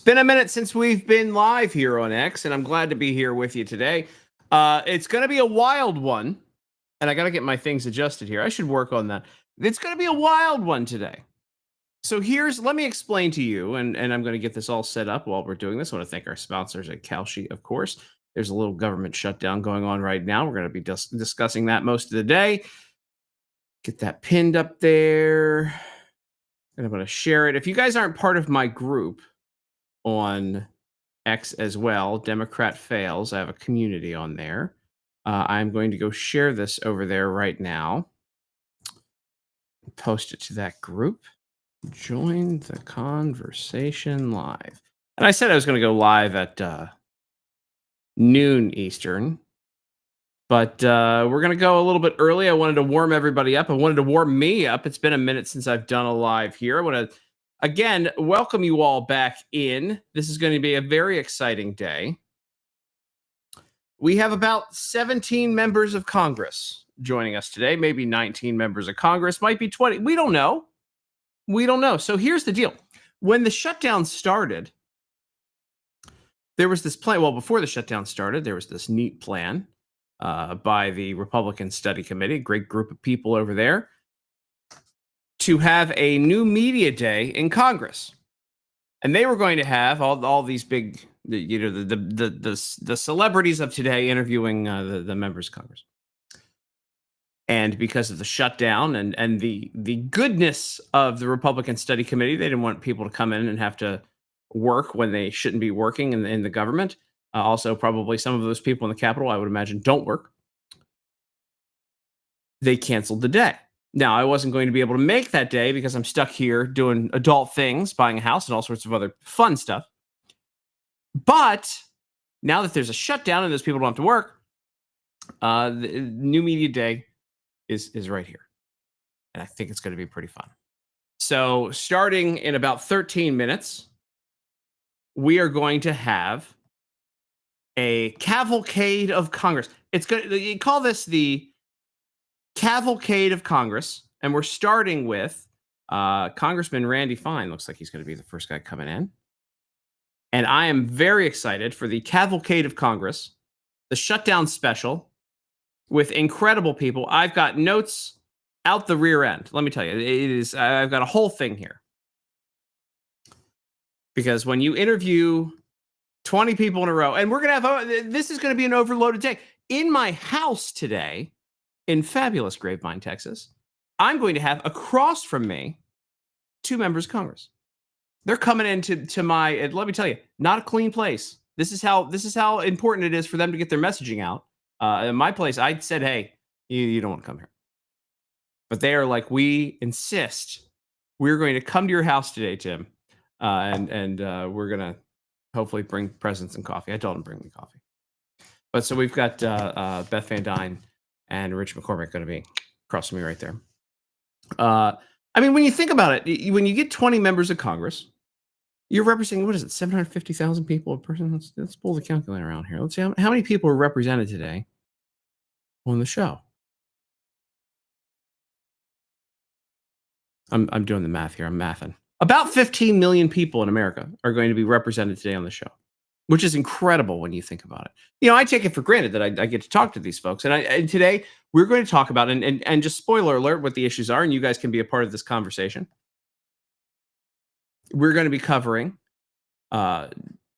been a minute since we've been live here on X, and I'm glad to be here with you today. It's going to be a wild one, and I got to get my things adjusted here. I should work on that. It's going to be a wild one today. So let me explain to you, and I'm going to get this all set up while we're doing this. I want to thank our sponsors at Kalshi, of course. There's a little government shutdown going on right now. We're going to be discussing that most of the day. Get that pinned up there. And I'm going to share it. If you guys aren't part of my group on X as well, Democrat Fails, I have a community on there. I'm going to go share this over there right now. Post it to that group. Join the conversation live. And I said I was going to go live at noon Eastern. But we're going to go a little bit early. I wanted to warm everybody up. I wanted to warm me up. It's been a minute since I've done a live here. I want to, again, welcome you all back in. This is going to be a very exciting day. We have about 17 members of Congress joining us today. Maybe 19 members of Congress. Might be 20. We don't know. We don't know. So here's the deal. When the shutdown started, there was this plan. Well, before the shutdown started, there was this neat plan by the Republican Study Committee, a great group of people over there, to have a new media day in Congress. And they were going to have all these big, the celebrities of today interviewing the members of Congress. And because of the shutdown and the goodness of the Republican Study Committee, they didn't want people to come in and have to work when they shouldn't be working in the government. Also, probably some of those people in the Capitol, I would imagine, don't work. They canceled the day. Now, I wasn't going to be able to make that day because I'm stuck here doing adult things, buying a house and all sorts of other fun stuff. But now that there's a shutdown and those people don't have to work, the new media day is right here. And I think it's going to be pretty fun. So starting in about 13 minutes, we are going to have a cavalcade of Congress. It's good. You call this the cavalcade of Congress, and we're starting with Congressman Randy Fine. Looks like he's going to be the first guy coming in, and I am very excited for the cavalcade of Congress, the shutdown special, with incredible people. I've got notes out the rear end. Let me tell you, it is. I've got a whole thing here because when you interview 20 people in a row. And we're going to have, this is going to be an overloaded day. In my house today, in fabulous Grapevine, Texas, I'm going to have across from me 2 members of Congress. They're coming into my, let me tell you, not a clean place. This is how important it is for them to get their messaging out. In my place, I said, hey, you don't want to come here. But they are like, we insist. We're going to come to your house today, Tim. And we're going to hopefully bring presents and coffee. I told him bring me coffee. But so we've got Beth Van Dyne and Rich McCormick going to be across from me right there. I mean, when you think about it, when you get 20 members of Congress, you're representing, what is it, 750,000 people a person? Let's pull the calculator around here. Let's see how many people are represented today on the show. I'm doing the math here. I'm mathing. About 15 million people in America are going to be represented today on the show, which is incredible when you think about it. You know, I take it for granted that I get to talk to these folks. And today we're going to talk about, and just spoiler alert, what the issues are, and you guys can be a part of this conversation. We're going to be covering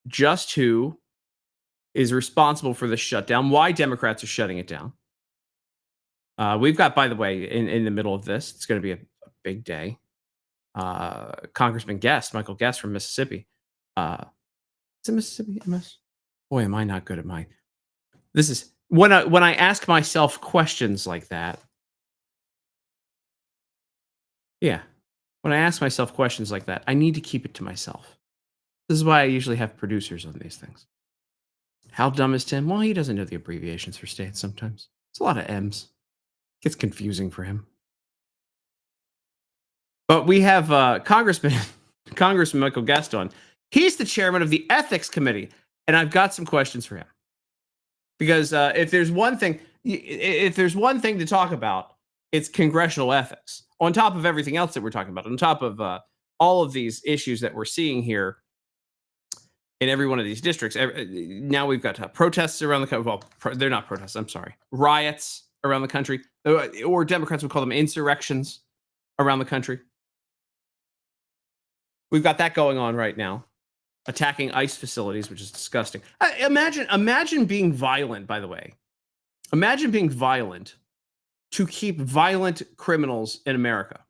just who is responsible for the shutdown, why Democrats are shutting it down. We've got, by the way, in the middle of this, it's going to be a big day. Congressman Michael Guest from Mississippi. Is it Mississippi? Boy, am I not good at mine. This is when I ask myself questions like that. Yeah, when I ask myself questions like that, I need to keep it to myself. This is why I usually have producers on these things. How dumb is Tim? Well, he doesn't know the abbreviations for states sometimes. It's a lot of M's. It gets confusing for him. But we have Congressman Michael Guest on. He's the chairman of the Ethics Committee, and I've got some questions for him. Because if there's one thing to talk about, it's congressional ethics. On top of everything else that we're talking about, on top of all of these issues that we're seeing here in every one of these districts. Now we've got protests around the country. Well, they're not protests. I'm sorry, riots around the country, or Democrats would call them insurrections around the country. We've got that going on right now, attacking ICE facilities, which is disgusting. Imagine being violent. By the way, imagine being violent to keep violent criminals in America.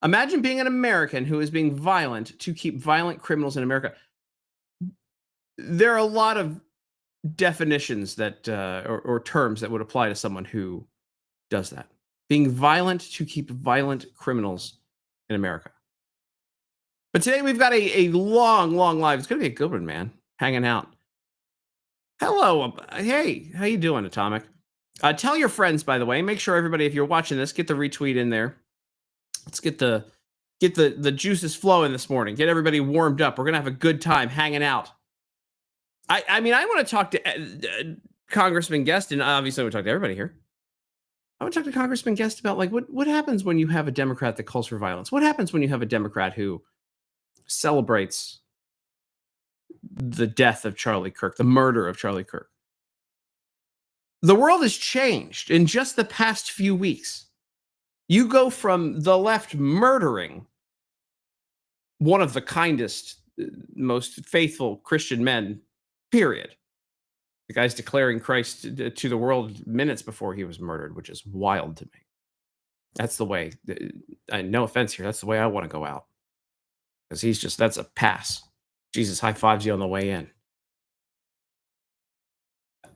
Imagine being an American who is being violent to keep violent criminals in America. There are a lot of definitions that or terms that would apply to someone who does that. Being violent to keep violent criminals in America. But today we've got a long live. It's going to be a good one, man. Hanging out. Hello. Hey, how you doing, Atomic? Tell your friends, by the way. Make sure everybody, if you're watching this, get the retweet in there. Let's get the juices flowing this morning. Get everybody warmed up. We're going to have a good time hanging out. I mean, I want to talk to Congressman Guest, and obviously I would talk to everybody here. I would talk to Congressman Guest about like what happens when you have a Democrat that calls for violence. What happens when you have a Democrat who celebrates the death of Charlie Kirk, the murder of Charlie Kirk? The world has changed in just the past few weeks. You go from the left murdering one of the kindest, most faithful Christian men, period. The guy's declaring Christ to the world minutes before he was murdered, which is wild to me. That's the way, no offense here, that's the way I want to go out. Because that's a pass. Jesus high fives you on the way in.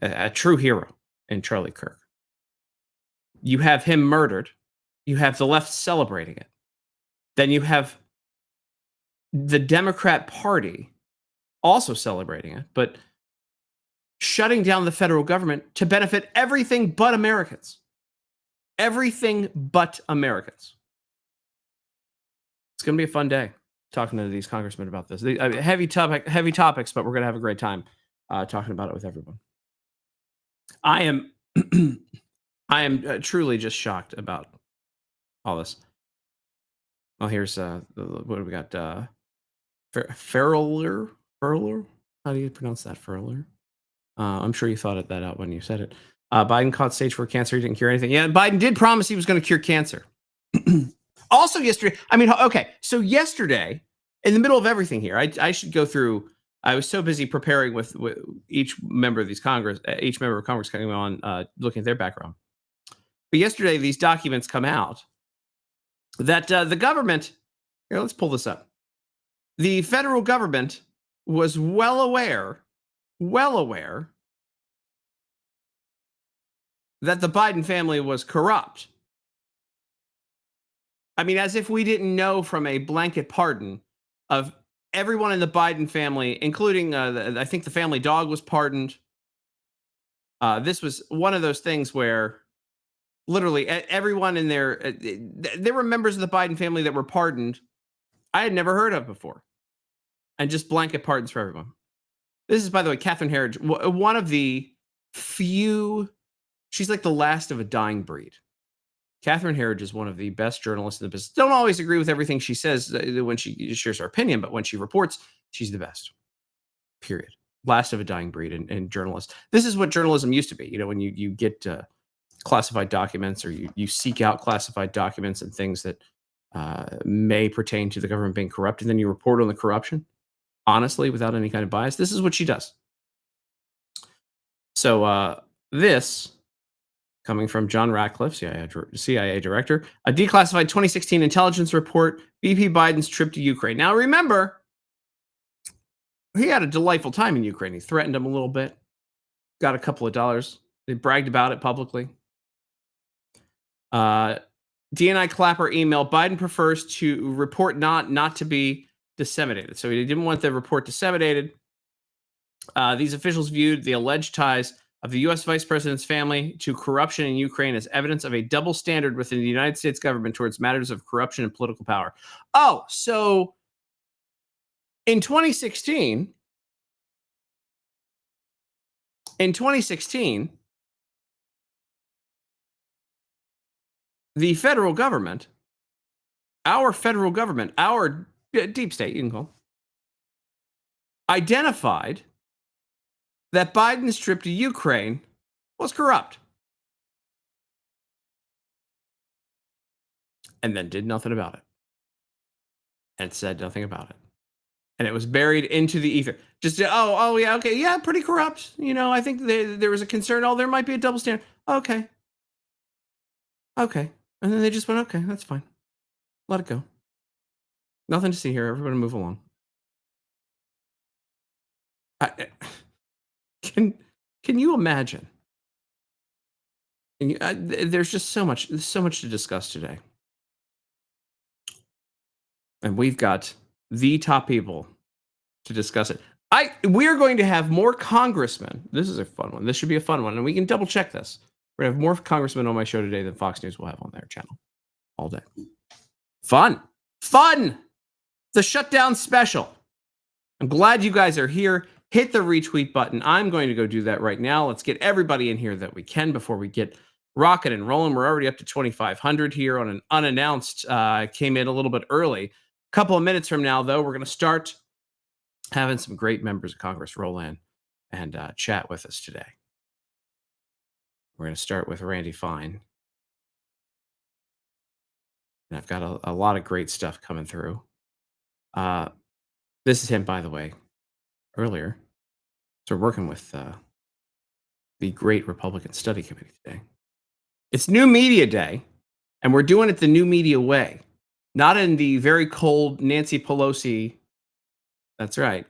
A true hero in Charlie Kirk. You have him murdered. You have the left celebrating it. Then you have the Democrat Party also celebrating it, but shutting down the federal government to benefit everything but Americans. Everything but Americans. It's going to be a fun day talking to these congressmen about this. Heavy topics, but we're going to have a great time talking about it with everyone. I am truly just shocked about all this. Well, here's what do we got? Ferrler? How do you pronounce that? Ferrler? I'm sure you thought that out when you said it. Biden caught stage 4 cancer. He didn't cure anything. Yeah, Biden did promise he was going to cure cancer. Also yesterday, so yesterday, in the middle of everything here, I should go through. I was so busy preparing with each member of Congress coming on, looking at their background. But yesterday, these documents come out that the government, here, let's pull this up. The federal government was well aware that the Biden family was corrupt. I mean, as if we didn't know from a blanket pardon of everyone in the Biden family, including, I think the family dog was pardoned. This was one of those things where literally everyone in there, there were members of the Biden family that were pardoned I had never heard of before. And just blanket pardons for everyone. This is, by the way, Catherine Herridge, one of the few, she's like the last of a dying breed. Catherine Herridge is one of the best journalists in the business. Don't always agree with everything she says when she shares her opinion, but when she reports, she's the best. Period. Last of a dying breed in journalists. This is what journalism used to be. You know, when you get classified documents or you seek out classified documents and things that may pertain to the government being corrupt, and then you report on the corruption, honestly, without any kind of bias. This is what she does. So this, coming from John Ratcliffe, CIA director, a declassified 2016 intelligence report, VP Biden's trip to Ukraine. Now, remember, he had a delightful time in Ukraine. He threatened him a little bit, got a couple of dollars. They bragged about it publicly. DNI Clapper email, Biden prefers to report not to be disseminated. So he didn't want the report disseminated. These officials viewed the alleged ties of the U.S. vice president's family to corruption in Ukraine as evidence of a double standard within the United States government towards matters of corruption and political power. Oh, so in 2016, the federal government, our deep state, you can call, identified that Biden's trip to Ukraine was corrupt and then did nothing about it and said nothing about it. And it was buried into the ether. Just, oh, yeah, okay, yeah, pretty corrupt. I think there was a concern. Oh, there might be a double standard. Okay, okay. And then they just went, okay, that's fine. Let it go. Nothing to see here. Everybody move along. I, can can you imagine? There's just so much to discuss today, and we've got the top people to discuss it. We're going to have more congressmen. This is a fun one. This should be a fun one, and we can double check this. We're gonna have more congressmen on my show today than Fox News will have on their channel all day. Fun, fun. The Shutdown special. I'm glad you guys are here. Hit the retweet button. I'm going to go do that right now. Let's get everybody in here that we can before we get rocking and rolling. We're already up to 2,500 here on an unannounced. Came in a little bit early. A couple of minutes from now, though, we're going to start having some great members of Congress roll in and chat with us today. We're going to start with Randy Fine. And I've got a lot of great stuff coming through. This is him, by the way, earlier. So we're working with the great Republican Study Committee today. It's New Media Day, and we're doing it the New Media way, not in the very cold Nancy Pelosi, that's right,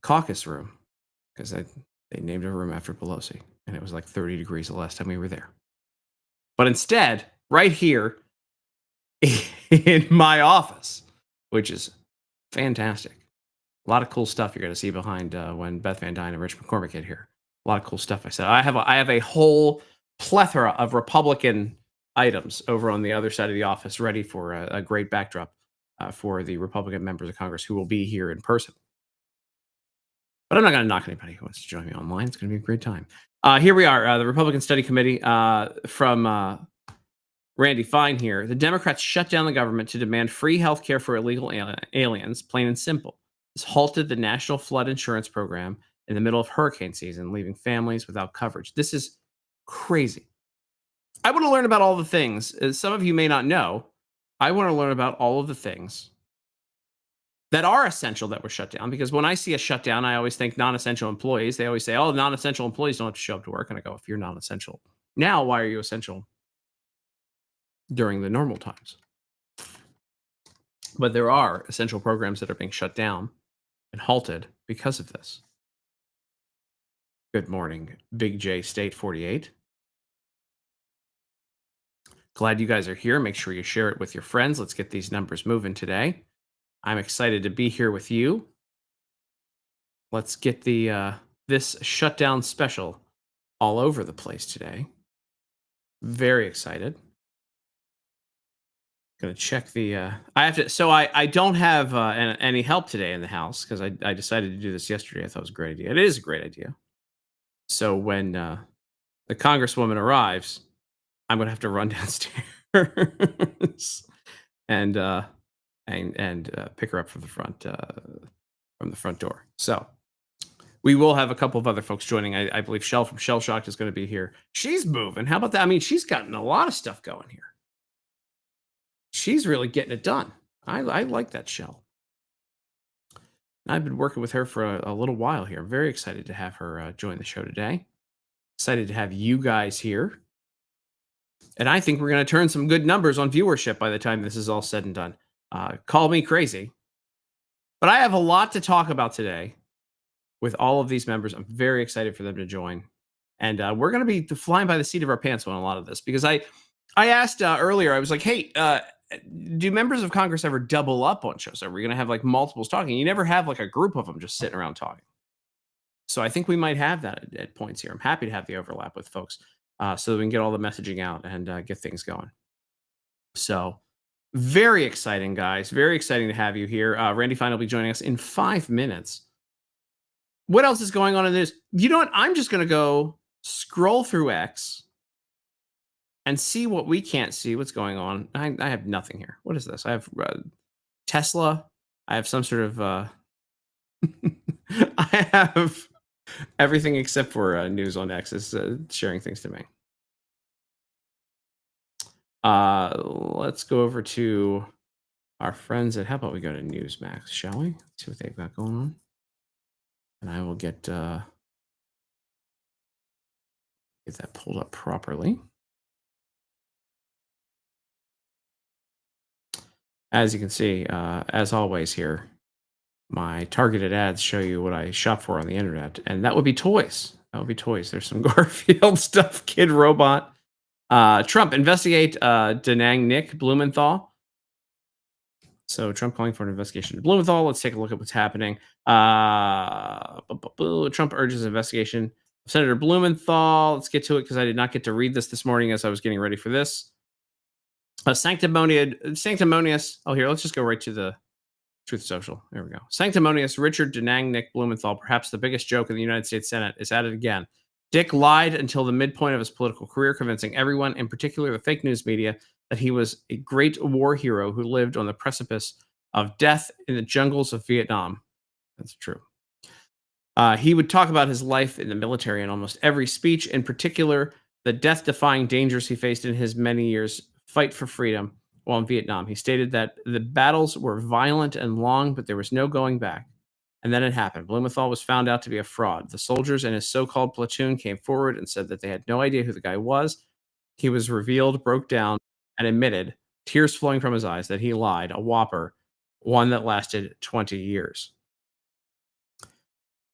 caucus room, because they named a room after Pelosi, and it was like 30 degrees the last time we were there. But instead, right here in my office, which is fantastic. A lot of cool stuff you're going to see behind when Beth Van Dyne and Rich McCormick get here. A lot of cool stuff. I said I have a whole plethora of Republican items over on the other side of the office, ready for a great backdrop for the Republican members of Congress who will be here in person. But I'm not going to knock anybody who wants to join me online. It's going to be a great time. Here we are, the Republican Study Committee from Randy Fine here. The Democrats shut down the government to demand free health care for illegal aliens, plain and simple. This halted the National Flood Insurance Program in the middle of hurricane season, leaving families without coverage. This is crazy. I want to learn about all the things. As some of you may not know, I want to learn about all of the things that are essential that were shut down. Because when I see a shutdown, I always think non-essential employees. They always say, oh, non-essential employees don't have to show up to work. And I go, if you're non-essential now, why are you essential during the normal times? But there are essential programs that are being shut down and halted because of this. Good morning, Big J State 48. Glad you guys are here. Make sure you share it with your friends. Let's get these numbers moving today. I'm excited to be here with you. Let's get the this shutdown special all over the place today. Very excited. Gonna check the. I have to. So I don't have any help today in the house because I decided to do this yesterday. I thought it was a great idea. It is a great idea. So when the Congresswoman arrives, I'm gonna have to run downstairs and pick her up from the front door. So we will have a couple of other folks joining. I believe Shell from Shell Shocked is going to be here. She's moving. How about that? I mean, she's gotten a lot of stuff going here. She's really getting it done. I like that Shell. I've been working with her for a little while here. I'm very excited to have her join the show today. Excited to have you guys here. And I think we're going to turn some good numbers on viewership by the time this is all said and done. Call me crazy. But I have a lot to talk about today with all of these members. I'm very excited for them to join. And we're going to be flying by the seat of our pants on a lot of this because I asked earlier, I was like, hey, do members of Congress ever double up on shows? Are we going to have like multiples talking? You never have like a group of them just sitting around talking. So I think we might have that at points here. I'm happy to have the overlap with folks so that we can get all the messaging out and get things going. So very exciting, guys. Very exciting to have you here. Randy Fine will be joining us in 5 minutes. What else is going on in this? You know what? I'm just going to go scroll through X and see what we can't see. What's going on? I have nothing here. What is this? I have Tesla I have some sort of I have everything except for news on X is sharing things to me. Let's go over to our friends at, how about we go to Newsmax, shall we? See what they've got going on. And I will get that pulled up properly. As you can see, as always here, my targeted ads show you what I shop for on the internet, and that would be toys. That would be toys. There's some Garfield stuff, Kid Robot. Trump investigate Da Nang Nick Blumenthal. So Trump calling for an investigation into Blumenthal. Let's take a look at what's happening. Trump urges investigation of Senator Blumenthal. Let's get to it because I did not get to read this morning as I was getting ready for this. Sanctimonious. Oh, here, let's just go right to the Truth Social. There we go. Sanctimonious Richard Denang Nick Blumenthal, perhaps the biggest joke in the United States Senate, is at it again. Dick lied until the midpoint of his political career, convincing everyone, in particular the fake news media, that he was a great war hero who lived on the precipice of death in the jungles of Vietnam. That's true. He would talk about his life in the military in almost every speech, in particular, the death-defying dangers he faced in his many years fight for freedom while in Vietnam. He stated that the battles were violent and long, but there was no going back. And then it happened. Blumenthal was found out to be a fraud. The soldiers in his so-called platoon came forward and said that they had no idea who the guy was. He was revealed, broke down, and admitted, tears flowing from his eyes, that he lied, a whopper, one that lasted 20 years.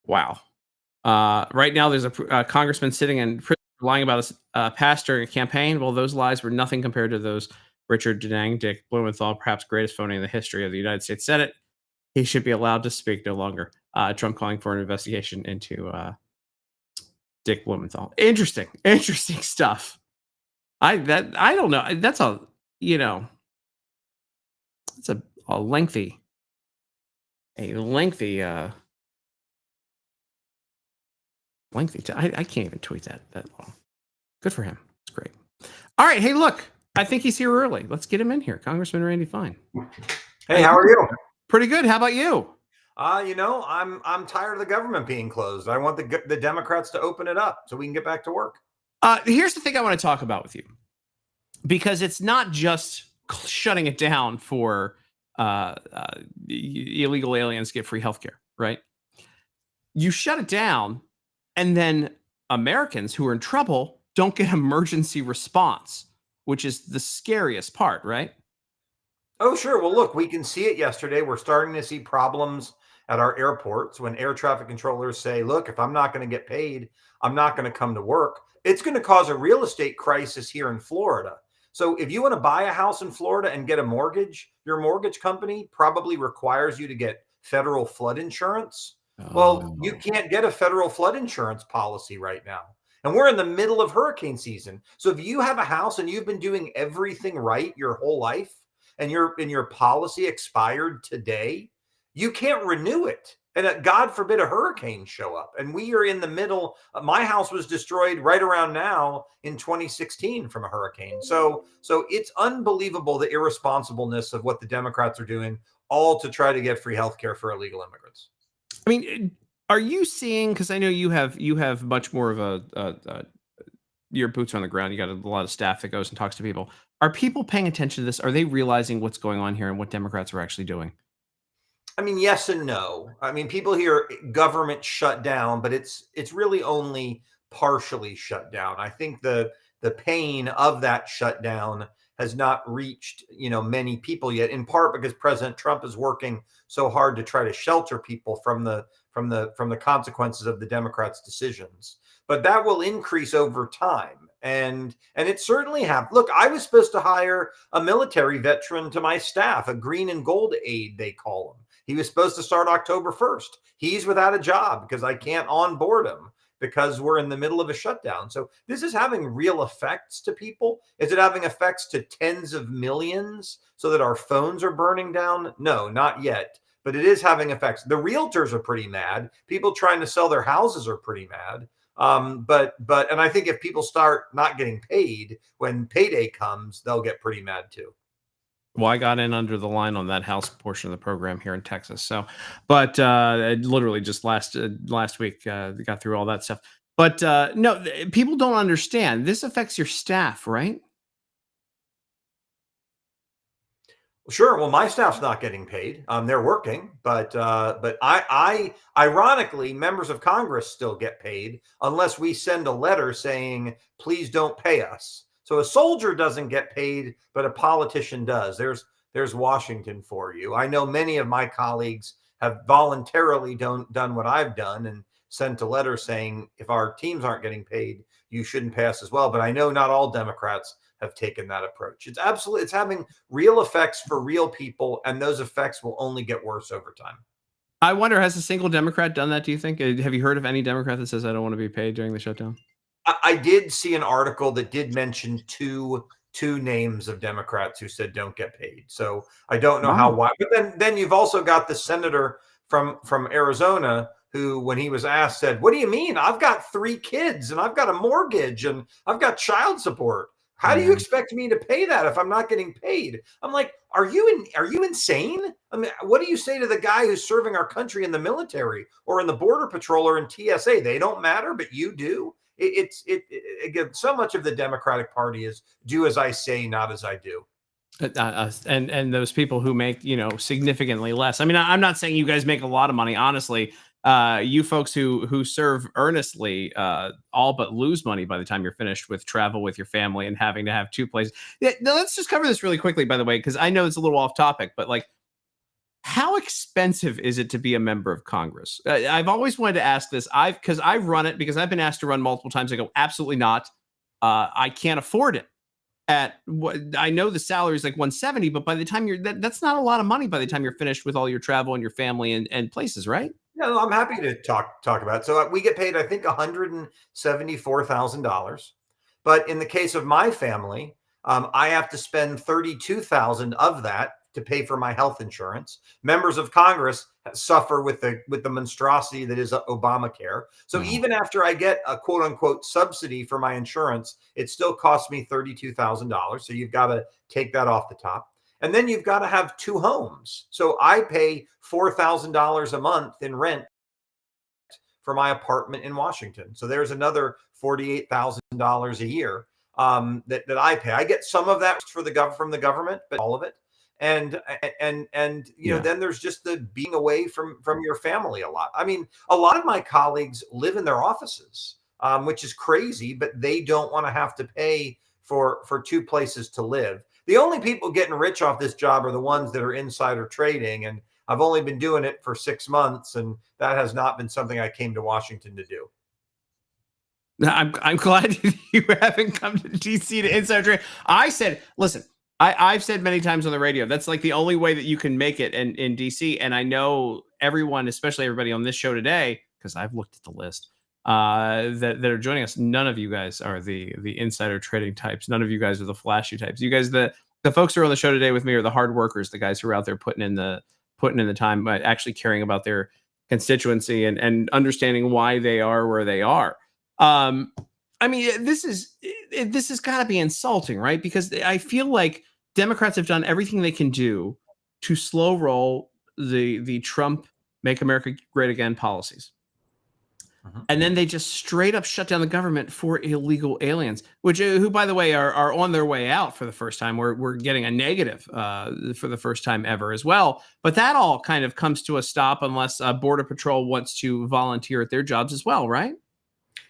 Wow. Right now, there's a congressman sitting in prison lying about a past during a campaign. Well, those lies were nothing compared to those Richard Denang Dick Blumenthal, perhaps greatest phony in the history of the United States Senate. He should be allowed to speak no longer. Trump calling for an investigation into Dick Blumenthal. Interesting stuff. I don't know. That's it's a lengthy. I can't even tweet that long. Good for him. It's great. All right. Hey, look, I think he's here early. Let's get him in here. Congressman Randy Fine. Hey, how are you? Pretty good. How about you? I'm tired of the government being closed. I want the Democrats to open it up so we can get back to work. Here's the thing I want to talk about with you, because it's not just shutting it down for illegal aliens get free healthcare, right? You shut it down, and then Americans who are in trouble don't get emergency response, which is the scariest part, right? Oh, sure. Well, look, we can see it yesterday. We're starting to see problems at our airports when air traffic controllers say, look, if I'm not going to get paid, I'm not going to come to work. It's going to cause a real estate crisis here in Florida. So if you want to buy a house in Florida and get a mortgage, your mortgage company probably requires you to get federal flood insurance. Well, you can't get a federal flood insurance policy right now. And we're in the middle of hurricane season. So if you have a house and you've been doing everything right your whole life, and your policy expired today, you can't renew it. And God forbid a hurricane show up. And we are in the middle. My house was destroyed right around now in 2016 from a hurricane. So it's unbelievable the irresponsibleness of what the Democrats are doing, all to try to get free health care for illegal immigrants. I mean, are you seeing, because I know you have much more of a your boots on the ground. You got a lot of staff that goes and talks to people. Are people paying attention to this? Are they realizing what's going on here and what Democrats are actually doing? I mean, yes and no. I mean, people hear government shut down, but it's really only partially shut down. I think the pain of that shutdown has not reached, many people yet, in part because President Trump is working so hard to try to shelter people from the consequences of the Democrats' decisions. But that will increase over time. And it certainly have. Look, I was supposed to hire a military veteran to my staff, a green and gold aide, they call him. He was supposed to start October 1st. He's without a job because I can't onboard him because we're in the middle of a shutdown. So this is having real effects to people. Is it having effects to tens of millions so that our phones are burning down? No, not yet. But it is having effects. The realtors are pretty mad. People trying to sell their houses are pretty mad. But I think if people start not getting paid when payday comes, they'll get pretty mad too. Well, I got in under the line on that House portion of the program here in Texas. So, but literally just last week got through all that stuff. But no, people don't understand. This affects your staff, right? Sure. Well, my staff's not getting paid. They're working, but ironically, members of Congress still get paid unless we send a letter saying, "Please don't pay us." So a soldier doesn't get paid, but a politician does. There's Washington for you. I know many of my colleagues have voluntarily done what I've done and sent a letter saying, if our teams aren't getting paid, you shouldn't pay us as well. But I know not all Democrats have taken that approach. It's having real effects for real people, and those effects will only get worse over time. I wonder, has a single Democrat done that? Do you think? Have you heard of any Democrat that says I don't want to be paid during the shutdown? I did see an article that did mention two names of Democrats who said don't get paid. So I don't know how Wow. why. But then you've also got the senator from Arizona who, when he was asked, said, "What do you mean? I've got 3 kids and I've got a mortgage and I've got child support. How do you Yeah. expect me to pay that if I'm not getting paid?" I'm like, are you insane? I mean, what do you say to the guy who's serving our country in the military or in the border patrol or in TSA? They don't matter, but you do. Again, so much of the Democratic Party is do as I say, not as I do. And those people who make significantly less. I mean, I'm not saying you guys make a lot of money. Honestly, you folks who serve earnestly all but lose money by the time you're finished with travel with your family and having to have 2 places. Yeah, now let's just cover this really quickly, by the way, because I know it's a little off topic, but like, how expensive is it to be a member of Congress? I've always wanted to ask this. I've run it because I've been asked to run multiple times. I go, absolutely not. I can't afford it. At what I know the salary is like 170, but by the time that's not a lot of money by the time you're finished with all your travel and your family and places, right? No, I'm happy to talk about it. So we get paid, I think, $174,000. But in the case of my family, I have to spend 32,000 of that to pay for my health insurance. Members of Congress suffer with the monstrosity that is Obamacare. So Oh. even after I get a quote unquote subsidy for my insurance, it still costs me $32,000. So you've got to take that off the top. And then you've got to have 2 homes. So I pay $4,000 a month in rent for my apartment in Washington. So there's another $48,000 a year that I pay. I get some of that from the government, but all of it. And Yeah. then there's just the being away from your family a lot. I mean, a lot of my colleagues live in their offices, which is crazy, but they don't want to have to pay for 2 places to live. The only people getting rich off this job are the ones that are insider trading, and I've only been doing it for 6 months, and that has not been something I came to Washington to do. I'm glad you haven't come to DC to inside trade. I said, listen, I've said many times on the radio, that's like the only way that you can make it in DC. And I know everyone, especially everybody on this show today, because I've looked at the list, that are joining us. None of you guys are the insider trading types. None of you guys are the flashy types. You guys, the folks who are on the show today with me, are the hard workers, the guys who are out there putting in the time, but actually caring about their constituency and understanding why they are where they are. Um, I mean, this has got to be insulting, right? Because I feel like Democrats have done everything they can do to slow roll the Trump "Make America Great Again" policies, Mhm. and then they just straight up shut down the government for illegal aliens, which who, by the way, are on their way out for the first time. We're getting a negative for the first time ever as well. But that all kind of comes to a stop unless Border Patrol wants to volunteer at their jobs as well, right?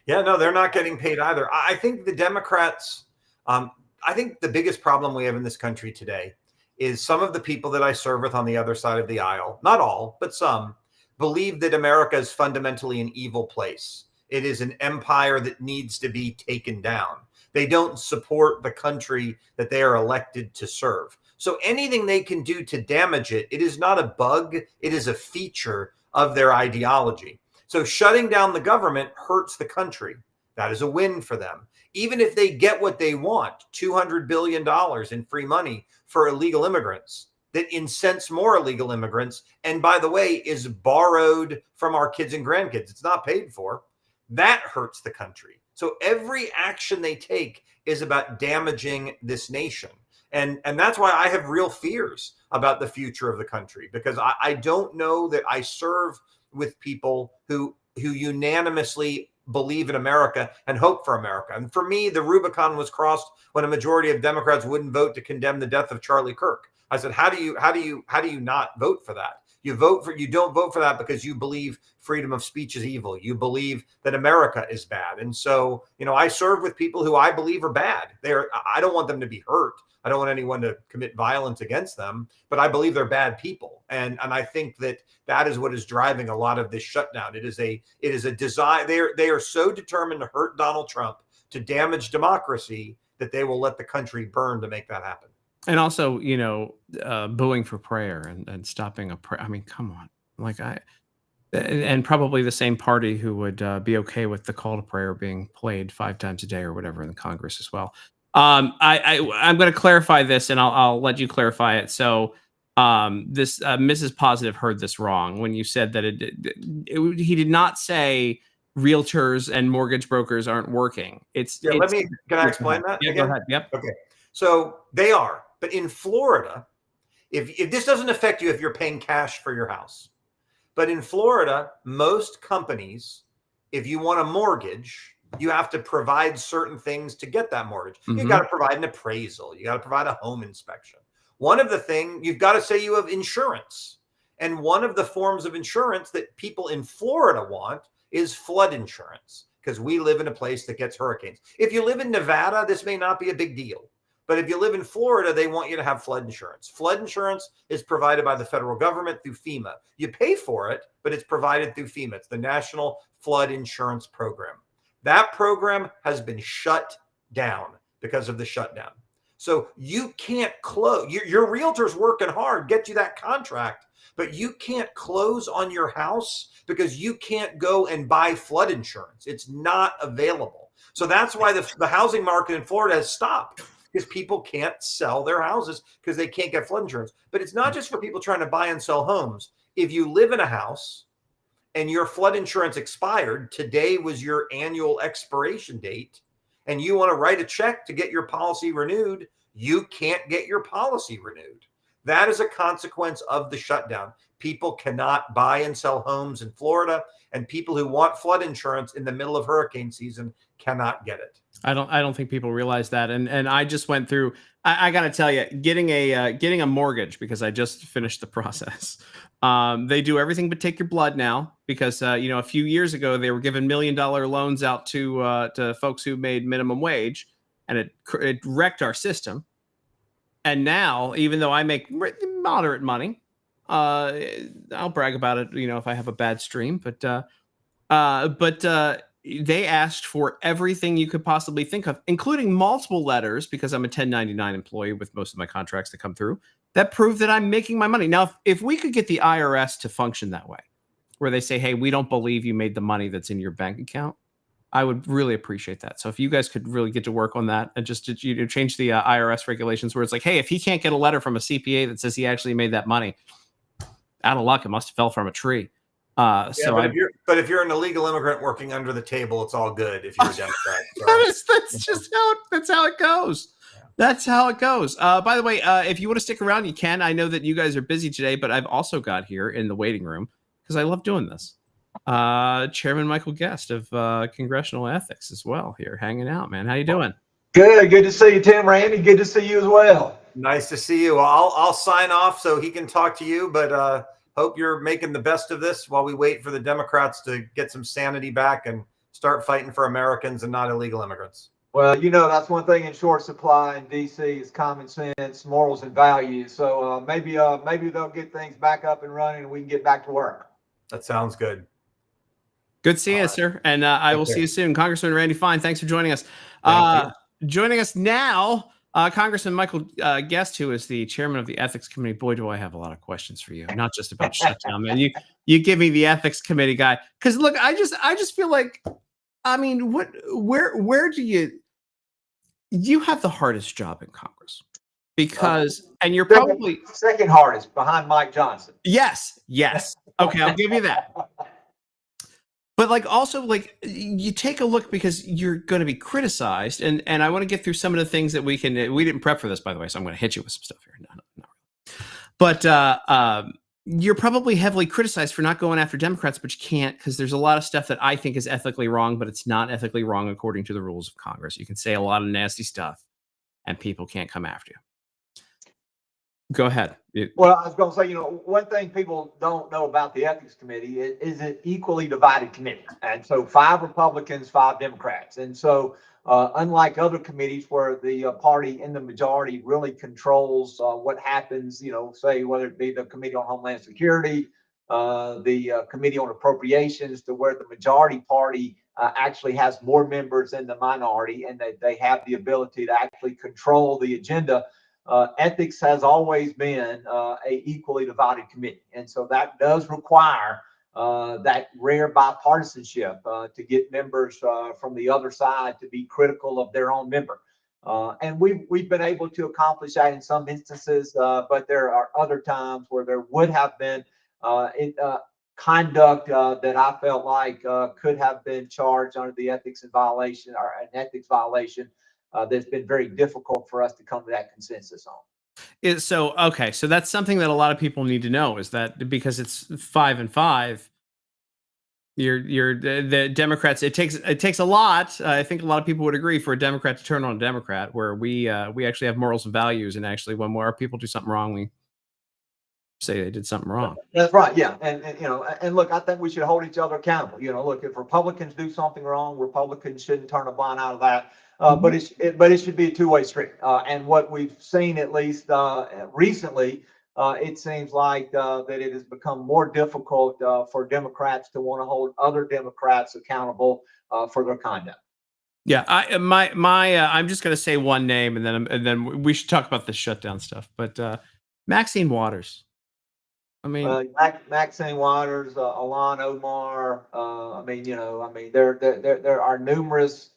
Yeah, no, they're not getting paid either. I think the Democrats, um, I think the biggest problem we have in this country today is some of the people that I serve with on the other side of the aisle, not all, but some, believe that America is fundamentally an evil place. It is an empire that needs to be taken down. They don't support the country that they are elected to serve. So anything they can do to damage it, it is not a bug, it is a feature of their ideology. So shutting down the government hurts the country. That is a win for them. Even if they get what they want, $200 billion in free money for illegal immigrants, that incents more illegal immigrants, and by the way, is borrowed from our kids and grandkids. It's not paid for. That hurts the country. So every action they take is about damaging this nation. And that's why I have real fears about the future of the country, because I don't know that I serve with people who unanimously believe in America and hope for America. And for me, the Rubicon was crossed when a majority of Democrats wouldn't vote to condemn the death of Charlie Kirk. I said, how do you not vote for that? You don't vote for that because you believe freedom of speech is evil. You believe that America is bad. And so, I serve with people who I believe are bad. I don't want them to be hurt. I don't want anyone to commit violence against them, but I believe they're bad people. And I think that is what is driving a lot of this shutdown. It is a desire. They are so determined to hurt Donald Trump, to damage democracy, that they will let the country burn to make that happen. And also, booing for prayer and stopping a prayer. I mean, come on. Like and probably the same party who would be okay with the call to prayer being played 5 times a day or whatever in the Congress as well. I'm going to clarify this, and I'll let you clarify it. So, this Mrs. Positive heard this wrong when you said that he did not say realtors and mortgage brokers aren't working. Can I explain that? Yeah, again? Go ahead. Yep. Okay. So they are. But in Florida, if this doesn't affect you if you're paying cash for your house, but in Florida, most companies, if you want a mortgage, you have to provide certain things to get that mortgage. Mm-hmm. You got to provide an appraisal. You got to provide a home inspection. One of the things, you've got to say you have insurance. And one of the forms of insurance that people in Florida want is flood insurance, because we live in a place that gets hurricanes. If you live in Nevada, this may not be a big deal. But if you live in Florida, they want you to have flood insurance. Flood insurance is provided by the federal government through FEMA. You pay for it, but it's provided through FEMA. It's the National Flood Insurance Program. That program has been shut down because of the shutdown. So you can't close. Your realtor's working hard, get you that contract, but you can't close on your house because you can't go and buy flood insurance. It's not available. So that's why the housing market in Florida has stopped, because people can't sell their houses because they can't get flood insurance. But it's not just for people trying to buy and sell homes. If you live in a house and your flood insurance expired, today was your annual expiration date, and you want to write a check to get your policy renewed, you can't get your policy renewed. That is a consequence of the shutdown. People cannot buy and sell homes in Florida, and people who want flood insurance in the middle of hurricane season cannot get it. I don't think people realize that. And I just went through, I got to tell you, getting a mortgage, because I just finished the process. They do everything but take your blood now, because a few years ago they were giving $1 million loans out to folks who made minimum wage, and it wrecked our system. And now, even though I make moderate money, I'll brag about it, if I have a bad stream, but they asked for everything you could possibly think of, including multiple letters, because I'm a 1099 employee with most of my contracts that come through, that prove that I'm making my money. Now, if we could get the IRS to function that way, where they say, hey, we don't believe you made the money that's in your bank account, I would really appreciate that. So if you guys could really get to work on that and just change the IRS regulations, where it's like, hey, if he can't get a letter from a CPA that says he actually made that money, out of luck, it must have fell from a tree. But if you're an illegal immigrant working under the table, it's all good if you're a Democrat. That's how it goes. Yeah. That's how it goes. By the way, if you want to stick around, you can. I know that you guys are busy today, but I've also got here in the waiting room, because I love doing this, Chairman Michael Guest of Congressional Ethics as well, here hanging out, man. How you doing? Good to see you, Tim. Randy, good to see you as well. Nice to see you. I'll sign off so he can talk to you, but hope you're making the best of this while we wait for the Democrats to get some sanity back and start fighting for Americans and not illegal immigrants. Well, that's one thing in short supply in D.C. is common sense, morals, and values. So maybe they'll get things back up and running, and we can get back to work. That sounds good. Good seeing you, sir. And I will see you soon. Congressman Randy Fine, thanks for joining us. Joining us now, Congressman Michael Guest, who is the chairman of the Ethics Committee. Boy, do I have a lot of questions for you, not just about shutdown, man. You give me the Ethics Committee guy, because look, I just feel like, I mean, where do you have the hardest job in Congress, because and you're probably second hardest behind Mike Johnson. Yes. Okay, I'll give you that. But like also like you take a look because you're going to be criticized, and I want to get through some of the things that we didn't prep for this, by the way, so I'm going to hit you with some stuff here. No. But you're probably heavily criticized for not going after Democrats, but you can't, because there's a lot of stuff that I think is ethically wrong, but it's not ethically wrong according to the rules of Congress. You can say a lot of nasty stuff, and people can't come after you. Go ahead. Well, I was going to say, one thing people don't know about the ethics committee is an equally divided committee. And so 5 Republicans, 5 Democrats. And so unlike other committees where the party in the majority really controls what happens, say whether it be the Committee on Homeland Security, the Committee on Appropriations, to where the majority party actually has more members than the minority, and that they have the ability to actually control the agenda. Ethics has always been a equally divided committee, and so that does require that rare bipartisanship to get members from the other side to be critical of their own member. And we've been able to accomplish that in some instances, but there are other times where there would have been conduct that I felt like could have been charged under the ethics and violation, or an ethics violation. That's been very difficult for us to come to that consensus on. Okay, so that's something that a lot of people need to know, is that because it's 5 and 5, the Democrats. It takes a lot. I think a lot of people would agree for a Democrat to turn on a Democrat, where we actually have morals and values, and actually when more people do something wrong, we say they did something wrong. That's right. Yeah. And look, I think we should hold each other accountable. Look, if Republicans do something wrong, Republicans shouldn't turn a blind eye to that. But it should be a two-way street. And what we've seen, at least recently, it seems like that it has become more difficult for Democrats to want to hold other Democrats accountable for their conduct. Yeah, I'm just going to say one name, and then we should talk about the shutdown stuff. But Maxine Waters. I mean, Maxine Waters, Alon Omar. There are numerous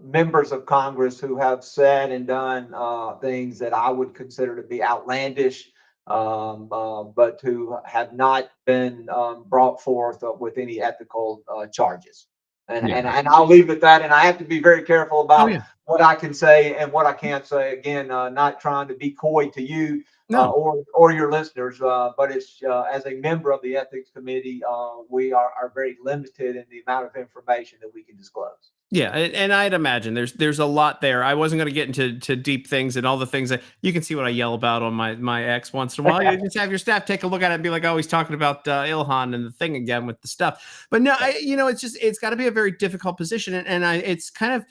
members of Congress who have said and done things that I would consider to be outlandish, but who have not been brought forth with any ethical charges. And I'll leave it at that. And I have to be very careful about what I can say and what I can't say. Again, not trying to be coy to you. Or your listeners, but it's as a member of the ethics committee, we are very limited in the amount of information that we can disclose. Yeah, and I'd imagine there's a lot there. I wasn't going to get into deep things and all the things that you can see what I yell about on my ex once in a while. You just have your staff take a look at it and be like, oh, he's talking about Ilhan and the thing again with the stuff. But no, it's got to be a very difficult position, and it's kind of,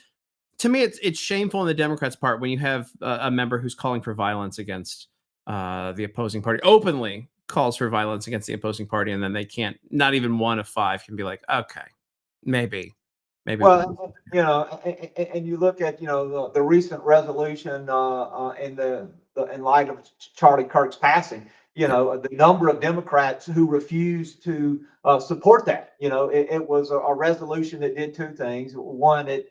to me, it's shameful on the Democrats' part when you have a member who's calling for violence against the opposing party, openly calls for violence against the opposing party, and then they can't, not even 1 of 5 can be like, okay, maybe. Well, and you look at the recent resolution in light of Charlie Kirk's passing. The number of Democrats who refused to support that. It was a resolution that did 2 things. One, it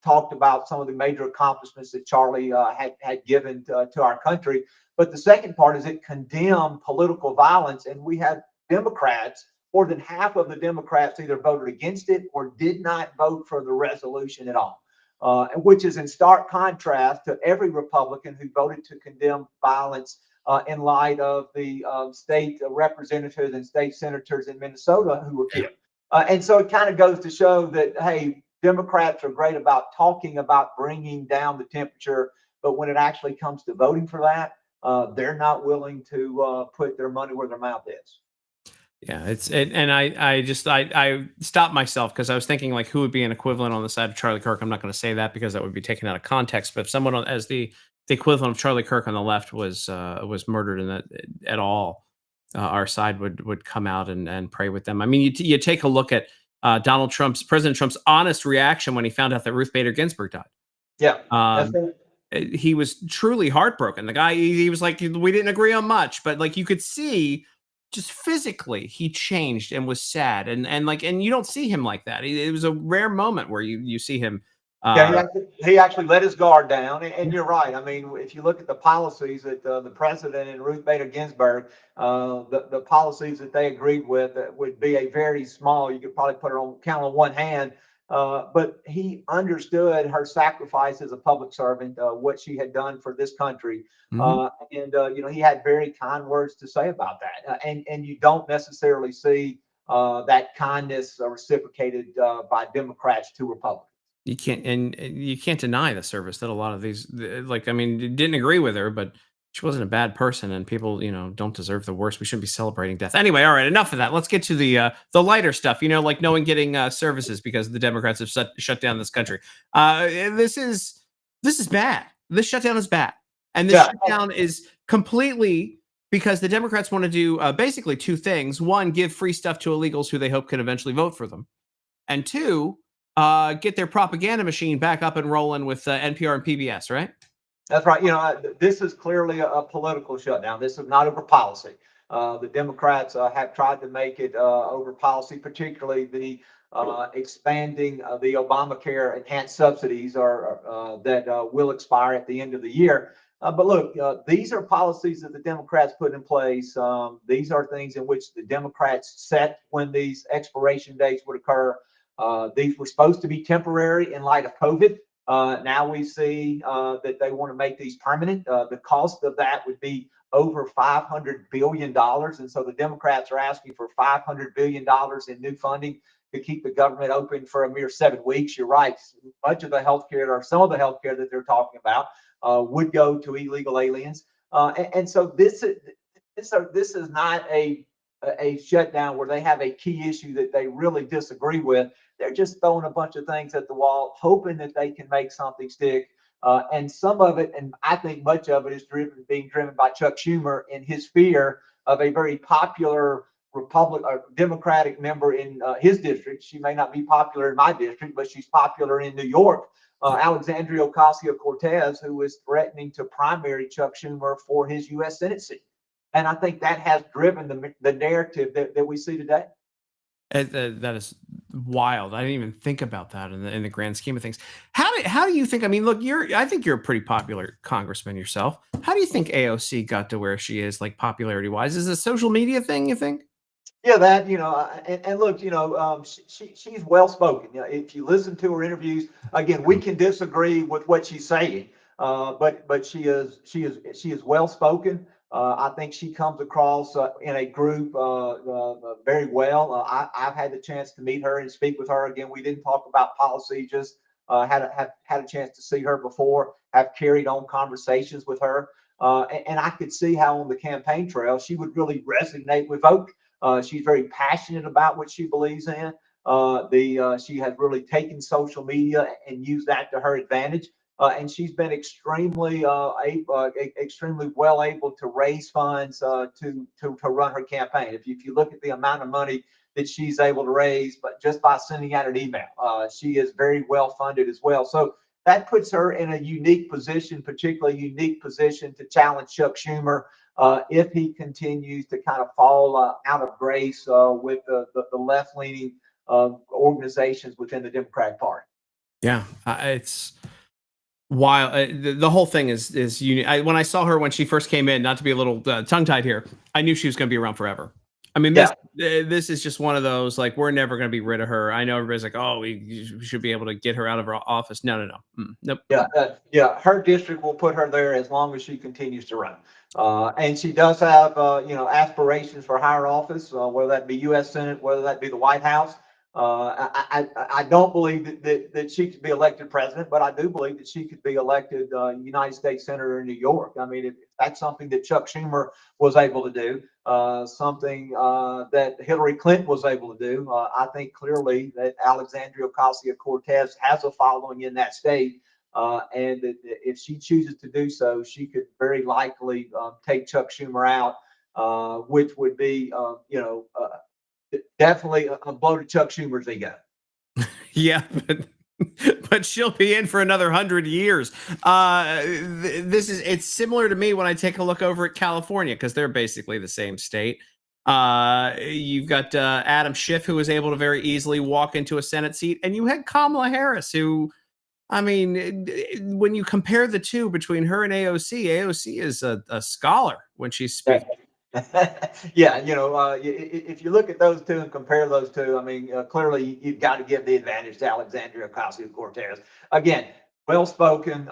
talked about some of the major accomplishments that Charlie had given to our country. But the second part is it condemned political violence, and we had Democrats, more than half of the Democrats either voted against it or did not vote for the resolution at all, which is in stark contrast to every Republican who voted to condemn violence in light of the state representatives and state senators in Minnesota who were killed. And so it kind of goes to show that, hey, Democrats are great about talking about bringing down the temperature, but when it actually comes to voting for that, they're not willing to put their money where their mouth is. Yeah, and I stopped myself because I was thinking, like, who would be an equivalent on the side of Charlie Kirk. I'm not going to say that because that would be taken out of context. But if someone as the equivalent of Charlie Kirk on the left was murdered in that at all, our side would come out and pray with them. I mean, you take a look at President Trump's honest reaction when he found out that Ruth Bader Ginsburg died. Yeah, he was truly heartbroken. The guy, he was like, we didn't agree on much, but like you could see, just physically, he changed and was sad, and you don't see him like that. It was a rare moment where you see him Yeah, he actually let his guard down, and you're right. I mean, if you look at the policies that the president and Ruth Bader Ginsburg, the policies that they agreed with would be a very small. You could probably put her on count on one hand. But he understood her sacrifice as a public servant, what she had done for this country, and he had very kind words to say about that. And you don't necessarily see that kindness reciprocated by Democrats to Republicans. You can't, and you can't deny the service that a lot of these, like, I mean, didn't agree with her, but she wasn't a bad person, and people, don't deserve the worst. We shouldn't be celebrating death. Anyway, all right, enough of that. Let's get to the lighter stuff. Like no one getting services because the Democrats have shut down this country. This is bad. This shutdown is bad, and this shutdown is completely because the Democrats want to do basically two things: one, give free stuff to illegals who they hope can eventually vote for them, and two, get their propaganda machine back up and rolling with NPR and PBS, right? That's right. This is clearly a political shutdown. This is not over policy. The Democrats have tried to make it over policy, particularly the expanding the Obamacare enhanced subsidies that will expire at the end of the year. But look, these are policies that the Democrats put in place. These are things in which the Democrats set when these expiration dates would occur. These were supposed to be temporary in light of COVID. Now we see that they want to make these permanent. The cost of that would be over $500 billion. And so the Democrats are asking for $500 billion in new funding to keep the government open for a mere 7 weeks. You're right. Much of the healthcare, or some of the healthcare that they're talking about, would go to illegal aliens. And so this is not a shutdown where they have a key issue that they really disagree with. They're just throwing a bunch of things at the wall, hoping that they can make something stick. And some of it, and I think much of it, is being driven by Chuck Schumer in his fear of a very popular Democratic member in his district. She may not be popular in my district, but she's popular in New York. Alexandria Ocasio-Cortez, who is threatening to primary Chuck Schumer for his U.S. Senate seat. And I think that has driven the narrative that we see today. That is wild. I didn't even think about that in the grand scheme of things. How do you think? I mean, look, I think you're a pretty popular congressman yourself. How do you think AOC got to where she is, like popularity wise? Is it a social media thing, you think? Yeah, that and look, she's well spoken. If you listen to her interviews, again, we can disagree with what she's saying, but she is well spoken. I think she comes across in a group very well. I've had the chance to meet her and speak with her. Again, we didn't talk about policy, just had a chance to see her before, have carried on conversations with her. And I could see how on the campaign trail she would really resonate with voters. She's very passionate about what she believes in. She has really taken social media and used that to her advantage. And she's been extremely well able to raise funds to run her campaign. If you look at the amount of money that she's able to raise, but just by sending out an email, she is very well funded as well. So that puts her in a unique position, particularly unique position to challenge Chuck Schumer if he continues to kind of fall out of grace with the left-leaning organizations within the Democratic Party. Yeah, it's wild. The whole thing is unique. When I saw her when she first came in, not to be a little tongue-tied here, I knew she was going to be around forever. I mean, this is just one of those, like, we're never going to be rid of her. I know everybody's like, oh, we should be able to get her out of her office. No. Nope. Yeah. Her district will put her there as long as she continues to run. And she does have, aspirations for higher office, whether that be U.S. Senate, whether that be the White House. I don't believe that she could be elected president, but I do believe that she could be elected United States Senator in New York. I mean, if that's something that Chuck Schumer was able to do, something that Hillary Clinton was able to do, I think clearly that Alexandria Ocasio-Cortez has a following in that state. And if she chooses to do so, she could very likely take Chuck Schumer out, which would be, definitely a blow to Chuck Schumer's ego. Yeah, but she'll be in for another 100 years. It's similar to me when I take a look over at California, because they're basically the same state. You've got Adam Schiff, who was able to very easily walk into a Senate seat, and you had Kamala Harris, who I mean, when you compare the two between her and AOC is a scholar when she's speaking. Yeah, if you look at those two and compare those two, I mean, clearly you've got to give the advantage to Alexandria Ocasio-Cortez. Again, well spoken.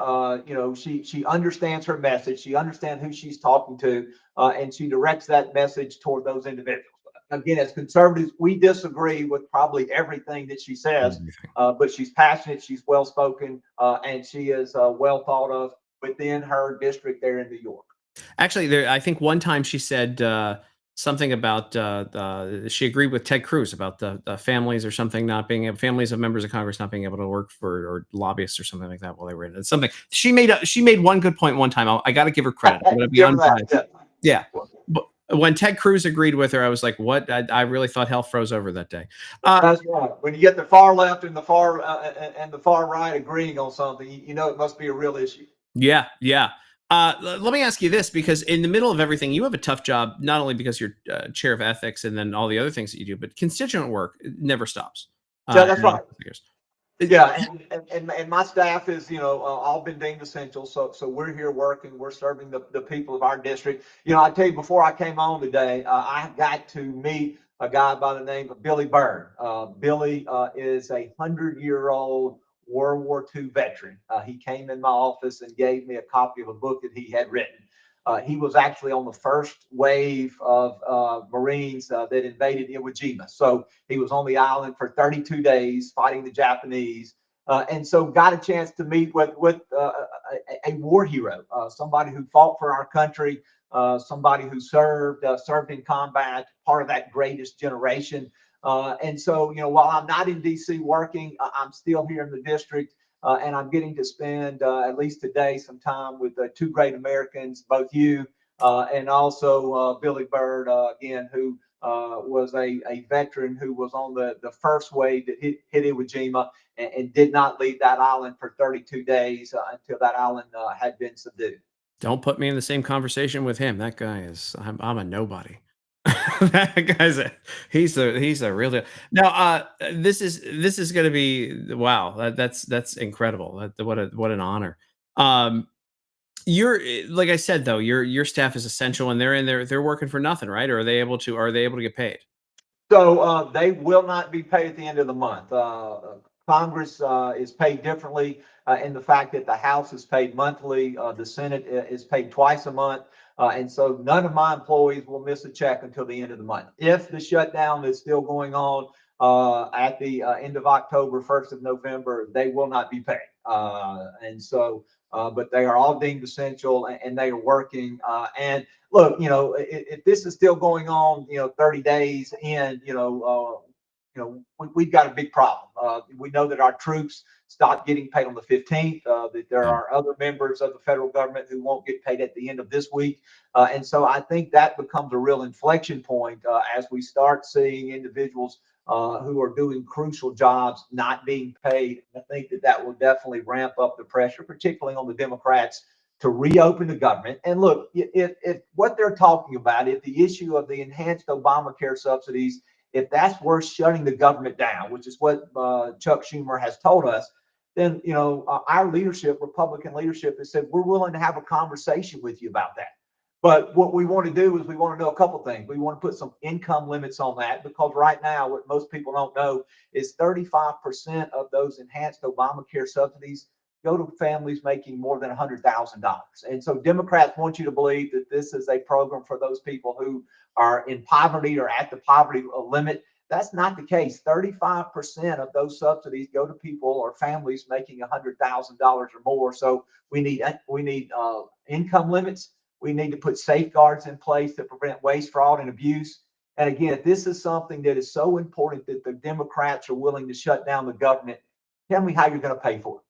She understands her message. She understands who she's talking to, and she directs that message toward those individuals. Again, as conservatives, we disagree with probably everything that she says, but she's passionate, she's well spoken, and she is well thought of within her district there in New York. Actually, I think one time she said something about she agreed with Ted Cruz about the families or something not being able, families of members of Congress not being able to work for or lobbyists or something like that while they were in it. Something she made one good point one time. I got to give her credit. I'm going to be unbiased. Yeah. But when Ted Cruz agreed with her, I was like, "What?" I really thought hell froze over that day. That's right. When you get the far left and the far right agreeing on something, you know it must be a real issue. Yeah, yeah. Let me ask you this, because in the middle of everything, you have a tough job, not only because you're chair of ethics and then all the other things that you do, but constituent work never stops. Yeah, that's right. Years. Yeah, and my staff is, all been deemed essential. So we're here working. We're serving the people of our district. I tell you, before I came on today, I got to meet a guy by the name of Billy Byrd. Billy is a 100-year-old World War II veteran. He came in my office and gave me a copy of a book that he had written. He was actually on the first wave of Marines that invaded Iwo Jima. So he was on the island for 32 days fighting the Japanese. And so got a chance to meet with a war hero, somebody who fought for our country, somebody who served in combat, part of that greatest generation. And so, while I'm not in D.C. working, I'm still here in the district. And I'm getting to spend at least today some time with two great Americans, both you and also Billy Byrd, again, who was a veteran who was on the first wave that hit Iwo Jima and did not leave that island for 32 days until that island had been subdued. Don't put me in the same conversation with him. That guy is, I'm a nobody. That guy's he's a real deal. Now, this is going to be, wow. That's incredible. What an honor. You're like I said though, your staff is essential, and they're in there. They're working for nothing, right? Or are they able to get paid? So they will not be paid at the end of the month. Congress is paid differently in the fact that the House is paid monthly, the Senate is paid twice a month. And so none of my employees will miss a check until the end of the month. If the shutdown is still going on at the end of October, 1st of November, they will not be paid. But they are all deemed essential and they are working. And look, if this is still going on, 30 days in, we've got a big problem. We know that our troops stopped getting paid on the 15th, that there are other members of the federal government who won't get paid at the end of this week. And so I think that becomes a real inflection point as we start seeing individuals who are doing crucial jobs not being paid. I think that will definitely ramp up the pressure, particularly on the Democrats, to reopen the government. And look, if what they're talking about, if the issue of the enhanced Obamacare subsidies, if that's worth shutting the government down, which is what Chuck Schumer has told us, then our leadership, Republican leadership, has said we're willing to have a conversation with you about that. But what we want to do is we want to know a couple of things. We want to put some income limits on that, because right now, what most people don't know is 35% of those enhanced Obamacare subsidies go to families making more than $100,000. And so Democrats want you to believe that this is a program for those people who are in poverty or at the poverty limit. That's not the case. 35% of those subsidies go to people or families making $100,000 or more. So we need income limits. We need to put safeguards in place to prevent waste, fraud, and abuse. And again, if this is something that is so important that the Democrats are willing to shut down the government, tell me how you're going to pay for it.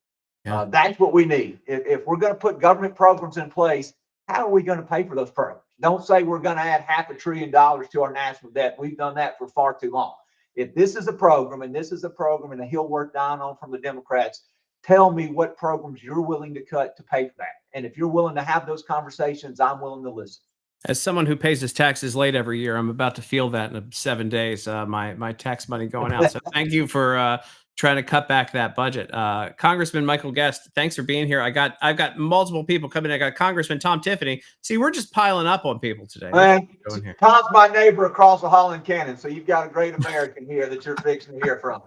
Yeah. That's what we need. If we're going to put government programs in place, how are we going to pay for those programs? Don't say we're going to add $500 billion to our national debt. We've done that for far too long. If this is a program, and a hill worth dying on from the Democrats, tell me what programs you're willing to cut to pay for that. And if you're willing to have those conversations, I'm willing to listen. As someone who pays his taxes late every year, I'm about to feel that in 7 days. My tax money going out. So thank you for trying to cut back that budget. Congressman Michael Guest, thanks for being here. I've got multiple people coming. I got Congressman Tom Tiffany. See, we're just piling up on people today. Man, Tom's my neighbor across the hall in Cannon, so you've got a great American here that you're fixing to hear from.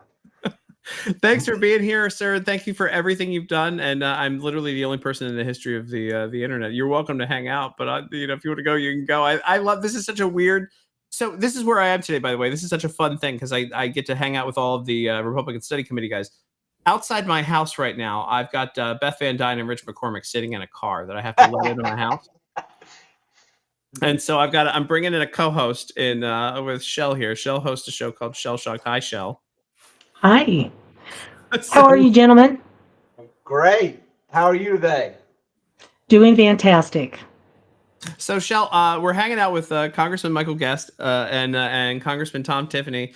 Thanks for being here, sir. Thank you for everything you've done. And I'm literally the only person in the history of the internet. You're welcome to hang out, but if you want to go, you can go. I love this. Is such a weird. So this is where I am today, by the way. This is such a fun thing because I get to hang out with all of the Republican Study Committee guys. Outside my house right now, I've got Beth Van Dyne and Rich McCormick sitting in a car that I have to let into my house. And so I'm bringing in a co-host with Shell here. Shell hosts a show called Shell Shocked. Hi, Shell. Hi. How are you, gentlemen? Great. How are you today? Doing fantastic. So, Shell, we're hanging out with Congressman Michael Guest and Congressman Tom Tiffany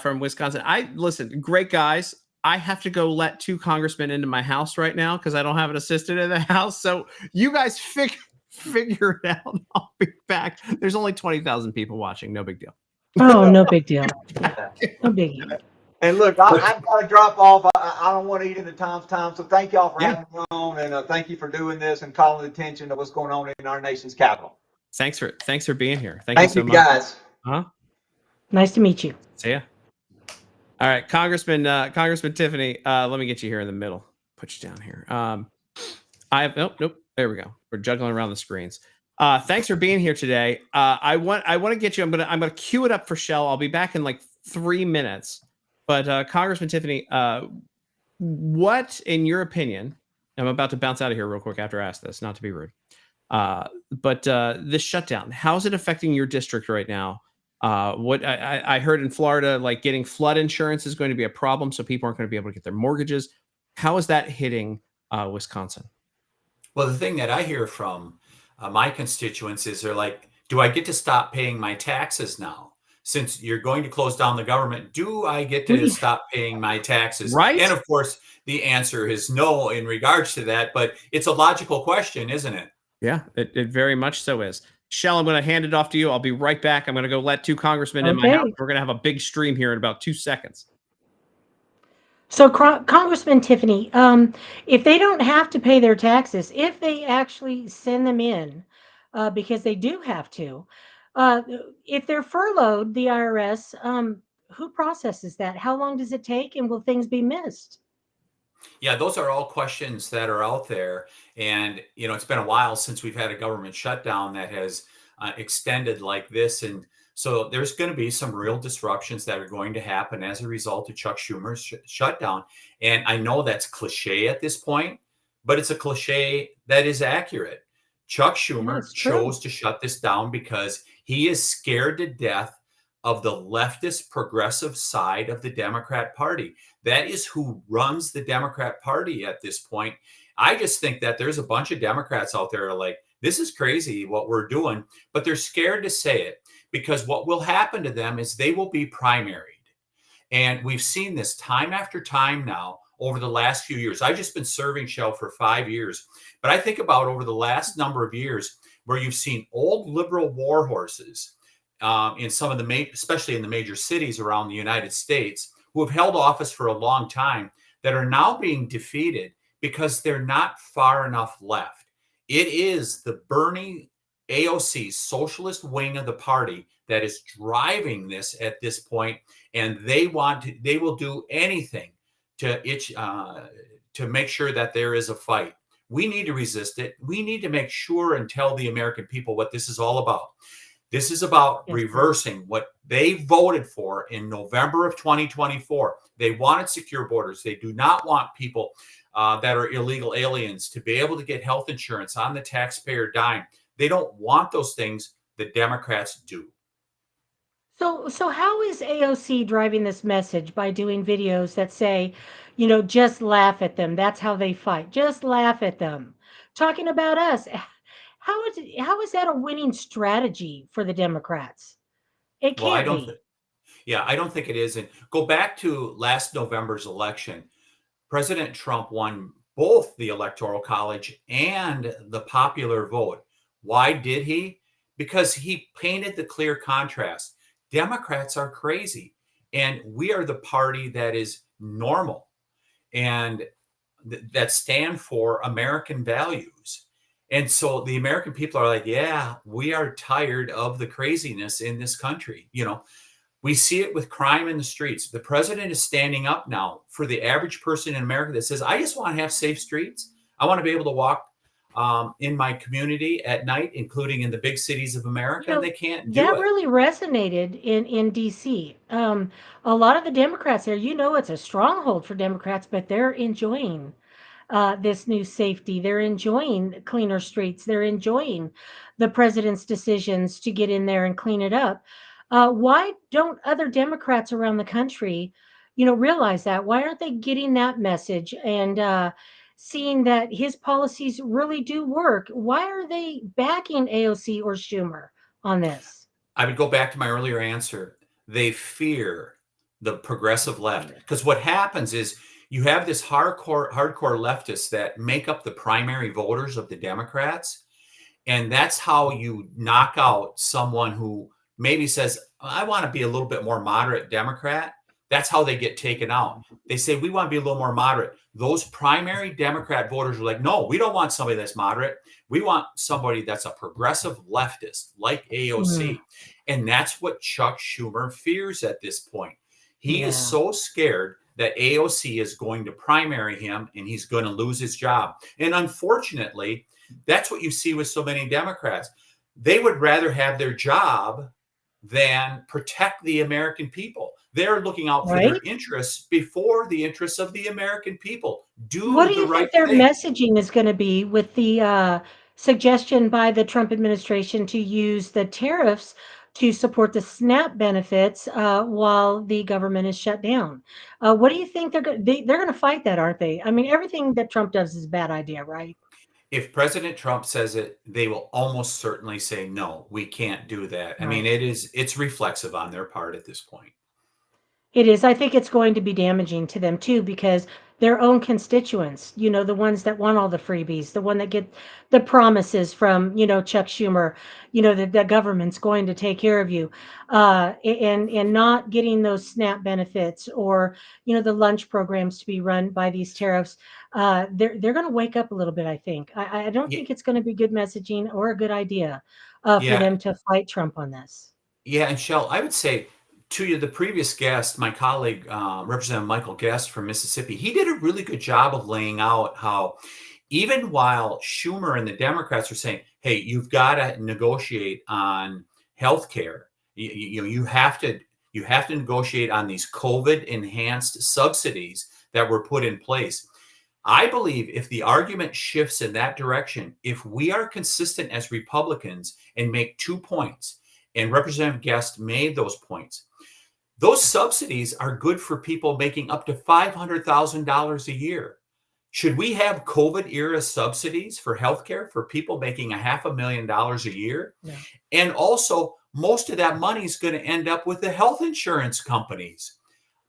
from Wisconsin. Listen, great guys. I have to go let 2 congressmen into my house right now because I don't have an assistant in the house. So you guys figure it out. I'll be back. There's only 20,000 people watching. No big deal. Oh, no big deal. No biggie. And look, I've got to drop off. I don't want to eat into Tom's time. So thank y'all for having me on, and thank you for doing this and calling the attention to what's going on in our nation's capital. Thanks for being here. Thank you so much, guys. Nice to meet you. See ya. All right, Congressman Tiffany. Let me get you here in the middle. Put you down here. Nope. There we go. We're juggling around the screens. Thanks for being here today. I want to get you. I'm gonna cue it up for Shell. I'll be back in like 3 minutes. But Congressman Tiffany, what, in your opinion, I'm about to bounce out of here real quick after I ask this, not to be rude. But this shutdown, how is it affecting your district right now? What I heard in Florida, like getting flood insurance is going to be a problem, so people aren't going to be able to get their mortgages. How is that hitting Wisconsin? Well, the thing that I hear from my constituents is they're like, do I get to stop paying my taxes now? Since you're going to close down the government, do I get to stop paying my taxes? Right. And of course, the answer is no in regards to that, but it's a logical question, isn't it? Yeah, it very much so is. Shell, I'm going to hand it off to you. I'll be right back. I'm going to go let 2 congressmen in my house. We're going to have a big stream here in about 2 seconds. So, Congressman Tiffany, if they don't have to pay their taxes, if they actually send them in, because they do have to, if they're furloughed, the IRS, who processes that? How long does it take, and will things be missed? Yeah, those are all questions that are out there. And, it's been a while since we've had a government shutdown that has extended like this. And so there's going to be some real disruptions that are going to happen as a result of Chuck Schumer's shutdown. And I know that's cliche at this point, but it's a cliche that is accurate. Chuck Schumer chose to shut this down because he is scared to death of the leftist progressive side of the Democrat Party. That is who runs the Democrat Party at this point. I just think that there's a bunch of Democrats out there like, this is crazy what we're doing, but they're scared to say it because what will happen to them is they will be primaried. And we've seen this time after time now over the last few years. I've just been serving Shell for 5 years, but I think about over the last number of years where you've seen old liberal war horses in some of especially in the major cities around the United States, who have held office for a long time, that are now being defeated because they're not far enough left. It is the Bernie AOC socialist wing of the party that is driving this at this point, and they will do anything to make sure that there is a fight. We need to resist it. We need to make sure and tell the American people what this is all about. This is about reversing what they voted for in November of 2024. They wanted secure borders. They do not want people that are illegal aliens to be able to get health insurance on the taxpayer dime. They don't want those things. The Democrats do. So how is AOC driving this message by doing videos that say, just laugh at them? That's how they fight. Just laugh at them. Talking about us. How is that a winning strategy for the Democrats? It can't be. I don't think it is. And go back to last November's election. President Trump won both the Electoral College and the popular vote. Why did he? Because he painted the clear contrast. Democrats are crazy, and we are the party that is normal and that stand for American values. And so the American people are like, yeah, we are tired of the craziness in this country. We see it with crime in the streets. The president is standing up now for the average person in America that says, I just want to have safe streets. I want to be able to walk in my community at night, including in the big cities of America. They can't do that it. really resonated in DC. A lot of the Democrats there, it's a stronghold for Democrats, but they're enjoying this new safety. They're enjoying cleaner streets. They're enjoying the president's decisions to get in there and clean it up. Why don't other Democrats around the country, realize that? Why aren't they getting that message and seeing that his policies really do work? Why are they backing AOC or Schumer on this? I would go back to my earlier answer. They fear the progressive left because what happens is you have this hardcore leftists that make up the primary voters of the Democrats. And that's how you knock out someone who maybe says, I want to be a little bit more moderate Democrat. That's how they get taken out. They say, we want to be a little more moderate. Those primary Democrat voters are like, no, we don't want somebody that's moderate. We want somebody that's a progressive leftist like AOC. And that's what Chuck Schumer fears at this point. He is so scared that AOC is going to primary him and he's going to lose his job. And unfortunately, that's what you see with so many Democrats. They would rather have their job than protect the American people. They're looking out for their interests before the interests of the American people. What do you think their messaging is going to be with the suggestion by the Trump administration to use the tariffs to support the SNAP benefits while the government is shut down? What do you think they're going to fight that, aren't they? I mean, everything that Trump does is a bad idea, right? If President Trump says it, they will almost certainly say, no, we can't do that. I mean, it's reflexive on their part at this point. It is. I think it's going to be damaging to them too, because their own constituents, the ones that want all the freebies, the one that get the promises from, Chuck Schumer, that the government's going to take care of you, and not getting those SNAP benefits or, the lunch programs to be run by these tariffs. They're going to wake up a little bit, I think. I don't think it's going to be good messaging or a good idea for them to fight Trump on this. Yeah, and Shell, I would say, to you, the previous guest, my colleague, Representative Michael Guest from Mississippi, he did a really good job of laying out how even while Schumer and the Democrats are saying, hey, you've got to negotiate on health care, you have to negotiate on these COVID enhanced subsidies that were put in place. I believe if the argument shifts in that direction, if we are consistent as Republicans and make 2 points, and Representative Guest made those points, those subsidies are good for people making up to $500,000 a year. Should we have COVID era subsidies for healthcare for people making $500,000 a year? Yeah. And also, most of that money is going to end up with the health insurance companies.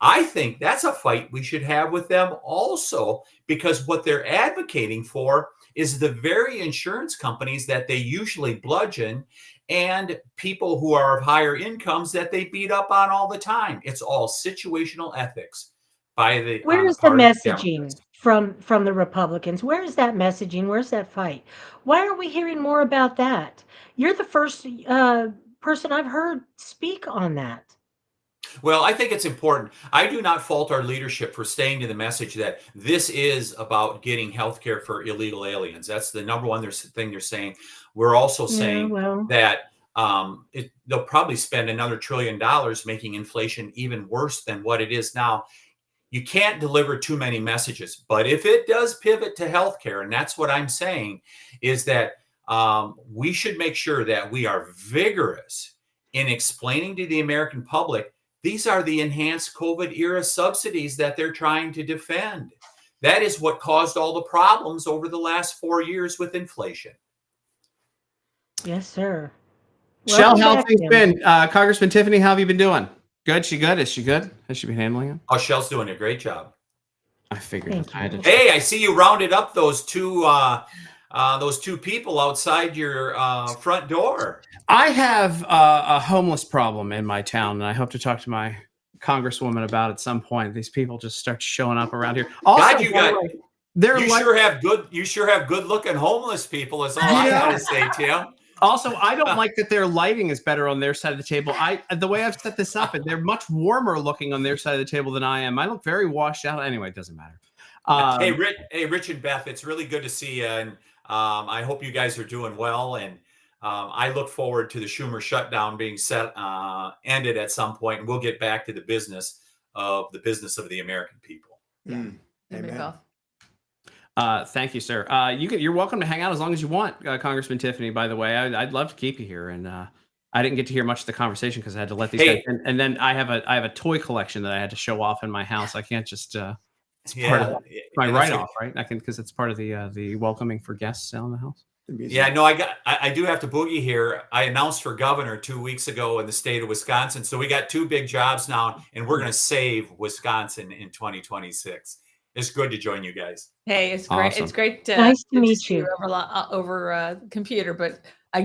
I think that's a fight we should have with them also, because what they're advocating for is the very insurance companies that they usually bludgeon and people who are of higher incomes that they beat up on all the time. It's all situational ethics by the Where is the messaging from the Republicans? Where is that messaging? Where's that fight? Why aren't we hearing more about that? You're the first person I've heard speak on that. Well, I think it's important. I do not fault our leadership for staying to the message that this is about getting health care for illegal aliens. That's the number one thing they're saying. We're also saying that they'll probably spend another $1 trillion making inflation even worse than what it is now. You can't deliver too many messages, but if it does pivot to healthcare, and that's what I'm saying, is that we should make sure that we are vigorous in explaining to the American public these are the enhanced COVID era subsidies that they're trying to defend. That is what caused all the problems over the last 4 years with inflation. Yes, sir. Shell, how have things been? Congressman Tiffany, how have you been doing? Good? She good? Is she good? Has she been handling it? Oh, Shell's doing a great job. I figured. Hey, I see you rounded up those two people outside your front door. I have a homeless problem in my town, and I hope to talk to my Congresswoman about at some point. These people just start showing up around here. Also, God, you by the got. way, they're You like, sure have good looking homeless people. Is all I gotta say, Tim. also, I don't like that their lighting is better on their side of the table. The way I've set this up, and they're much warmer looking on their side of the table than I am. I look very washed out. Anyway, it doesn't matter. Rich and Beth, it's really good to see you, and I hope you guys are doing well. And I look forward to the Schumer shutdown being ended at some point, and we'll get back to the business of the American people. Amen. Thank you, sir. You're welcome to hang out as long as you want, Congressman Tiffany. By the way, I'd love to keep you here, and I didn't get to hear much of the conversation because I had to let these guys in. And then I have a toy collection that I had to show off in my house. I can't just it's part of my write-off, right? I can, because it's part of the welcoming for guests in the house. Yeah, no, I do have to boogie here. I announced for governor 2 weeks ago in the state of Wisconsin, so we got 2 big jobs now, and we're going to save Wisconsin in 2026. It's good to join you guys. Hey, it's great. Awesome. It's great Nice to good meet see you. over computer. But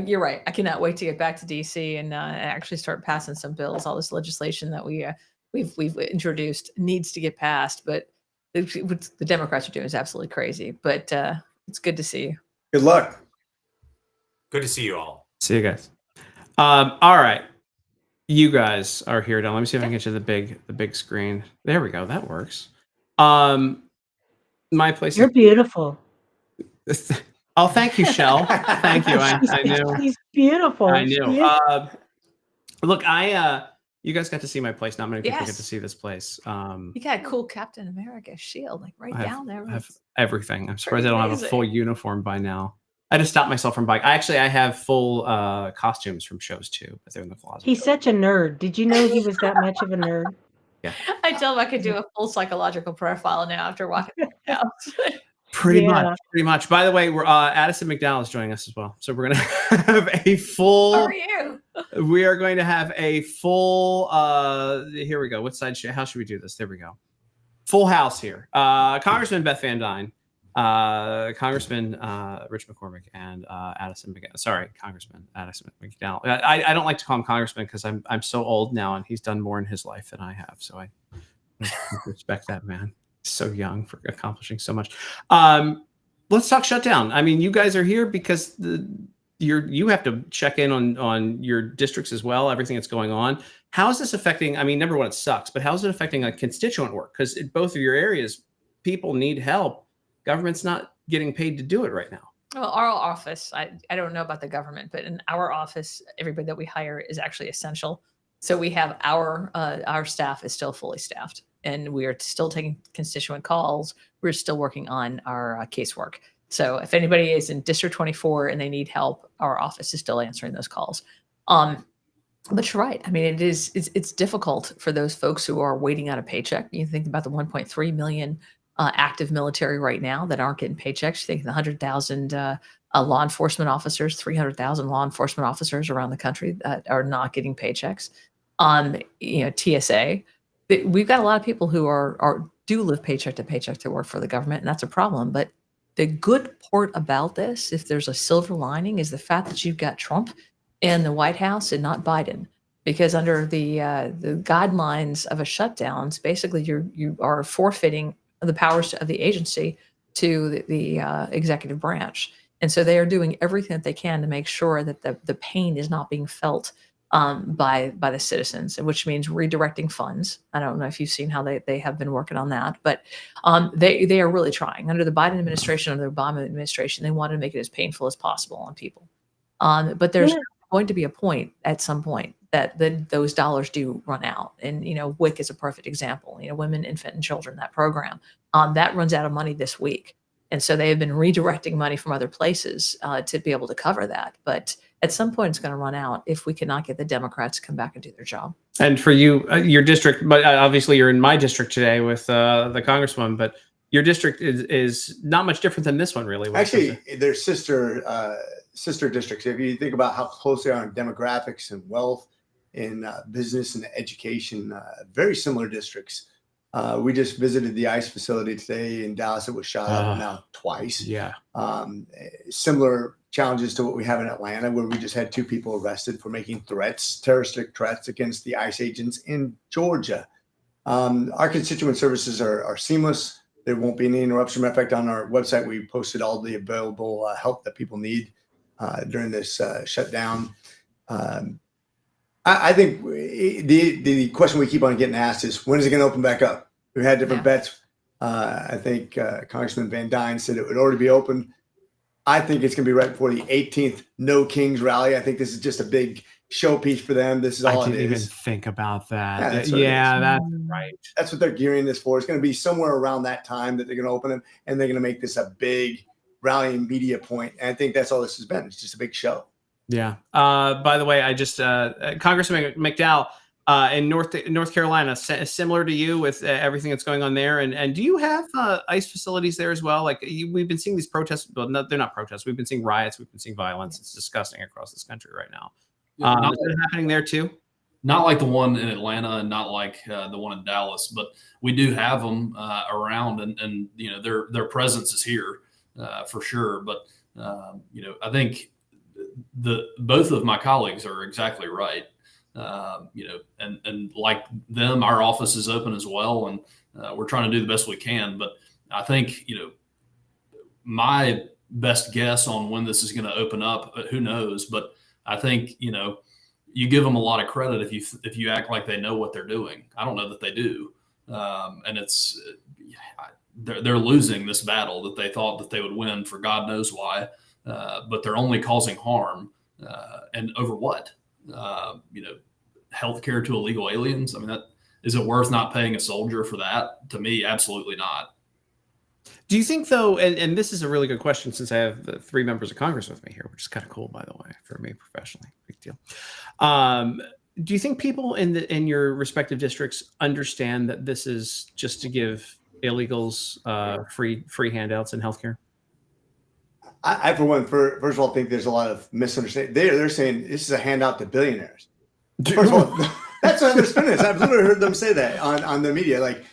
you're right. I cannot wait to get back to DC and actually start passing some bills. All this legislation that we've introduced needs to get passed. But what the Democrats are doing is absolutely crazy. But it's good to see you. Good luck. Good to see you all. See you guys. All right, you guys are here now. Let me see if I can get you the big screen. There we go. That works. My place. You're beautiful. Oh, thank you, Shell. Thank you. I knew. He's beautiful. I She's knew. beautiful. Look, you guys got to see my place. Not many people get to Yes. see this place. You got a cool Captain America shield, like right down there. I have everything. I'm surprised I don't have a Amazing. full uniform by now. I just stopped myself from buying. I have full costumes from shows too, but they're in the closet. He's such a nerd. Did you know he was that much of a nerd? I tell him I could do a full psychological profile now after walking out. Pretty Yeah. much. By the way, we're Addison McDowell is joining us as well. So we're gonna have a full. How are you? We are going to have a full. Here we go. What side? How should we do this? There we go. Full house here. Congressman Beth Van Dyne, Congressman Rich McCormick, and Addison McDowell. Sorry, Congressman Addison McDowell. I don't like to call him Congressman because I'm so old now, and he's done more in his life than I have. So I respect that man. So young for accomplishing so much. Let's talk shutdown. I mean, you guys are here because you have to check in on your districts as well, everything that's going on. How is this affecting? I mean, number one, it sucks, but how is it affecting like constituent work? Because in both of your areas, people need help. Government's not getting paid to do it right now. Well, our office, I don't know about the government, but in our office, everybody that we hire is actually essential. So we have our staff is still fully staffed, and we are still taking constituent calls. We're still working on our casework. So if anybody is in District 24 and they need help, our office is still answering those calls. But you're right. I mean, it's difficult for those folks who are waiting on a paycheck. You think about the 1.3 million active military right now that aren't getting paychecks. You think the 100,000 law enforcement officers, 300,000 law enforcement officers around the country that are not getting paychecks. TSA. We've got a lot of people who do live paycheck to paycheck to work for the government, and that's a problem. But the good part about this, if there's a silver lining, is the fact that you've got Trump in the White House and not Biden. Because under the guidelines of a shutdown, basically you are forfeiting the powers of the agency to the executive branch. And so they are doing everything that they can to make sure that the pain is not being felt by the citizens, which means redirecting funds. I don't know if you've seen how they have been working on that, but they are really trying. Under the Biden administration, under the Obama administration, they wanted to make it as painful as possible on people. But there's going to be a point at some point that those dollars do run out. And, WIC is a perfect example, women, infant, and children, that program, that runs out of money this week. And so they have been redirecting money from other places to be able to cover that. But at some point, it's going to run out if we cannot get the Democrats to come back and do their job. And for you, your district, but obviously you're in my district today with the congresswoman, but your district is not much different than this one, really. Actually, they're sister districts. If you think about how close they are in demographics and wealth, in business and education, very similar districts. We just visited the ICE facility today in Dallas. It was shot up now twice. Yeah. Similar challenges to what we have in Atlanta, where we just had 2 people arrested for making threats, terroristic threats against the ICE agents in Georgia. Our constituent services are seamless. There won't be any interruption. Matter of fact, on our website, we posted all the available help that people need during this shutdown. I think the question we keep on getting asked is, when is it going to open back up? We've had different bets. I think Congressman Van Dyne said it would already be open. I think it's going to be right before the 18th No Kings rally. I think this is just a big showpiece for them. This is all I it didn't even is. think about that. Yeah, that's what it Yeah, is. that's right. That's what they're gearing this for. It's going to be somewhere around that time that they're going to open them, and they're going to make this a big rallying media point. And I think that's all this has been. It's just a big show. Yeah. By the way, I just Congressman McDowell in North Carolina, similar to you with everything that's going on there. And do you have ICE facilities there as well? Like we've been seeing these protests, but they're not protests. We've been seeing riots. We've been seeing violence. It's disgusting across this country right now. Is it happening there too? Not like the one in Atlanta, and not like the one in Dallas, but we do have them around, and you know their presence is here for sure. But you know, I think both of my colleagues are exactly right. You know, and like them, our office is open as well, and we're trying to do the best we can. But I think, you know, my best guess on when this is going to open up, who knows? But I think, you know, you give them a lot of credit if you act like they know what they're doing. I don't know that they do, and it's they're losing this battle that they thought that they would win for God knows why, but they're only causing harm, and over what? You know, healthcare to illegal aliens. I mean, is it worth not paying a soldier for that? To me, absolutely not. Do you think, though, and this is a really good question since I have the 3 members of Congress with me here, which is kind of cool, by the way, for me professionally, big deal. Do you think people in your respective districts understand that this is just to give illegals free handouts in healthcare? I for one, first of all, think there's a lot of misunderstanding. They're saying this is a handout to billionaires. First of all, that's how they're spinning this. I've literally heard them say that on the media. Like,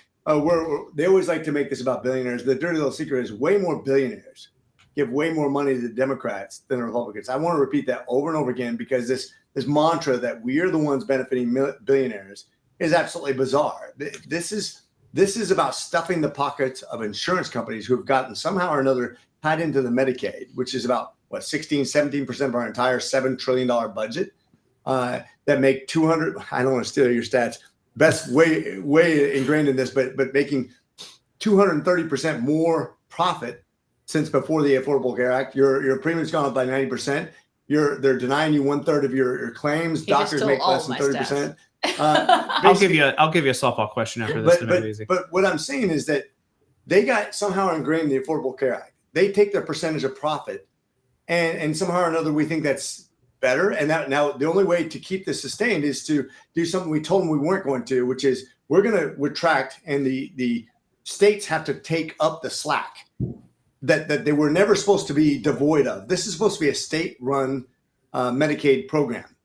they always like to make this about billionaires. The dirty little secret is way more billionaires give way more money to the Democrats than the Republicans. I want to repeat that over and over again, because this mantra that we are the ones benefiting billionaires is absolutely bizarre. This is about stuffing the pockets of insurance companies who have gotten somehow or another tied into the Medicaid, which is about 17% of our entire $7 trillion budget, that make 200. I don't want to steal your stats. Best way ingrained in this, but making 230% more profit since before the Affordable Care Act. Your premium's gone up by 90%. They're denying you 1/3 of your claims. Doctors make less than 30%. I'll give you a softball question after this. But what I'm saying is that they got somehow ingrained in the Affordable Care Act. They take their percentage of profit, and somehow or another we think that's better. And that now the only way to keep this sustained is to do something we told them we weren't going to, which is we're going to retract, and the states have to take up the slack that they were never supposed to be devoid of. This is supposed to be a state-run Medicaid program,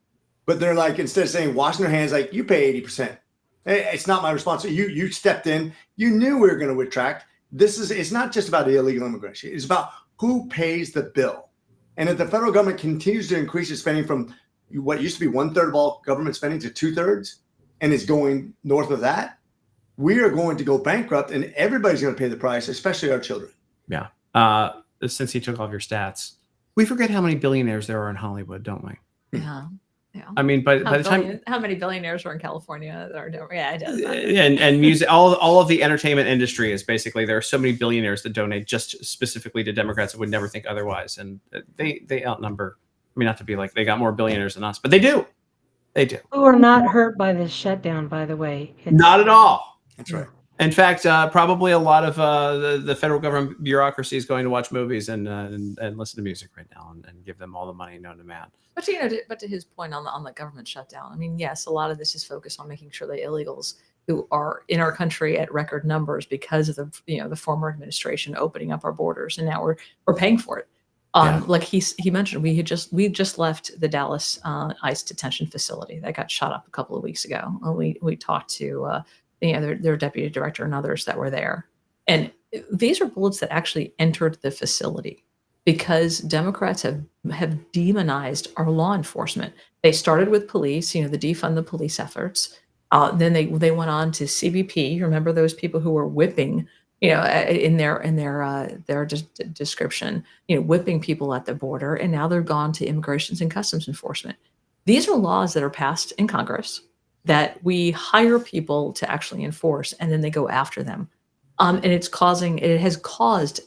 but they're like, instead of saying washing their hands, like, you pay 80%. It's not my responsibility. You stepped in. You knew we were going to retract. It's not just about the illegal immigration. It's about who pays the bill. And if the federal government continues to increase its spending from what used to be 1/3 of all government spending to 2/3, and is going north of that, we are going to go bankrupt, and everybody's going to pay the price, especially our children. Yeah. Since you took off your stats, we forget how many billionaires there are in Hollywood, don't we? Yeah. Yeah. I mean, by the time, how many billionaires are in California that are doing? Yeah, it does. And music, all of the entertainment industry is basically, there are so many billionaires that donate just specifically to Democrats that would never think otherwise, and they outnumber. I mean, not to be like they got more billionaires than us, but they do. They do. Who are not hurt by this shutdown, by the way. Not at all. That's right. In fact, probably a lot of the federal government bureaucracy is going to watch movies and listen to music right now and give them all the money known to man. But but to his point on the government shutdown, I mean, yes, a lot of this is focused on making sure that illegals who are in our country at record numbers because of the former administration opening up our borders, and now we're paying for it. Like he mentioned, we just left the Dallas ICE detention facility that got shot up a couple of weeks ago. We talked to their deputy director and others that were there. And these are bullets that actually entered the facility because Democrats have demonized our law enforcement. They started with police, the defund the police efforts. Then they went on to CBP. Remember those people who were whipping, in their description, whipping people at the border, and now they're gone to Immigrations and Customs Enforcement. These are laws that are passed in Congress that we hire people to actually enforce, and then they go after them. And it has caused,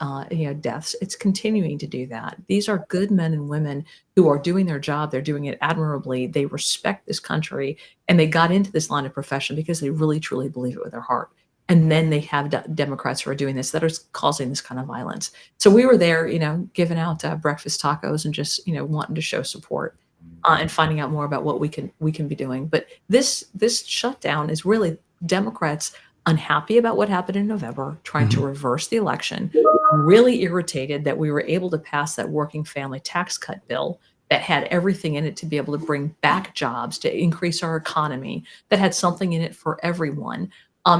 deaths. It's continuing to do that. These are good men and women who are doing their job. They're doing it admirably. They respect this country, and they got into this line of profession because they really, truly believe it with their heart. And then they have Democrats who are doing this that are causing this kind of violence. So we were there, giving out breakfast tacos and just, wanting to show support and finding out more about what we can be doing. But this shutdown is really Democrats unhappy about what happened in November, trying to reverse the election, really irritated that we were able to pass that working family tax cut bill that had everything in it to be able to bring back jobs, to increase our economy, that had something in it for everyone,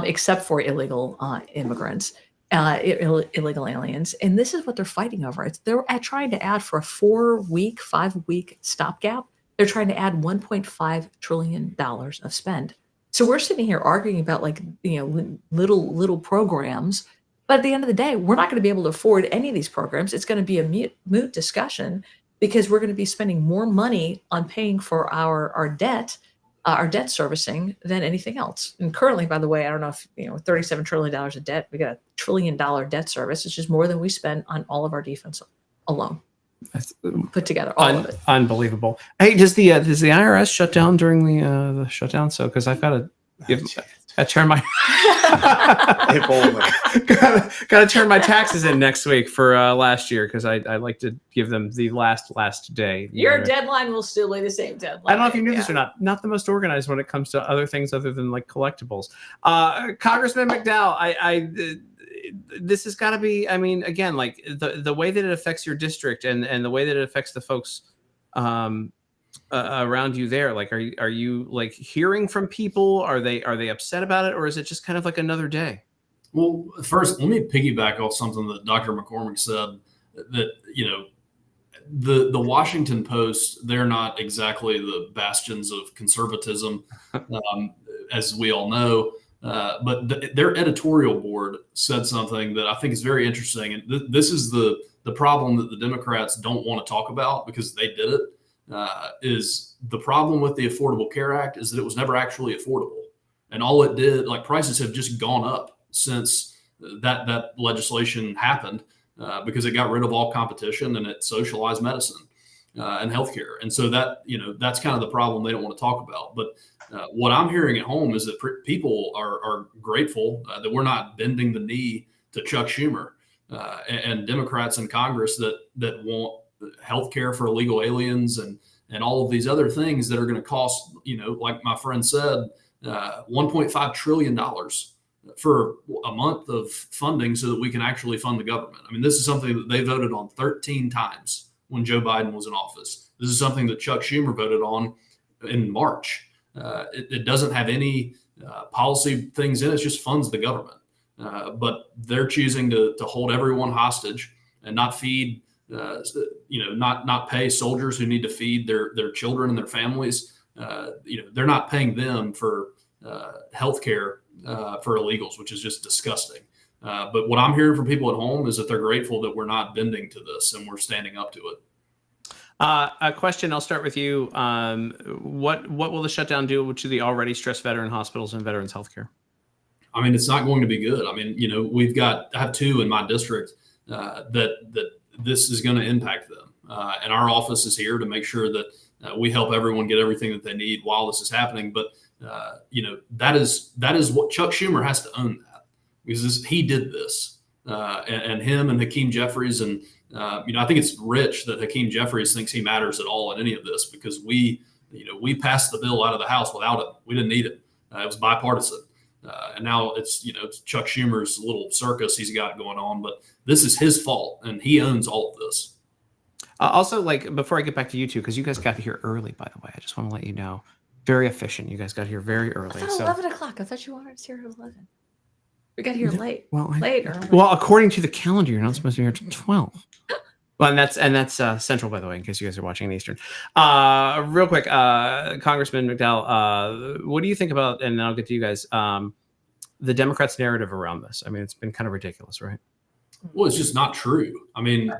except for illegal immigrants, illegal aliens. And this is what they're fighting over. They're trying to add, for a 5-week stopgap, they're trying to add $1.5 trillion of spend. So we're sitting here arguing about little programs, but at the end of the day, we're not going to be able to afford any of these programs. It's going to be a moot discussion because we're going to be spending more money on paying for our debt servicing than anything else. And currently, by the way, I don't know if $37 trillion of debt, we got $1 trillion debt service. It's just more than we spend on all of our defense alone. That's put together, all of it. Unbelievable. Hey, does the IRS shut down during the shutdown? So, because I've got to turn my If only. got to turn my taxes in next week for last year, because I like to give them the last day. Your deadline will still be the same deadline. I don't know if you knew this or not. Not the most organized when it comes to other things other than like collectibles. Congressman McDowell, this has got to be, I mean, again, like the way that it affects your district and the way that it affects the folks around you there, like, are you like hearing from people? Are they upset about it, or is it just kind of like another day? Well, first, let me piggyback off something that Dr. McCormick said, that, the Washington Post, they're not exactly the bastions of conservatism, as we all know. But their editorial board said something that I think is very interesting. And this is the problem that the Democrats don't want to talk about because they did it, is the problem with the Affordable Care Act is that it was never actually affordable. And all it did, like, prices have just gone up since that legislation happened, because it got rid of all competition and it socialized medicine and healthcare. And so that's kind of the problem they don't want to talk about. But what I'm hearing at home is that people are grateful that we're not bending the knee to Chuck Schumer and Democrats in Congress that want health care for illegal aliens and all of these other things that are going to cost, like my friend said, $1.5 trillion for a month of funding so that we can actually fund the government. I mean, this is something that they voted on 13 times when Joe Biden was in office. This is something that Chuck Schumer voted on in March. It doesn't have any policy things in it. It just funds the government. But they're choosing to hold everyone hostage and not feed, not pay soldiers who need to feed their children and their families. They're not paying them for health care for illegals, which is just disgusting. But what I'm hearing from people at home is that they're grateful that we're not bending to this and we're standing up to it. A question, I'll start with you. What will the shutdown do to the already stressed veteran hospitals and veterans healthcare? I mean, it's not going to be good. I mean, I have 2 in my district that this is going to impact them. And our office is here to make sure that we help everyone get everything that they need while this is happening. But, that is what Chuck Schumer has to own that, because he did this. And him and Hakeem Jeffries and, I think it's rich that Hakeem Jeffries thinks he matters at all in any of this, because we passed the bill out of the House without it. We didn't need it. It was bipartisan. And now it's Chuck Schumer's little circus he's got going on, but this is his fault and he owns all of this. Also, like, before I get back to you two, because you guys got here early, by the way, I just want to let you know, very efficient. You guys got here very early. I thought 11 o'clock. I thought you wanted us here at 11. We got here late. Well, later. Well, according to the calendar, you're not supposed to be here till 12. Well, and that's Central, by the way, in case you guys are watching in Eastern. Real quick, Congressman McDowell, what do you think about? And then I'll get to you guys. The Democrats' narrative around this. I mean, it's been kind of ridiculous, right? Well, it's just not true. I mean,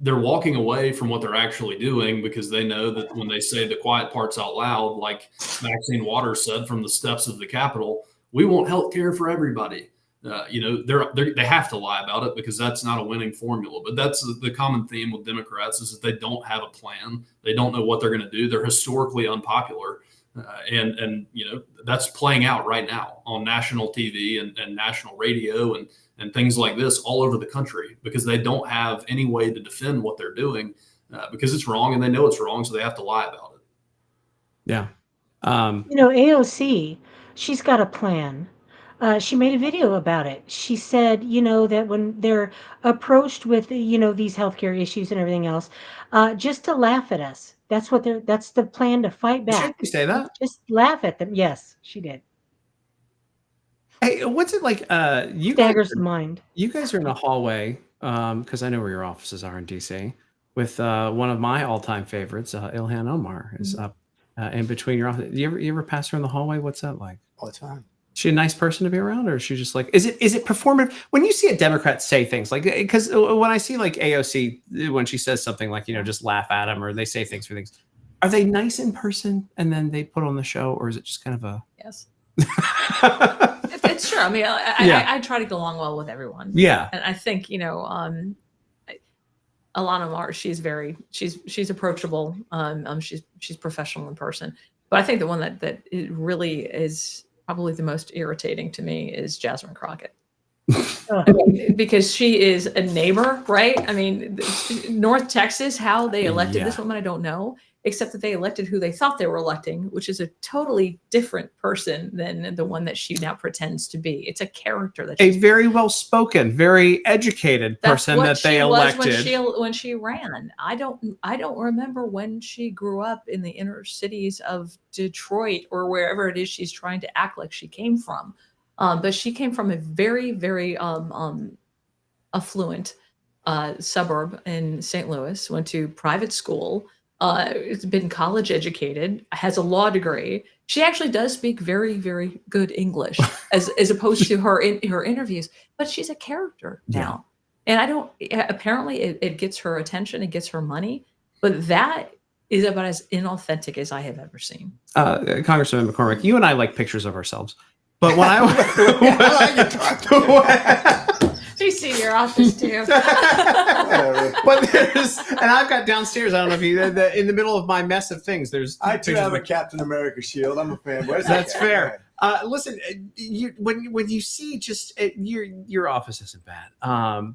they're walking away from what they're actually doing because they know that when they say the quiet parts out loud, like Maxine Waters said from the steps of the Capitol, we want health care for everybody. They have to lie about it because that's not a winning formula. But that's the common theme with Democrats is that they don't have a plan. They don't know what they're going to do. They're historically unpopular. And that's playing out right now on national TV and national radio and things like this all over the country because they don't have any way to defend what they're doing because it's wrong and they know it's wrong, so they have to lie about it. Yeah. AOC, she's got a plan. She made a video about it. She said, that when they're approached with, these healthcare issues and everything else, just to laugh at us. That's the plan to fight back. Did she say that? Just laugh at them. Yes, she did. Hey, what's it like? You Staggers the mind. You guys are in a hallway, because I know where your offices are in DC, with one of my all-time favorites, Ilhan Omar, is up in between your office. You ever pass her in the hallway? What's that like? All the time. Is she a nice person to be around, or is she just like? Is it performative? When you see a Democrat say things like, because when I see like AOC when she says something like just laugh at them or they say things for things, are they nice in person and then they put on the show, or is it just kind of a? Yes. It's true. I mean, I try to get along well with everyone. Yeah. And I think, Ilhan Omar, she's approachable. She's professional in person. But I think the one that it really is probably the most irritating to me is Jasmine Crockett. Because she is a neighbor, right? I mean, North Texas, how they elected this woman, I don't know, except that they elected who they thought they were electing, which is a totally different person than the one that she now pretends to be. It's a character that a very well-spoken, very educated person that they elected when she ran. I don't remember when she grew up in the inner cities of Detroit or wherever it is she's trying to act like she came from. But she came from a very, very affluent suburb in St. Louis, went to private school, has been college educated, has a law degree. She actually does speak very, very good English as opposed to her interviews, but she's a character now. And apparently it gets her attention, it gets her money, but that is about as inauthentic as I have ever seen. Congressman McCormick, you and I like pictures of ourselves. But when You see your office too. But and I've got downstairs. I don't know if you in the middle of my mess of things. I too have a Captain America shield. I'm a fan. That's fair. Listen, when you see just your office isn't bad.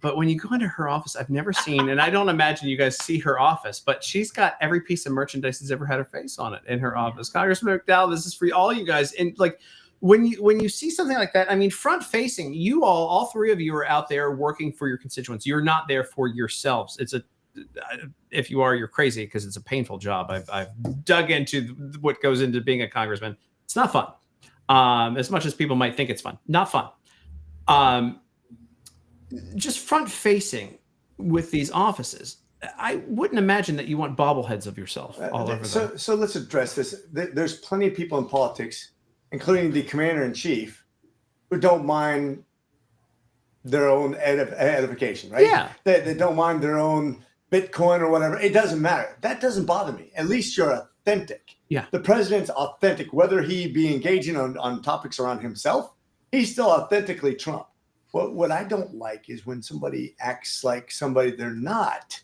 But when you go into her office, I've never seen, and I don't imagine you guys see her office, but she's got every piece of merchandise that's ever had her face on it in her office. Congressman McDowell, this is for all you guys, and like. When you see something like that, I mean, front facing, you all three of you are out there working for your constituents. You're not there for yourselves. If you are, you're crazy because it's a painful job. I've dug into what goes into being a congressman. It's not fun. As much as people might think it's fun, not fun. Just front facing with these offices. I wouldn't imagine that you want bobbleheads of yourself all over them. So let's address this. There's plenty of people in politics, including the commander-in-chief, who don't mind their own edification, right? Yeah. They don't mind their own Bitcoin or whatever. It doesn't matter. That doesn't bother me. At least you're authentic. Yeah. The president's authentic, whether he be engaging on topics around himself, he's still authentically Trump. What I don't like is when somebody acts like somebody they're not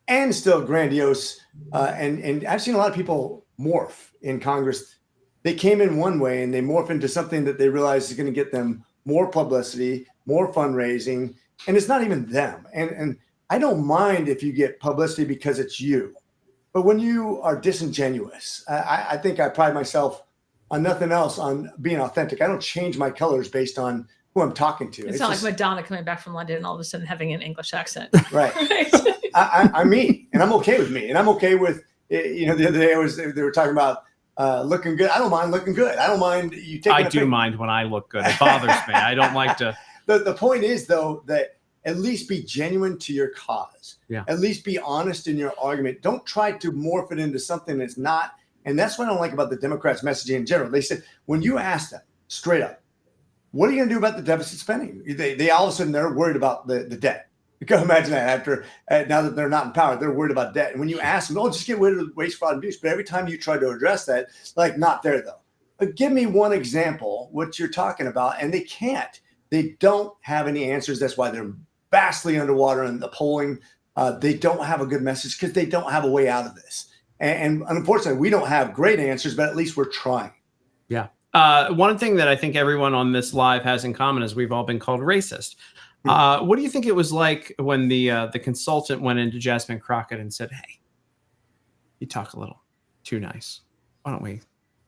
and still grandiose. And I've seen a lot of people morph in Congress. They came in one way and they morph into something that they realize is going to get them more publicity, more fundraising, and it's not even them. And I don't mind if you get publicity because it's you, but when you are disingenuous, I think I pride myself on nothing else on being authentic. I don't change my colors based on who I'm talking to. It's not like Madonna coming back from London and all of a sudden having an English accent. Right. I'm me, and I'm okay with me, and I'm okay with, the other day they were talking about looking good. I don't mind looking good. I don't mind you taking. I do mind when I look good. It bothers me. I don't like to. The point is though that at least be genuine to your cause. Yeah. At least be honest in your argument. Don't try to morph it into something that's not. And that's what I don't like about the Democrats' messaging in general. They said, when you ask them straight up, what are you going to do about the deficit spending? They all of a sudden, they're worried about the debt. You can imagine that now that they're not in power, they're worried about debt. And when you ask them, just get rid of waste, fraud, and abuse. But every time you try to address that, like, not there, though. But give me one example, what you're talking about. And they can't. They don't have any answers. That's why they're vastly underwater in the polling. They don't have a good message because they don't have a way out of this. And unfortunately, we don't have great answers, but at least we're trying. Yeah. One thing that I think everyone on this live has in common is we've all been called racist. What do you think it was like when the consultant went into Jasmine Crockett and said, "Hey, you talk a little too nice. Why don't we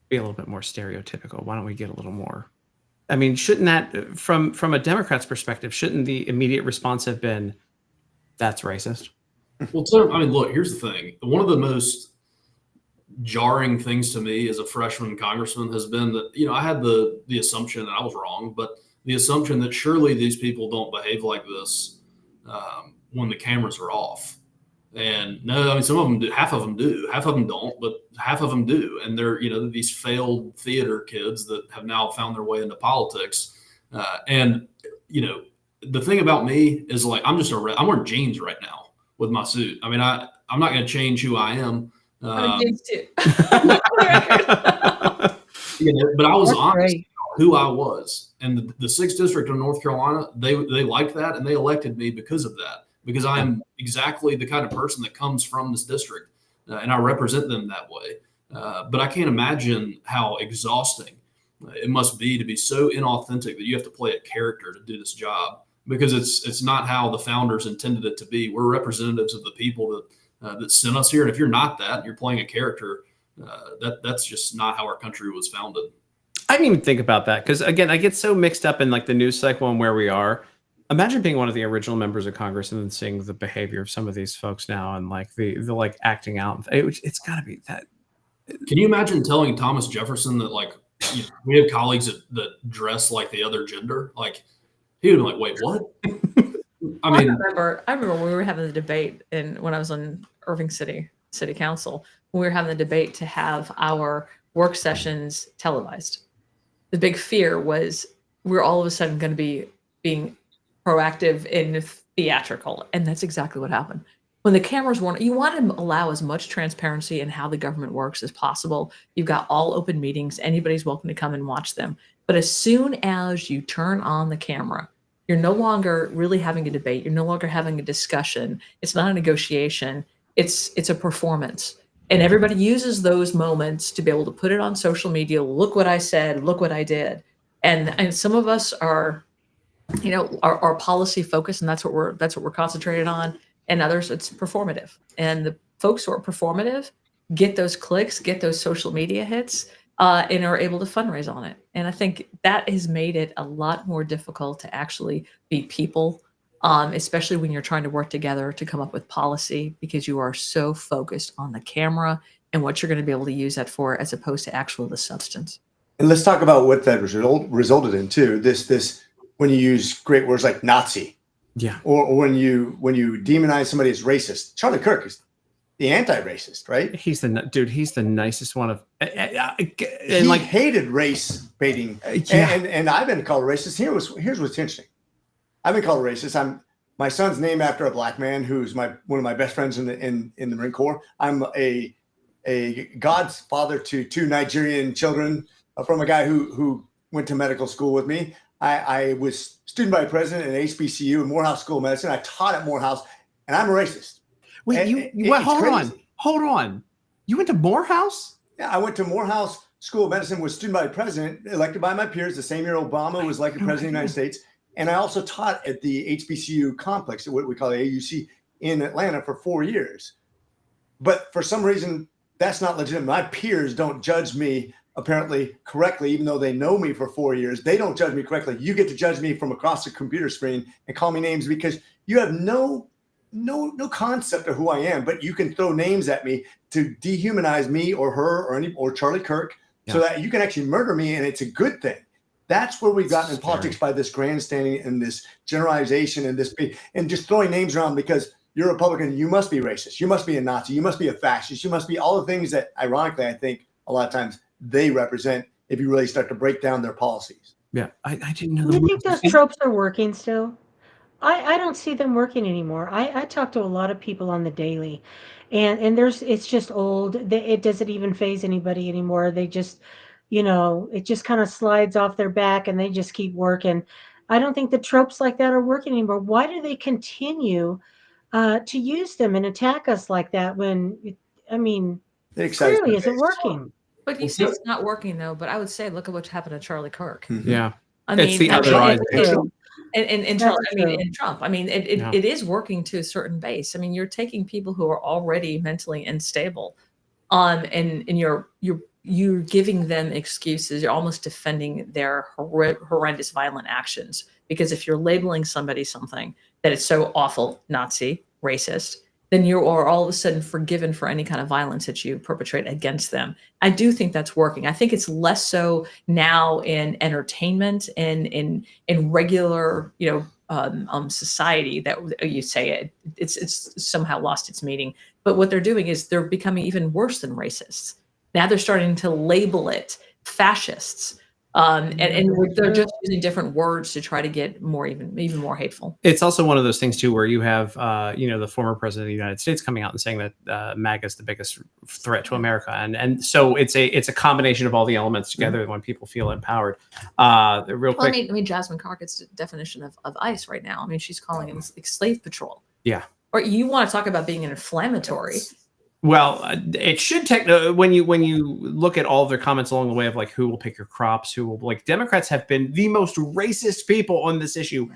be a little bit more stereotypical? Why don't we get a little more?" I mean, shouldn't that, from a Democrat's perspective, shouldn't the immediate response have been, "That's racist"? Well, I mean, look, here's the thing. One of the most jarring things to me as a freshman congressman has been that, I had the assumption, and I was wrong, but the assumption that surely these people don't behave like this when the cameras are off. And no, I mean, some of them do, half of them do, half of them don't, but half of them do. And they're, these failed theater kids that have now found their way into politics. And the thing about me is, like, I'm wearing jeans right now with my suit. I mean, I'm not going to change who I am. I'm jeans too. But I was That's honest great. who I was. And the 6th district of North Carolina, they liked that, and they elected me because of that, because I'm exactly the kind of person that comes from this district, and I represent them that way. But I can't imagine how exhausting it must be to be so inauthentic that you have to play a character to do this job, because it's not how the founders intended it to be. We're representatives of the people that sent us here. And if you're not that, you're playing a character, that's just not how our country was founded. I didn't even think about that, because, again, I get so mixed up in, like, the news cycle and where we are. Imagine being one of the original members of Congress and then seeing the behavior of some of these folks now, and, like, the like acting out. It's got to be that. Can you imagine telling Thomas Jefferson that, like, we have colleagues that dress like the other gender? Like, he would be like, "Wait, what?" I remember when we were having the debate, and when I was on Irving City Council, we were having the debate to have our work sessions televised. The big fear was we're all of a sudden going to be being proactive and theatrical, and that's exactly what happened. When the cameras weren't, you want to allow as much transparency in how the government works as possible. You've got all open meetings. Anybody's welcome to come and watch them. But as soon as you turn on the camera, you're no longer really having a debate. You're no longer having a discussion. It's not a negotiation. It's a performance. And everybody uses those moments to be able to put it on social media. Look what I said. Look what I did. And some of us are, are policy focused, and that's what we're concentrated on. And others, it's performative. And the folks who are performative get those clicks, get those social media hits, and are able to fundraise on it. And I think that has made it a lot more difficult to actually be people, especially when you're trying to work together to come up with policy, because you are so focused on the camera and what you're going to be able to use that for, as opposed to the substance. And let's talk about what that resulted in too. This when you use great words like Nazi, yeah, or when you demonize somebody as racist. Charlie Kirk is the anti-racist, right? He's the nicest one of. He hated race baiting, and I've been called racist. Here's what's interesting. I've been called racist. My son's named after a black man who's one of my best friends in the Marine Corps. I'm a god's father to 2 Nigerian children from a guy who went to medical school with me. I was student body president at HBCU and Morehouse School of Medicine. I taught at Morehouse, and I'm a racist. Wait, hold on. You went to Morehouse? Yeah, I went to Morehouse School of Medicine, was student body president, elected by my peers the same year Obama was elected president of the United States. And I also taught at the HBCU complex, what we call the AUC, in Atlanta for 4 years. But for some reason, that's not legitimate. My peers don't judge me apparently correctly, even though they know me for 4 years. They don't judge me correctly. You get to judge me from across the computer screen and call me names because you have no concept of who I am, but you can throw names at me to dehumanize me or her or Charlie Kirk, so that you can actually murder me, and it's a good thing. That's where we've gotten in politics by this grandstanding and this generalization and just throwing names around because you're a Republican, you must be racist, you must be a Nazi, you must be a fascist, you must be all the things that, ironically, I think a lot of times they represent if you really start to break down their policies. Yeah, I didn't know. Do you think those tropes are working still? I don't see them working anymore. I talk to a lot of people on the daily, and it's just old. It doesn't even phase anybody anymore. They just, it just kind of slides off their back, and they just keep working. I don't think the tropes like that are working anymore. Why do they continue to use them and attack us like that when, I mean, clearly isn't working? But you say it's not working though. But I would say, look at what happened to Charlie Kirk. Yeah, I mean, the other eye. And Trump, I mean, it is working to a certain base. I mean, you're taking people who are already mentally unstable, and you're giving them excuses. You're almost defending their horrendous violent actions, because if you're labeling somebody something that is so awful, Nazi, racist, then you are all of a sudden forgiven for any kind of violence that you perpetrate against them. I do think that's working. I think it's less so now in entertainment and in regular, society that you say it's somehow lost its meaning. But what they're doing is they're becoming even worse than racists. Now they're starting to label it fascists. And they're just using different words to try to get even more hateful. It's also one of those things too, where you have, the former president of the United States coming out and saying that MAGA is the biggest threat to America, and so it's a combination of all the elements together when people feel empowered. Real quick, I mean, Jasmine Crockett's definition of ICE right now. I mean, she's calling him slave patrol. Yeah. Or you want to talk about being an inflammatory? Well, it should when you look at all of their comments along the way of like who will pick your crops, who will Democrats have been the most racist people on this issue,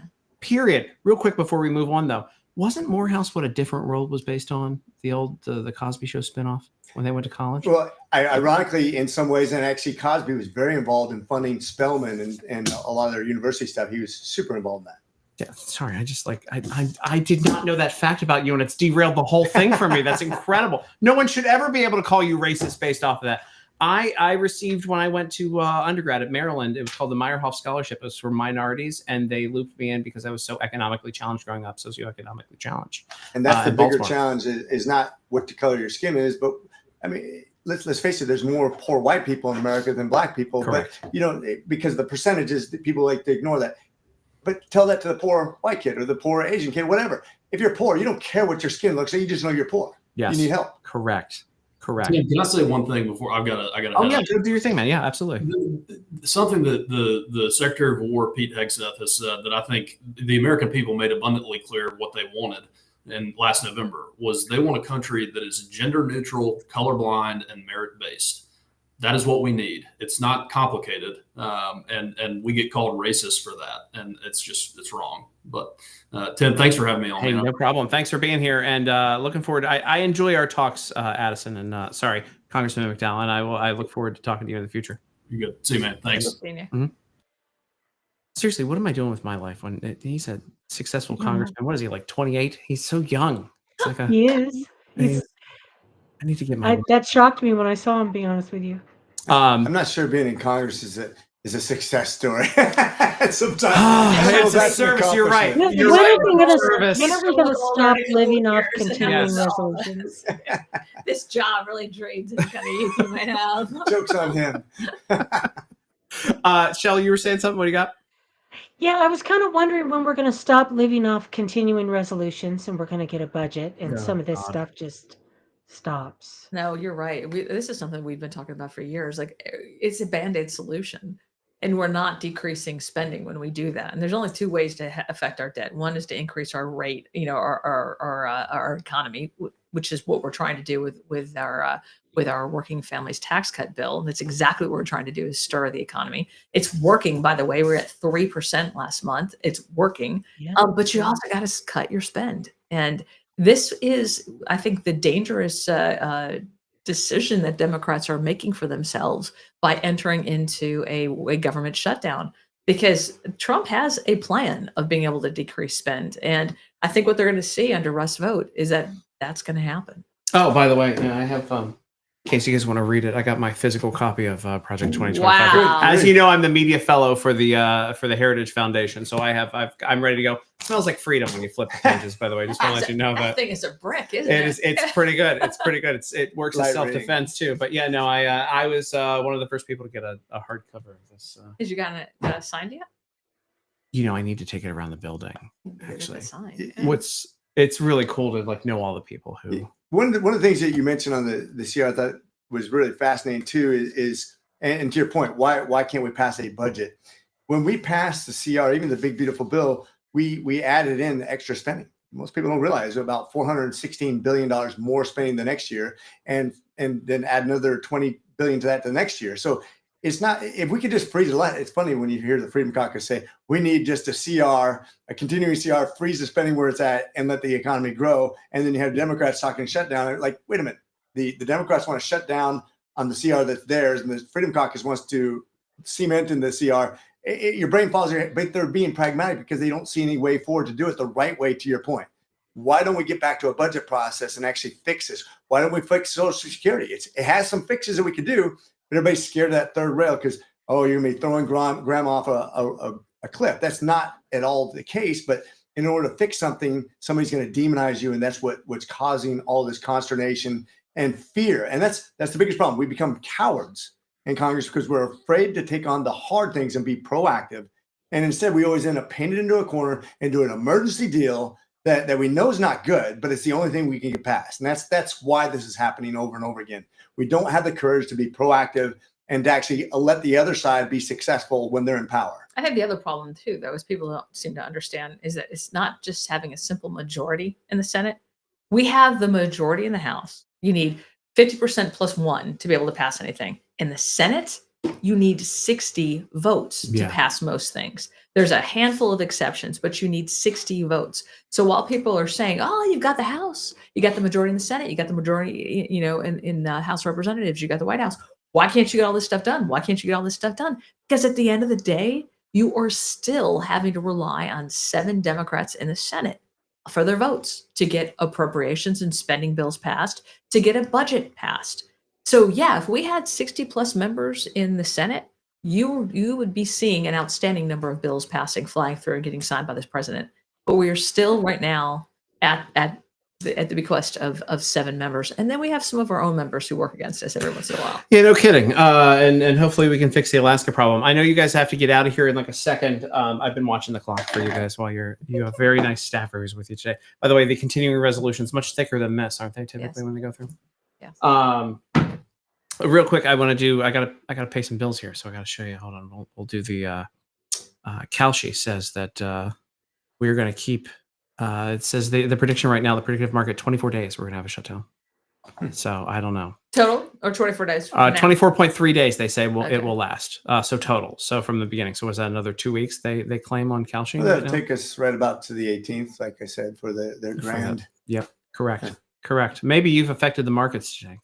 period. Real quick before we move on though, wasn't Morehouse what A Different World was based on? The old the Cosby Show spinoff when they went to college? Well, ironically, in some ways, and actually Cosby was very involved in funding Spelman and a lot of their university stuff. He was super involved in that. Yeah, sorry. I just I did not know that fact about you, and it's derailed the whole thing for me. That's incredible. No one should ever be able to call you racist based off of that. I received when I went to undergrad at Maryland. It was called the Meyerhoff Scholarship. It was for minorities, and they looped me in because I was so economically challenged growing up, socioeconomically challenged. And that's the bigger challenge is not what the color of your skin is, but I mean, let's face it. There's more poor white people in America than black people. Correct. But because the percentages, people like to ignore that. But tell that to the poor white kid or the poor Asian kid, whatever. If you're poor, you don't care what your skin looks like. You just know you're poor. Yes. You need help. Correct. Yeah, can I say one thing before I got to? Oh yeah, do your thing, man. Yeah, absolutely. Something that the Secretary of War Pete Hegseth has said that I think the American people made abundantly clear what they wanted in last November was they want a country that is gender neutral, colorblind, and merit based. That is what we need. It's not complicated, and we get called racist for that, and it's wrong. But Tim, thanks for having me on. Hey, no problem. Thanks for being here, and looking forward. I enjoy our talks, Addison, and sorry, Congressman McDowell, and I look forward to talking to you in the future. You're good. See you, man. Thanks. Mm-hmm. Seriously, what am I doing with my life when he's a successful congressman? What is he, like 28? He's so young. It's like he is. I need to get my. That shocked me when I saw him. Be honest with you. I'm not sure being in Congress is a success story. Sometimes it's a service. You're right. When are we going to stop living off continuing resolutions? This job really drains any kind of youth you might have. Joke's on him. Shelley, you were saying something. What do you got? Yeah, I was kind of wondering when we're going to stop living off continuing resolutions and we're going to get a budget and some of this stuff just stops. No, you're right. This is something we've been talking about for years. Like, it's a Band-Aid solution, and we're not decreasing spending when we do that. And there's only two ways to affect our debt. One is to increase our rate, our economy, which is what we're trying to do with our working families tax cut bill. That's exactly what we're trying to do, is stir the economy. It's working, by the way. We're at 3% last month. It's working, but you also got to cut your spend. And this is, I think, the dangerous decision that Democrats are making for themselves by entering into a government shutdown, because Trump has a plan of being able to decrease spend. And I think what they're going to see under Russ' vote is that that's going to happen. Oh, by the way, I have In case you guys want to read it, I got my physical copy of Project 2025. Wow. As you know, I'm the media fellow for the Heritage Foundation, so I'm ready to go. It smells like freedom when you flip the pages. By the way, just want to let you know that that thing is a brick, isn't it? It's pretty good. It's pretty good. It works as Light self-defense too. But yeah, no, I was one of the first people to get a hardcover of this. Has you gotten it signed yet? You know, I need to take it around the building. Get it Actually, signed. it's really cool to like know all the people who. One of the things that you mentioned on the CR I thought was really fascinating too is and to your point, why can't we pass a budget? When we passed the CR, even the big beautiful bill, we added in the extra spending. Most people don't realize about $416 billion more spending the next year, and then add another 20 billion to that the next year. So it's not, if we could just freeze it. It's funny when you hear the Freedom Caucus say we need just a CR, a continuing CR, freeze the spending where it's at, and let the economy grow. And then you have Democrats talking shutdown. Like, wait a minute, the Democrats want to shut down on the CR that's theirs, and the Freedom Caucus wants to cement in the CR. Your brain falls here, but they're being pragmatic because they don't see any way forward to do it the right way. To your point, why don't we get back to a budget process and actually fix this? Why don't we fix Social Security? It has some fixes that we could do, but everybody's scared of that third rail because, oh, you're going to be throwing grandma off a cliff. That's not at all the case. But in order to fix something, somebody's going to demonize you, and that's what's causing all this consternation and fear. And that's the biggest problem. We become cowards in Congress because we're afraid to take on the hard things and be proactive. And instead, we always end up painted into a corner and do an emergency deal that we know is not good, but it's the only thing we can get past. And that's why this is happening over and over again. We don't have the courage to be proactive and to actually let the other side be successful when they're in power. I think the other problem too, though, is people don't seem to understand is that it's not just having a simple majority in the Senate. We have the majority in the House. You need 50% plus one to be able to pass anything. In the Senate, you need 60 votes to pass most things. There's a handful of exceptions, but you need 60 votes. So while people are saying, oh, you've got the House, you got the majority in the Senate, you got the majority, in the House of Representatives, you got the White House. Why can't you get all this stuff done? Why can't you get all this stuff done? Because at the end of the day, you are still having to rely on 7 Democrats in the Senate for their votes to get appropriations and spending bills passed, to get a budget passed. So yeah, if we had 60 plus members in the Senate, you would be seeing an outstanding number of bills passing, flying through, and getting signed by this president. But we are still right now at the bequest of 7 members, and then we have some of our own members who work against us every once in a while. Yeah, no kidding. And hopefully we can fix the Alaska problem. I know you guys have to get out of here in like a second. I've been watching the clock for you guys while you have very nice staffers with you today. By the way, the continuing resolutions much thicker than this, aren't they? Typically when they go through. Yes. Real quick, I gotta pay some bills here, so I gotta show you. Hold on, we'll do the. Kalshi says that we're gonna keep. It says the prediction right now, the predictive market, 24 days, we're gonna have a shutdown. So I don't know. Total or 24 days? 24.3 days they say Okay. it will last. So total. So from the beginning. So was that another 2 weeks they claim on Kalshi? Well, that'll take us right about to the 18th, like I said, for their grand. Yep, correct. Maybe you've affected the markets, Jay.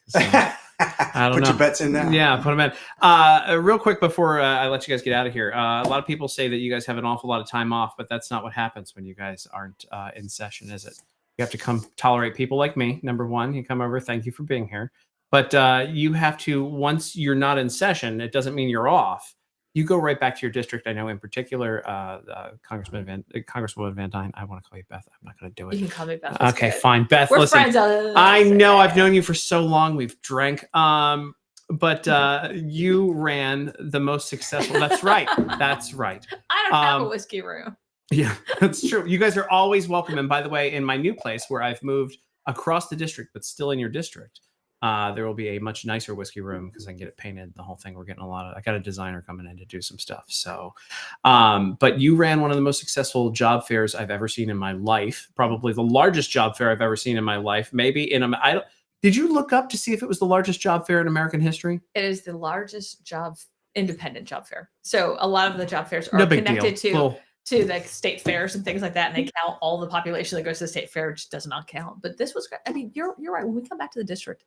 I don't know. Put your bets in now. Yeah, put them in. Real quick before I let you guys get out of here. A lot of people say that you guys have an awful lot of time off, but that's not what happens when you guys aren't in session, is it? You have to come tolerate people like me. Number one, you come over. Thank you for being here. But you have to, once you're not in session, it doesn't mean you're off. You go right back to your district. I know in particular, Congresswoman Van Dyne. I want to call you Beth. I'm not going to do it. You can call me Beth. Okay, fine. Beth, We're listen. friends. I know. I've known you for so long. We've drank. But you ran the most successful. That's right. That's right. I don't have a whiskey room. Yeah, that's true. You guys are always welcome. And by the way, in my new place where I've moved across the district, but still in your district, there will be a much nicer whiskey room because I can get it painted. The whole thing. We're getting I got a designer coming in to do some stuff. So, but you ran one of the most successful job fairs I've ever seen in my life. Probably the largest job fair I've ever seen in my life. Maybe did you look up to see if it was the largest job fair in American history? It is the largest independent job fair. So a lot of the job fairs are connected to the state fairs and things like that, and they count all the population that goes to the state fair, which does not count. But this was great. I mean, you're right. When we come back to the district,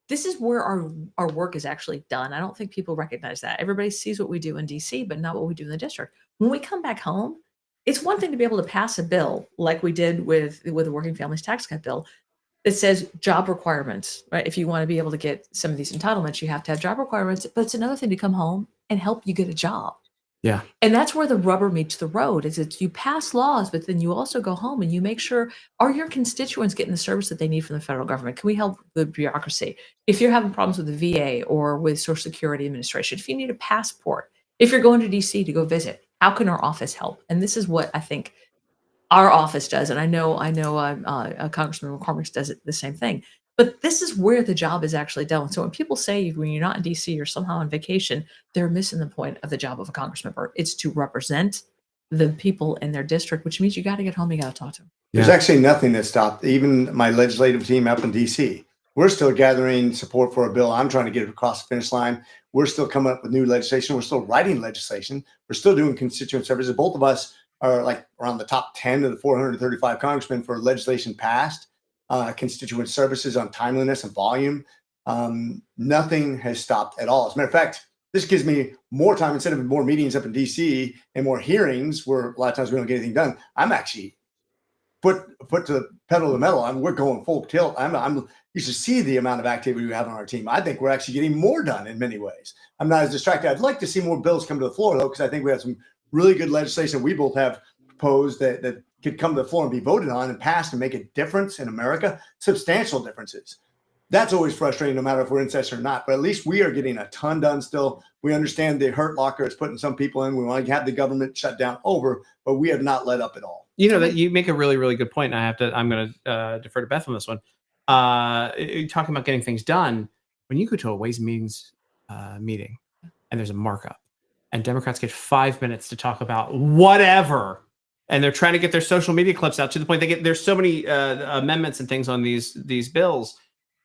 this is where our work is actually done. I don't think people recognize that. Everybody sees what we do in DC, but not what we do in the district. When we come back home, it's one thing to be able to pass a bill like we did with the Working Families Tax Cut bill. that says job requirements, right? If you want to be able to get some of these entitlements, you have to have job requirements. But it's another thing to come home and help you get a job. Yeah. And that's where the rubber meets the road. Is it's you pass laws, but then you also go home and you make sure, are your constituents getting the service that they need from the federal government? Can we help the bureaucracy? If you're having problems with the VA or with Social Security Administration, if you need a passport, if you're going to DC to go visit, how can our office help? And this is what I think our office does. And I know Congressman McCormick does it the same thing. But this is where the job is actually done. So when people say when you're not in DC, you're somehow on vacation, they're missing the point of the job of a congressman. It's to represent the people in their district, which means you got to get home, you got to talk to them. There's actually nothing that stopped even my legislative team up in DC. We're still gathering support for a bill. I'm trying to get it across the finish line. We're still coming up with new legislation. We're still writing legislation. We're still doing constituent services. Both of us are like around the top 10 of the 435 congressmen for legislation passed. Constituent services on timeliness and volume. Nothing has stopped at all. As a matter of fact, this gives me more time instead of more meetings up in DC and more hearings where a lot of times we don't get anything done. I'm actually put to the pedal to the metal. We're going full tilt. You should see the amount of activity we have on our team. I think we're actually getting more done in many ways. I'm not as distracted. I'd like to see more bills come to the floor though, because I think we have some really good legislation we both have proposed that could come to the floor and be voted on and passed and make a difference in America, substantial differences. That's always frustrating, no matter if we're in session or not, but at least we are getting a ton done still. We understand the hurt locker it's putting some people in. We want to have the government shut down over, but we have not let up at all. You know, that you make a really, really good point. And I'm going to defer to Beth on this one. Talking about getting things done. When you go to a Ways and Means meeting and there's a markup and Democrats get 5 minutes to talk about whatever, and they're trying to get their social media clips out to the point there's so many amendments and things on these bills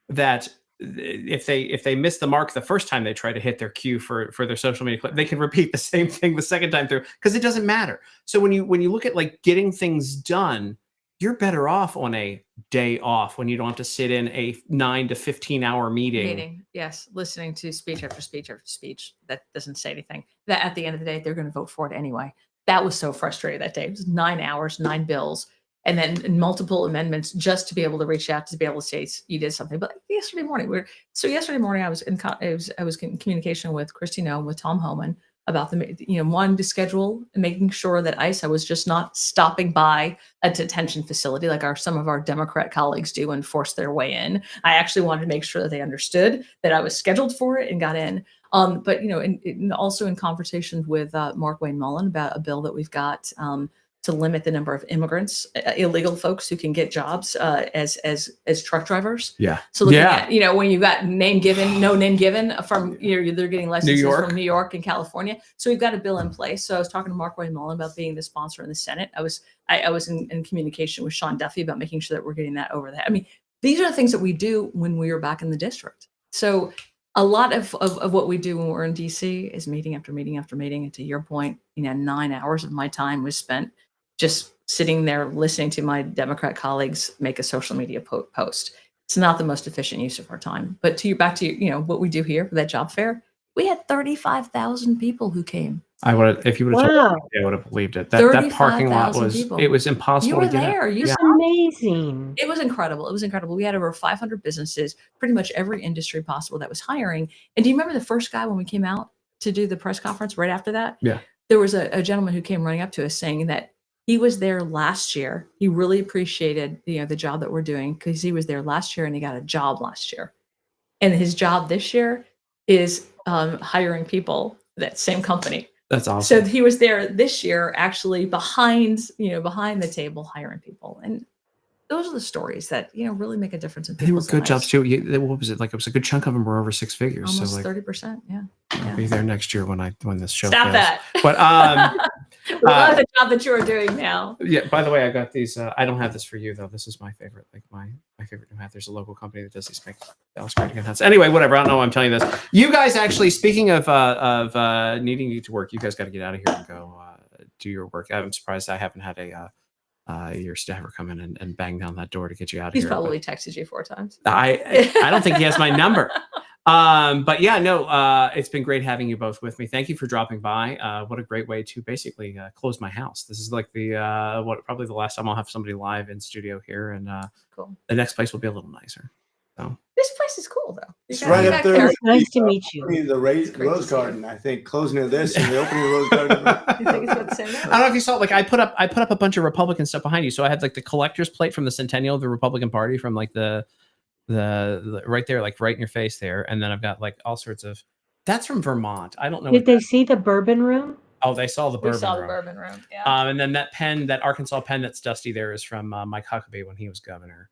that if they miss the mark the first time they try to hit their cue for their social media clip, they can repeat the same thing the second time through because it doesn't matter. So when you look at like getting things done, you're better off on a day off when you don't have to sit in a 9 to 15 hour meeting. Yes, listening to speech after speech after speech that doesn't say anything. That at the end of the day, they're going to vote for it anyway. That was so frustrating that day. It was 9 hours, 9 bills, and then multiple amendments just to be able to reach out to be able to say you did something. But yesterday morning, I was in communication with Christy Noem, with Tom Homan about wanting to schedule and making sure that ISA was just not stopping by a detention facility like some of our Democrat colleagues do and force their way in. I actually wanted to make sure that they understood that I was scheduled for it and got in. But also in conversations with Mark Wayne Mullen about a bill that we've got to limit the number of immigrants, illegal folks who can get jobs as truck drivers. Yeah. So looking at, when you've got no name given from, they're getting licenses from New York and California. So we've got a bill in place. So I was talking to Mark Wayne Mullen about being the sponsor in the Senate. I was in communication with Sean Duffy about making sure that we're getting that over there. I mean, these are the things that we do when we are back in the district. So a lot of what we do when we're in DC is meeting after meeting after meeting. And to your point, 9 hours of my time was spent just sitting there listening to my Democrat colleagues make a social media post. It's not the most efficient use of our time. But back to what we do here for that job fair, we had 35,000 people who came. If you would have told me, I would have believed it. That parking lot was impossible. You were to get there. It. Amazing. It was incredible. It was incredible. We had over 500 businesses, pretty much every industry possible that was hiring. And do you remember the first guy when we came out to do the press conference right after that? Yeah. There was a gentleman who came running up to us saying that he was there last year. He really appreciated the job that we're doing because he was there last year and he got a job last year. And his job this year is hiring people, that same company. That's awesome. So he was there this year, actually behind the table, hiring people. And those are the stories that, really make a difference in people's lives. They were good jobs too. What was it? Like it was a good chunk of them were over 6 figures. Almost so like 30%. Yeah. I'll be there next year when this show Stop fails. that. But we love the job that you are doing now. Yeah. By the way, I got these. I don't have this for you though. This is my favorite. Like my favorite new hat. There's a local company that does these big Dallas cardigan hats. Anyway, whatever. I don't know why I'm telling you this. You guys actually, speaking of needing you to work, you guys got to get out of here and go do your work. I'm surprised I haven't had your staffer come in and bang down that door to get you out of He's here. probably texted you 4 times. I don't think he has my number. But yeah, no, it's been great having you both with me. Thank you for dropping by. What a great way to basically close my house. This is like the probably the last time I'll have somebody live in studio here, and Cool. the next place will be a little nicer. So This place is cool, though. It's right up there. It's nice to meet you. The great to Rose see you. Garden, I think, closing of this and the opening of Rose Garden. You think it's about the same I don't know if you saw, like I put up a bunch of Republican stuff behind you. So I had like the collector's plate from the centennial of the Republican Party from like the right there, like right in your face there, and then I've got like all sorts of. That's from Vermont. I don't know. Did they see the bourbon room? Oh, they saw the We bourbon. saw the room. bourbon room. Yeah. And then that pen, that Arkansas pen that's dusty there, is from Mike Huckabee when he was governor.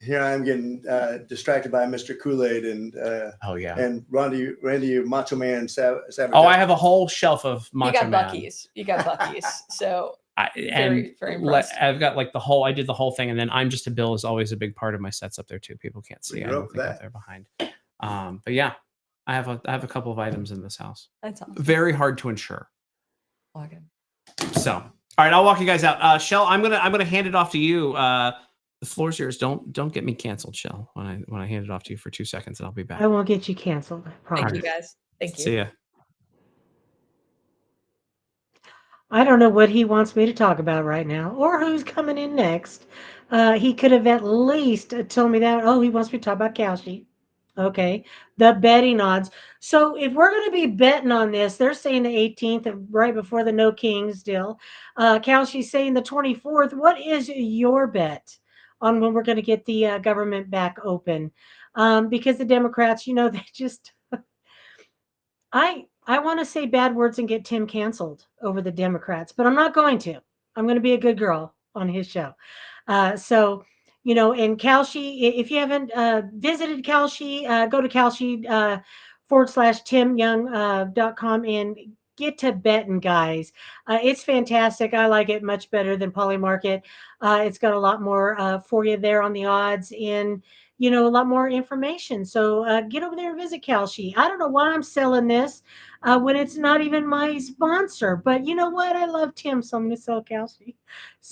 Here I am getting distracted by Mr. Kool-Aid and Oh yeah. and Randy Macho Man Savage. Oh, I have a whole shelf of You Macho got Man. Buc-ee's. You got Buc-ee's. So And very impressed. I've got like I did the whole thing, and then I'm Just a Bill is always a big part of my sets up there too. People can't see. We I don't wrote think that. up there behind. But yeah, I have a couple of items in this house. that's awesome. Very hard to insure. Okay. So, all right, I'll walk you guys out. Shell, I'm gonna hand it off to you. The floor's yours. Don't get me canceled, Shell. When I hand it off to you for 2 seconds, and I'll be back. I won't get you canceled. I promise. Thank you, guys. Thank you. See ya. I don't know what he wants me to talk about right now or who's coming in next. He could have at least told me that. Oh, he wants me to talk about cow sheep. Okay. The betting odds. So if we're going to be betting on this, they're saying the 18th, right before the No Kings deal. Cow sheep's saying the 24th. What is your bet on when we're going to get the government back open? Because the Democrats, they just. I want to say bad words and get Tim canceled over the Democrats, but I'm not going to. I'm going to be a good girl on his show. And Kalshi, if you haven't visited Kalshi, go to Kalshi /TimYoung.com and get to betting, guys. It's fantastic. I like it much better than Polymarket. It's got a lot more for you there on the odds and a lot more information. So get over there and visit Kalshi. I don't know why I'm selling this when it's not even my sponsor, but you know what? I love Tim, so I'm going to sell Kalshi.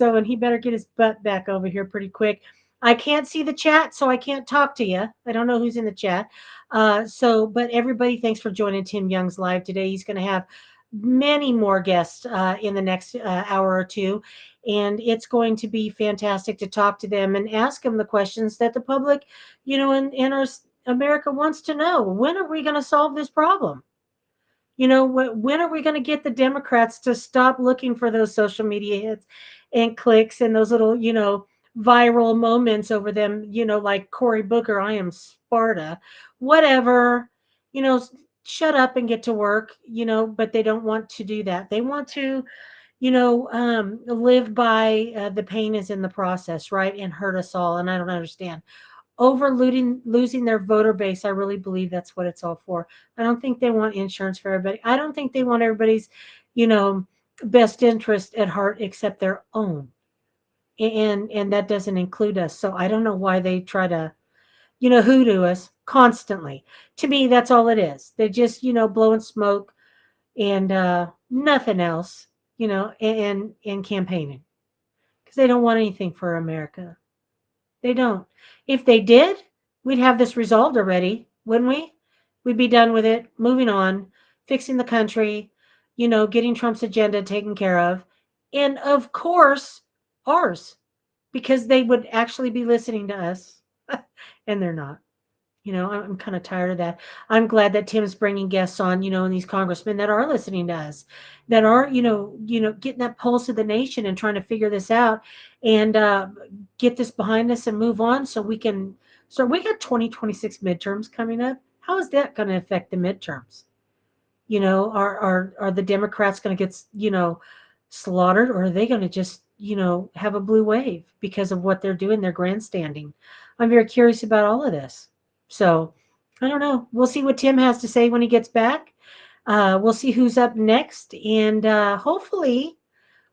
And he better get his butt back over here pretty quick. I can't see the chat, so I can't talk to you. I don't know who's in the chat. But everybody, thanks for joining Tim Young's live today. He's going to have many more guests in the next hour or two. And it's going to be fantastic to talk to them and ask them the questions that the public, in our America wants to know. When are we going to solve this problem? When are we going to get the Democrats to stop looking for those social media hits and clicks and those little, viral moments over them, like Cory Booker, I am Sparta, whatever, shut up and get to work, but they don't want to do that. They want to live by the pain is in the process, right? And hurt us all. And I don't understand. Losing their voter base, I really believe that's what it's all for. I don't think they want insurance for everybody. I don't think they want everybody's, best interest at heart except their own. And that doesn't include us. So I don't know why they try to, hoodoo us constantly. To me, that's all it is. They're just, blowing smoke and nothing else. And campaigning because they don't want anything for America. They don't. If they did, we'd have this resolved already, wouldn't we? We'd be done with it, moving on, fixing the country, getting Trump's agenda taken care of. And of course, ours, because they would actually be listening to us. And they're not. I'm kind of tired of that. I'm glad that Tim's bringing guests on, and these congressmen that are listening to us, that are, getting that pulse of the nation and trying to figure this out and get this behind us and move on so we can. So we got 2026 midterms coming up. How is that going to affect the midterms? Are the Democrats going to get, slaughtered, or are they going to just, have a blue wave because of what they're doing? They're grandstanding. I'm very curious about all of this. So I don't know. We'll see what Tim has to say when he gets back. We'll see who's up next. And hopefully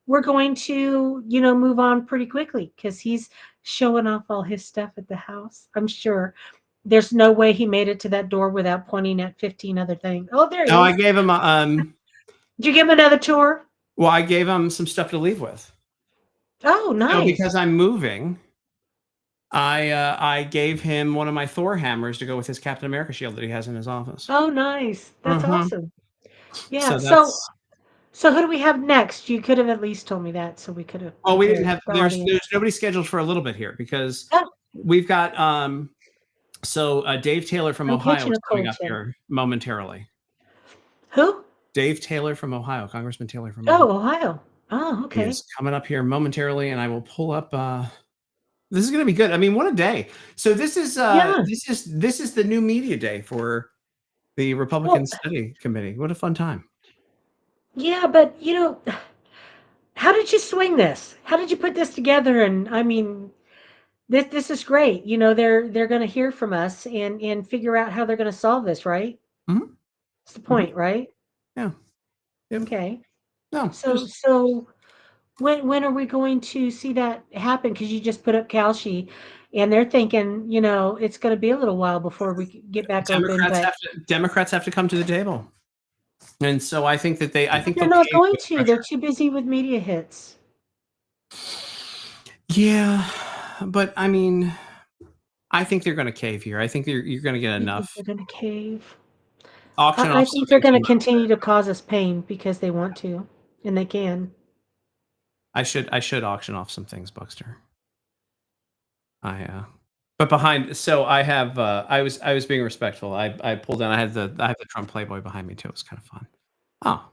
we're going to, move on pretty quickly because he's showing off all his stuff at the house. I'm sure there's no way he made it to that door without pointing at 15 other things. Oh, there he is. I gave him Did you give him another tour? well, I gave him some stuff to leave with. Oh, So nice. because I'm moving, I gave him one of my Thor hammers to go with his Captain America shield that he has in his office. Oh, nice. That's Mhm. awesome. Yeah. So So, that's so who do we have next? You could have at least told me that, so we could have well, we didn't prepared have the there's audience. nobody scheduled for a little bit here because Oh, we've got Dave Taylor from I'm Ohio catching is a coming cold up too. here momentarily. Who? Dave Taylor from Ohio, Congressman Taylor from Ohio. Oh, Ohio. Oh, He okay. is coming up here momentarily, and I will pull up. This is going to be good. I mean, what a day! So this is Yeah. this is the new media day for the Republican Well, Study Committee. What a fun time! yeah, but how did you swing this? How did you put this together? And I mean, this is great. They're going to hear from us and figure out how they're going to solve this, right? Mhm, That's the mhm. point, right? Yeah. Yep. Okay. No, So just so when are we going to see that happen? Because you just put up Kalshi, and they're thinking, it's going to be a little while before we get back open. But Democrats have to come to the table, and so I think that I think they're they'll not cave going with to. They're pressure. too busy with media hits. Yeah, but I mean, I think they're going to cave here. I think you're going to get You think enough. they're going to cave? Auction I off think they're something going to tomorrow. continue to cause us pain because they want to, and they can. I should auction off some things, Buckster. But behind, so I have I was being respectful. I pulled down. I have the Trump Playboy behind me too. It was kind of fun. Oh,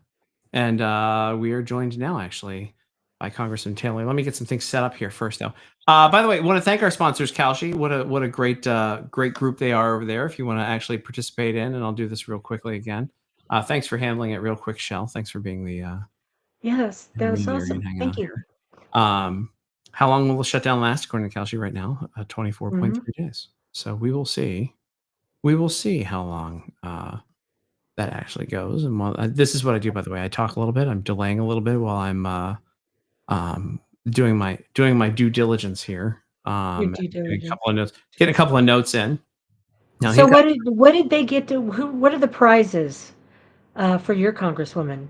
and we are joined now actually by Congressman Taylor. Let me get some things set up here first, though. By the way, want to thank our sponsors, Kalshi. What a great great group they are over there. If you want to actually participate in, and I'll do this real quickly again. Thanks for handling it real quick, Shell. Thanks for being the Yes, that was intermediary and awesome. hanging Thank out you. here. How long will the shutdown last? According to Kalshi right now, 24.3 days. So we will see. We will see how long that actually goes. And this is what I do, by the way. I talk a little bit. I'm delaying a little bit while I'm doing my due diligence here. Your due Getting a couple of notes in. Now So he's got what did they get to? What are the prizes for your congresswoman?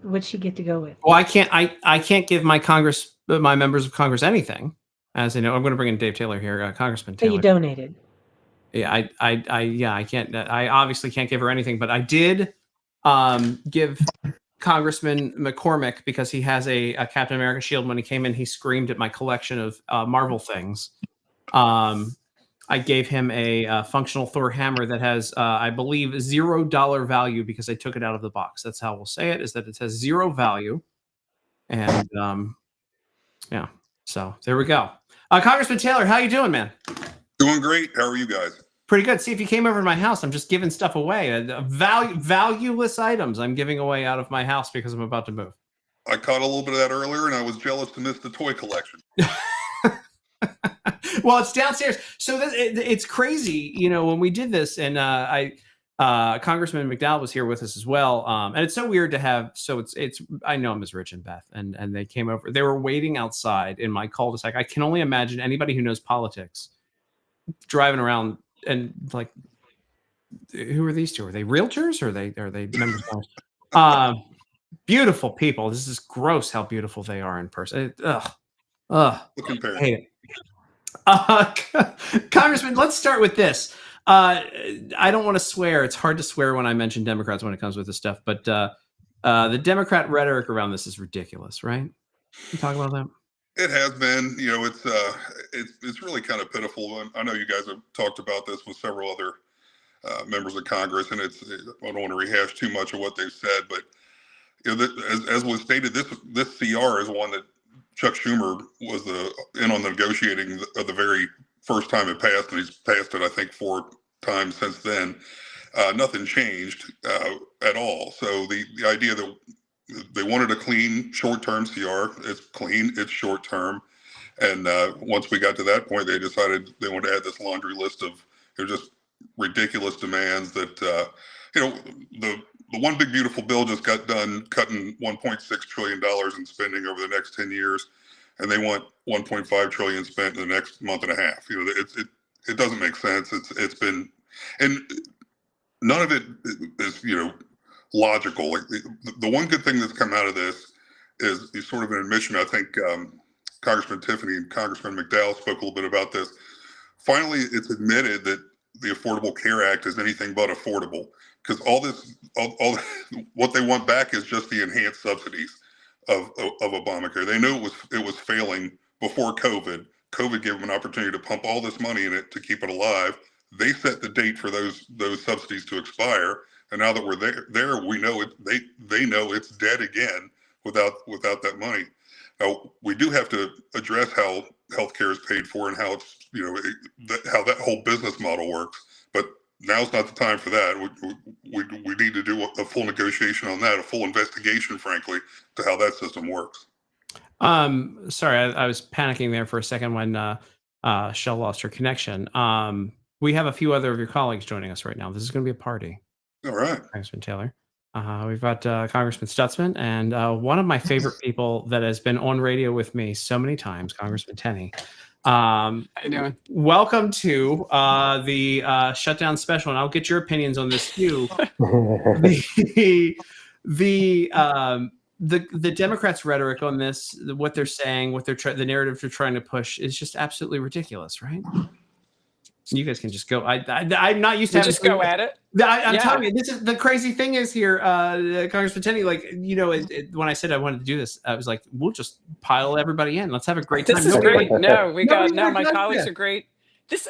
What'd she get to go with? well, I can't give my members of Congress anything. As you know, I'm going to bring in Dave Taylor here, Congressman So you Taylor. donated. Yeah, I can't. I obviously can't give her anything, but I did give Congressman McCormick, because he has a Captain America shield. When he came in, he screamed at my collection of Marvel things. I gave him a functional Thor hammer that has, I believe, $0 value because I took it out of the box. That's how we'll say it, is that it has 0 value. And yeah, so there we go. Congressman Taylor, how you doing, man? Doing great. How are you guys? Pretty good. See, if you came over to my house, I'm just giving stuff away. Valueless items I'm giving away out of my house because I'm about to move. I caught a little bit of that earlier, and I was jealous to miss the toy collection. Well, it's downstairs. So it's crazy, when we did this, and Congressman McDowell was here with us as well. And it's so weird to have. So it's I know Ms. Rich and Beth, and they came over. They were waiting outside in my cul-de-sac. I can only imagine anybody who knows politics driving around and like, who are these two? Are they realtors or are they members of beautiful people. This is gross how beautiful they are in person. I hate it. Congressman, let's start with this. I don't want to swear. It's hard to swear when I mention Democrats when it comes with this stuff, but the Democrat rhetoric around this is ridiculous, right? Can you talk about that? It has been. It's really kind of pitiful. I know you guys have talked about this with several other members of Congress, and I don't want to rehash too much of what they've said, but as was stated, this CR is one that Chuck Schumer was in on the negotiating of the very first time it passed, and he's passed it, I think, 4 times since then. Nothing changed at all. So the idea that they wanted a clean short-term CR, it's clean, it's short-term. And once we got to that point, they decided they wanted to add this laundry list of just ridiculous demands that, the one big beautiful bill just got done cutting $1.6 trillion in spending over the next 10 years. And they want $1.5 trillion spent in the next month and a half. It doesn't make sense. It's been, and none of it is, logical. Like the one good thing that's come out of this is sort of an admission. I think Congressman Tiffany and Congressman McDowell spoke a little bit about this. Finally, it's admitted that the Affordable Care Act is anything but affordable, because all what they want back is just the enhanced subsidies of Obamacare. They knew it was failing before COVID. COVID gave them an opportunity to pump all this money in it to keep it alive. They set the date for those subsidies to expire, and now that we're there, we know it. They know it's dead again without that money. Now, we do have to address how healthcare is paid for and how it's, how that whole business model works. But now's not the time for that. We need to do a full negotiation on that, a full investigation, frankly, to how that system works. Sorry, I was panicking there for a second when Shell lost her connection. We have a few other of your colleagues joining us right now. This is going to be a party. All right. Congressman Taylor. We've got Congressman Stutzman, and one of my favorite people that has been on radio with me so many times, Congressman Tenney. How you doing? Welcome to the Shutdown special, and I'll get your opinions on this too. The Democrats' rhetoric on this, what they're saying, the narrative they're trying to push is just absolutely ridiculous, right? You guys can just go. I'm not used to just go at it. I'm telling you, this is the crazy thing is here, Congressman Tenney. Like, when I said I wanted to do this, I was like, we'll just pile everybody in. Let's have a great time. This is great. My colleagues are great.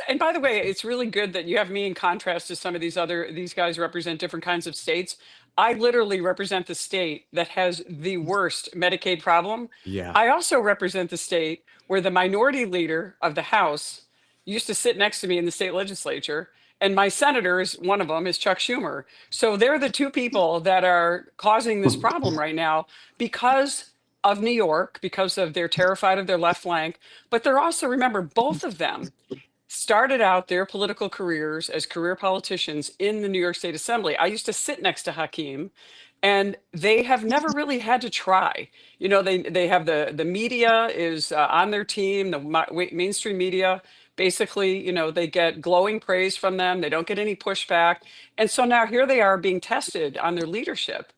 And by the way, it's really good that you have me in contrast to some of these guys represent different kinds of states. I literally represent the state that has the worst Medicaid problem. Yeah. I also represent the state where the minority leader of the House used to sit next to me in the state legislature. And my senators, one of them is Chuck Schumer. So they're the two people that are causing this problem right now because of New York, because they're terrified of their left flank. But they're also, remember, both of them started out their political careers as career politicians in the New York State Assembly. I used to sit next to Hakeem, and they have never really had to try. They have the media is on their team, the mainstream media. Basically, they get glowing praise from them. They don't get any pushback. And so now here they are being tested on their leadership.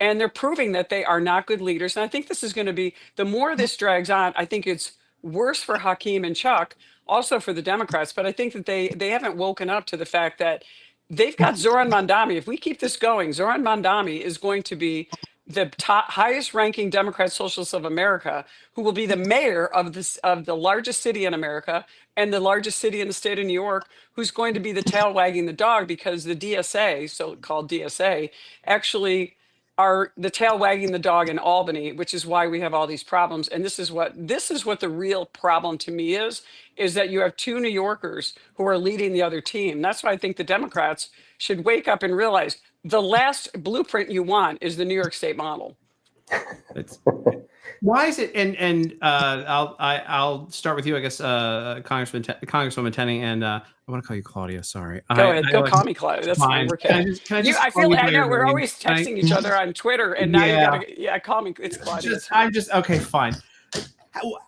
And they're proving that they are not good leaders. And I think this is going to be, the more this drags on, I think it's worse for Hakeem and Chuck, also for the Democrats. But I think that they haven't woken up to the fact that they've got Zoran Mandami. If we keep this going, Zoran Mandami is going to be the highest ranking Democrat Socialist of America, who will be the mayor of the largest city in America and the largest city in the state of New York, who's going to be the tail wagging the dog, because the DSA, so-called DSA, actually are the tail wagging the dog in Albany, which is why we have all these problems. And this is what the real problem to me is that you have two New Yorkers who are leading the other team. That's why I think the Democrats should wake up and realize the last blueprint you want is the New York State model. Why is it? And I'll start with you, I guess, Congresswoman Tenney, and I want to call you Claudia. Sorry. Go ahead. Call me Claudia. That's fine. We're kidding. I know we're always texting each other on Twitter, and now you gotta call me. It's Claudia. Okay, fine.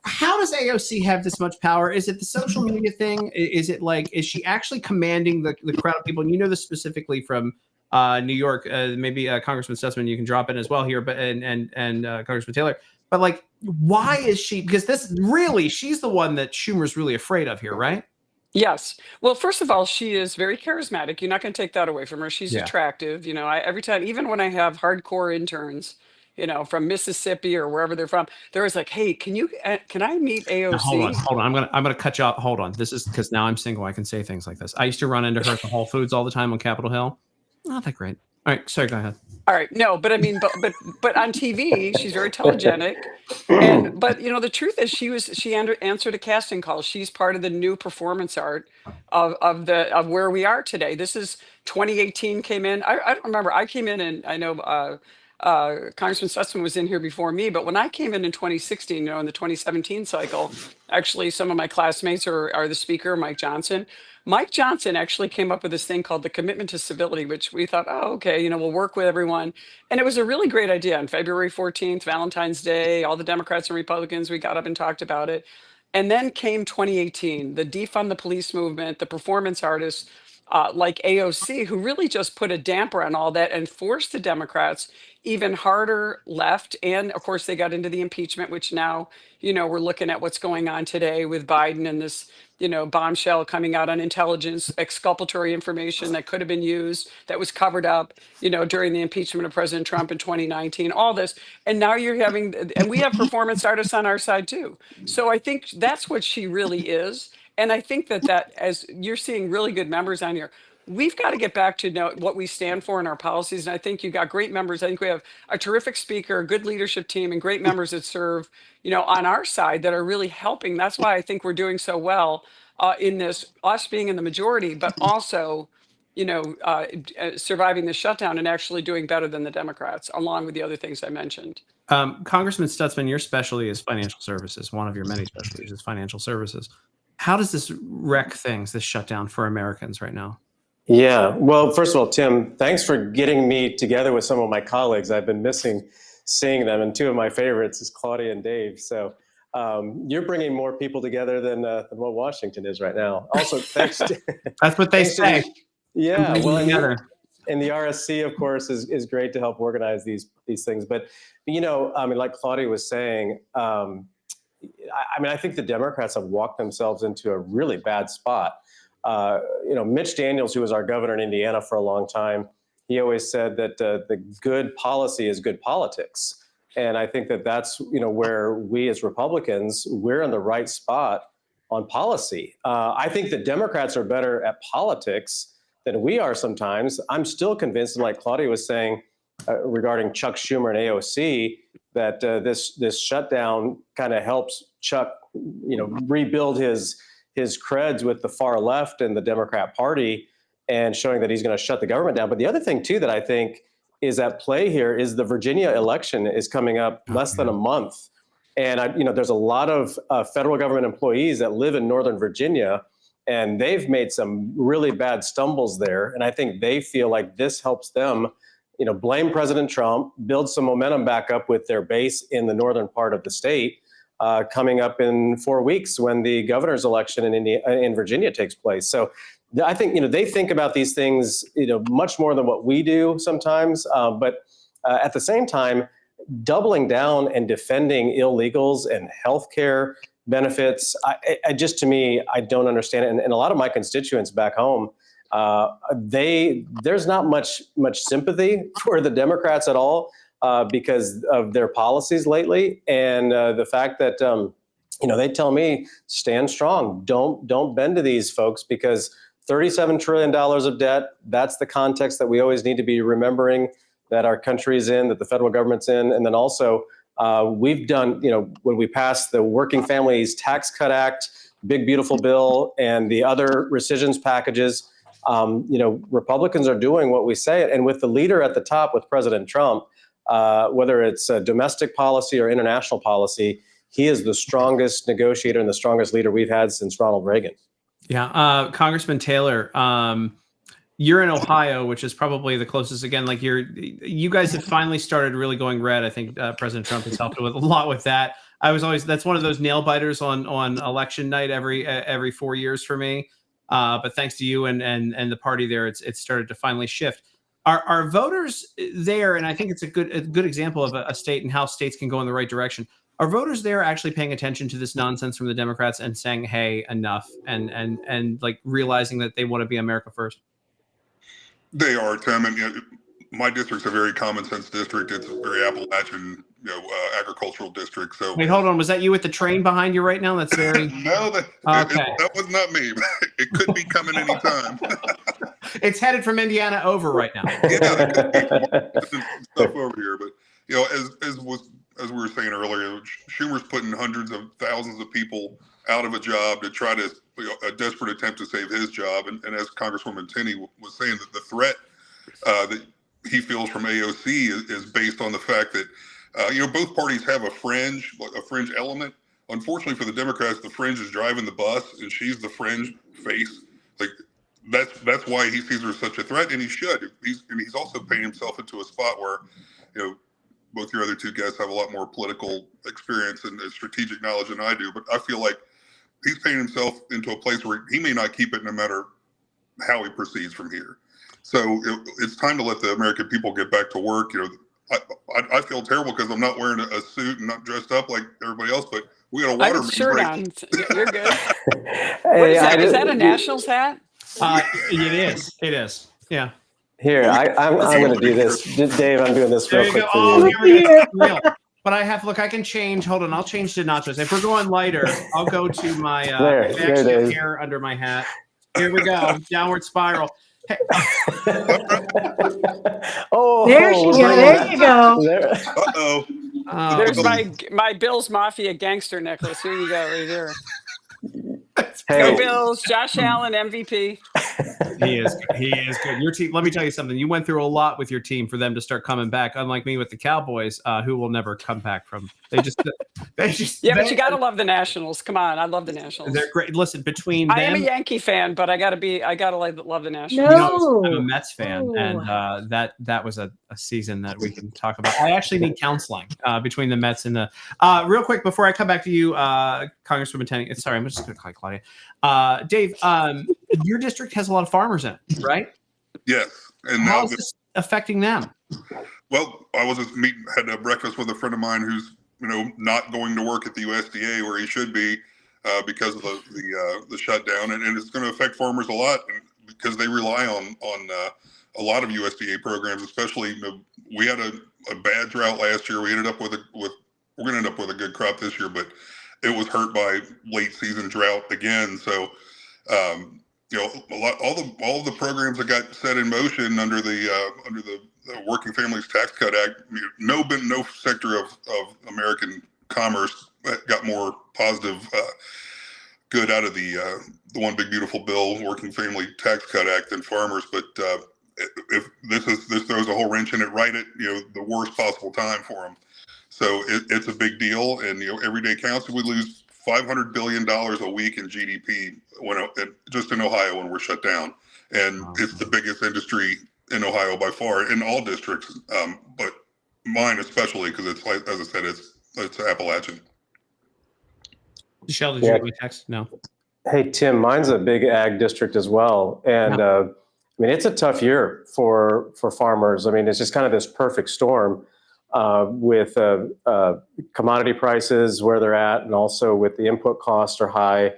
How does AOC have this much power? Is it the social media thing? Is she actually commanding the crowd of people? And you know this specifically from New York. Maybe Congressman Sussman, you can drop in as well here, but and Congressman Taylor. But why is she? Because she's the one that Schumer's really afraid of here, right? Yes. Well, first of all, she is very charismatic. You're not going to take that away from her. She's attractive. Every time, even when I have hardcore interns, from Mississippi or wherever they're from, they're always like, "Hey, can I meet AOC?" Now, hold on. I'm gonna cut you off. Hold on. This is because now I'm single. I can say things like this. I used to run into her at the Whole Foods all the time on Capitol Hill. Not that great. All right, sorry, go ahead. All right, no, but I mean, but on TV, she's very telegenic, but the truth is, she answered a casting call. She's part of the new performance art of where we are today. This is 2018 came in. I don't remember. I came in, and I know Congressman Sussman was in here before me, but when I came in 2016, in the 2017 cycle, actually some of my classmates are the speaker, Mike Johnson. Mike Johnson actually came up with this thing called the Commitment to Civility, which we thought, okay, we'll work with everyone. And it was a really great idea. On February 14th, Valentine's Day, all the Democrats and Republicans, we got up and talked about it. And then came 2018, the defund the police movement, the performance artists like AOC, who really just put a damper on all that and forced the Democrats even harder left. And of course, they got into the impeachment, which now, we're looking at what's going on today with Biden and this, bombshell coming out on intelligence, exculpatory information that could have been used, that was covered up, during the impeachment of President Trump in 2019, all this. And now you're having, and we have performance artists on our side too. So I think that's what she really is. And I think that as you're seeing really good members on here, we've got to get back to know what we stand for in our policies. And I think you got great members. I think we have a terrific speaker, a good leadership team, and great members that serve, on our side that are really helping. That's why I think we're doing so well in this, us being in the majority, but also, surviving the shutdown and actually doing better than the Democrats, along with the other things I mentioned. Congressman Stutzman, your specialty is financial services. One of your many specialties is financial services. How does this wreck things, this shutdown for Americans right now? Yeah, well, first of all, Tim, thanks for getting me together with some of my colleagues. I've been missing seeing them, and two of my favorites is Claudia and Dave. So you're bringing more people together than what Washington is right now. Also, thanks. That's what they say. Yeah, well, and the RSC, of course, is great to help organize these things. But like Claudia was saying, I think the Democrats have walked themselves into a really bad spot. Mitch Daniels, who was our governor in Indiana for a long time, he always said that the good policy is good politics. And I think that's, where we as Republicans, we're in the right spot on policy. I think the Democrats are better at politics than we are sometimes. I'm still convinced, and like Claudia was saying regarding Chuck Schumer and AOC, that this shutdown kind of helps Chuck, rebuild his creds with the far left and the Democrat Party, and showing that he's going to shut the government down. But the other thing too that I think is at play here is the Virginia election is coming up less than a month, and there's a lot of federal government employees that live in Northern Virginia, and they've made some really bad stumbles there, and I think they feel like this helps them, blame President Trump, build some momentum back up with their base in the northern part of the state. Coming up in 4 weeks when the governor's election in Virginia takes place. So I think, they think about these things, much more than what we do sometimes. But at the same time, doubling down and defending illegals and healthcare benefits, to me, I don't understand it. And a lot of my constituents back home, there's not much sympathy for the Democrats at all. Because of their policies lately, and the fact that they tell me stand strong, don't bend to these folks, because $37 trillion of debt. That's the context that we always need to be remembering that our country is in, that the federal government's in, and then also we've done when we passed the Working Families Tax Cut Act, big beautiful bill, and the other rescissions packages. Republicans are doing what we say, and with the leader at the top, with President Trump. Whether it's domestic policy or international policy, he is the strongest negotiator and the strongest leader we've had since Ronald Reagan. Yeah. Congressman Taylor, you're in Ohio, which is probably the closest. Again, like you guys have finally started really going red. I think President Trump has helped with a lot with that. That's one of those nail biters on election night every 4 years for me. But thanks to you and the party there, it's started to finally shift. Are voters there, and I think it's a good example of a state and how states can go in the right direction. Are voters there actually paying attention to this nonsense from the Democrats and saying, "Hey, enough," and like realizing that they want to be America first? They are, Tim, and my district's a very common sense district. It's a very Appalachian, agricultural district. So wait, hold on. Was that you with the train behind you right now? That's very no, that was not me. It could be coming anytime. It's headed from Indiana over right now. Yeah, stuff over here. But as we were saying earlier, Schumer's putting hundreds of thousands of people out of a job to try to a desperate attempt to save his job. And as Congresswoman Tenney was saying, that the threat that he feels from AOC is based on the fact that both parties have a fringe element. Unfortunately for the Democrats, the fringe is driving the bus, and she's the fringe face. Like that's why he sees her as such a threat, and he should. He's also putting himself into a spot where, both your other two guests have a lot more political experience and strategic knowledge than I do. But I feel like he's painting himself into a place where he may not keep it no matter how he proceeds from here. So it's time to let the American people get back to work. I feel terrible because I'm not wearing a suit and not dressed up like everybody else, but we got a I have water a main shirt break. on. You're good. What Hey, is that? Is that a did- Nationals hat? It is. It is. Yeah. Here, I'm going to do this. Dave, I'm doing this There real you quick go. for Oh, you. here we go. It's real. But I have, look, I can change. Hold on. I'll change to nachos. If we're going lighter, I'll go to my, There I it actually have is. hair under my hat. Here we go. Downward spiral. Hey, Oh, There she we're go. bringing There that- you go. there- Uh-oh. There's oh, my Bills Mafia gangster necklace. Here you go, right here. Go Hey, Bills. Josh Allen, MVP. he is. He is good. Your team. Let me tell you something. You went through a lot with your team for them to start coming back. Unlike me with the Cowboys, who will never come back from. They just. Yeah, but you got to love the Nationals. Come on, I love the Nationals. They're great. Listen, between I am a them, Yankee fan, but I got to love the Nationals. you know, I'm a No. Mets fan, Oh. and that was a season that we can talk about. I actually need counseling between the Mets and the. Real quick before I come back to you, Congresswoman Tenny. Sorry, I'm just going to call you Claudia. Dave, your district has a lot of farmers in it, right? Yes. And How now, is this affecting them? well, I was just had a breakfast with a friend of mine who's, not going to work at the USDA where he should be because of the shutdown, and it's going to affect farmers a lot because they rely on a lot of USDA programs, especially. We had a bad drought last year. We ended up we're going to end up with a good crop this year, but it was hurt by late season drought again. So, all of the programs that got set in motion under the Working Families Tax Cut Act, no sector of American commerce got more positive good out of the one big beautiful bill, Working Family Tax Cut Act, than farmers. But if this throws a whole wrench in it right at the worst possible time for them. So it's a big deal, and every day counts. We lose $500 billion a week in GDP just in Ohio when we're shut down, and it's the biggest industry in Ohio by far in all districts, but mine especially because it's, like, as I said, it's Appalachian. Michelle, did you get me text? No. hey, Tim, mine's a big ag district as well. And I mean, it's a tough year for farmers. I mean, it's just kind of this perfect storm with commodity prices where they're at, and also with the input costs are high.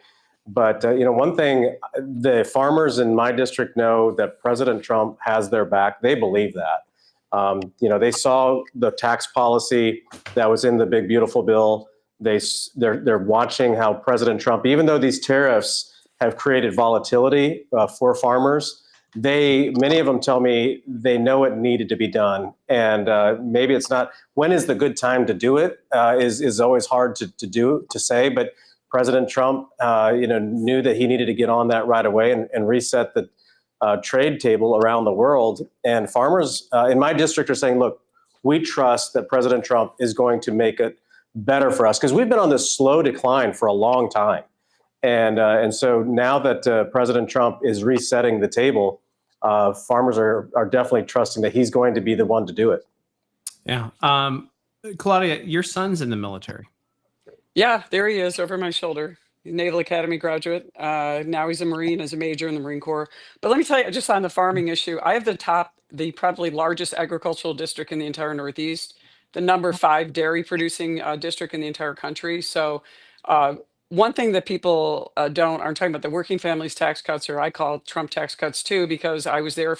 But one thing, the farmers in my district know that President Trump has their back. They believe that. They saw the tax policy that was in the big beautiful bill. They're watching how President Trump, even though these tariffs have created volatility for farmers, many of them tell me they know it needed to be done, and maybe it's not. When is the good time to do it? Is always hard to say. But President Trump, knew that he needed to get on that right away and reset the trade table around the world. And farmers in my district are saying, "Look, we trust that President Trump is going to make it better for us," because we've been on this slow decline for a long time. And so now that President Trump is resetting the table, farmers are definitely trusting that he's going to be the one to do it. Yeah. Claudia, your son's in the military. Yeah, there he is over my shoulder. Naval Academy graduate. Now he's a Marine as a major in the Marine Corps. But let me tell you, just on the farming issue, I have the probably largest agricultural district in the entire Northeast, the number 5 dairy producing district in the entire country. So one thing that people aren't talking about, the working families tax cuts, or I call Trump tax cuts too, because I was there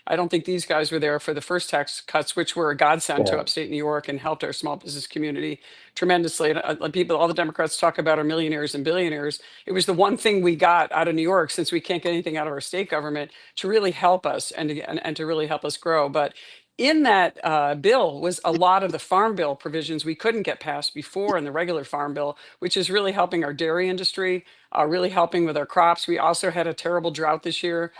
I don't think these guys were there for the first tax cuts, which were a godsend to upstate New York and helped our small business community tremendously. And all the Democrats talk about are millionaires and billionaires. It was the one thing we got out of New York, since we can't get anything out of our state government, to really help us and to really help us grow. But in that bill was a lot of the farm bill provisions we couldn't get passed before in the regular farm bill, which is really helping our dairy industry, really helping with our crops. We also had a terrible drought this year.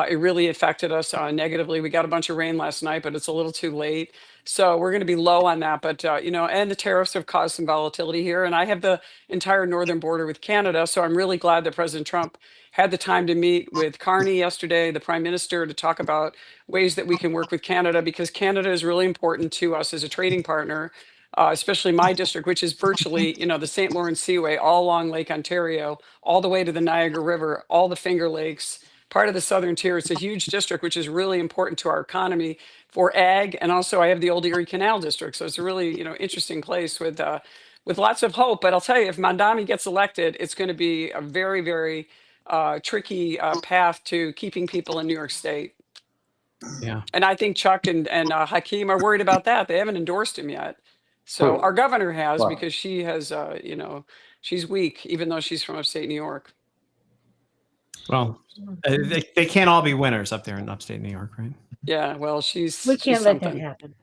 It really affected us negatively. We got a bunch of rain last night, but it's a little too late. So we're going to be low on that. But, and the tariffs have caused some volatility here. And I have the entire northern border with Canada. So I'm really glad that President Trump had the time to meet with Carney yesterday, the Prime Minister, to talk about ways that we can work with Canada, because Canada is really important to us as a trading partner, especially my district, which is virtually, the St. Lawrence Seaway, all along Lake Ontario, all the way to the Niagara River, all the Finger Lakes, part of the southern tier. It's a huge district, which is really important to our economy for ag. And also I have the Old Erie Canal District. So it's a really, interesting place with lots of hope. But I'll tell you, if Mandami gets elected, it's going to be a very, very tricky path to keeping people in New York State. Yeah. And I think Chuck and Hakeem are worried about that. They haven't endorsed him yet. So our governor has, Wow. because she has, she's weak, even though she's from upstate New York. Well, they can't all be winners up there in upstate New York, right? Yeah, well, We she's can't let that something. happen.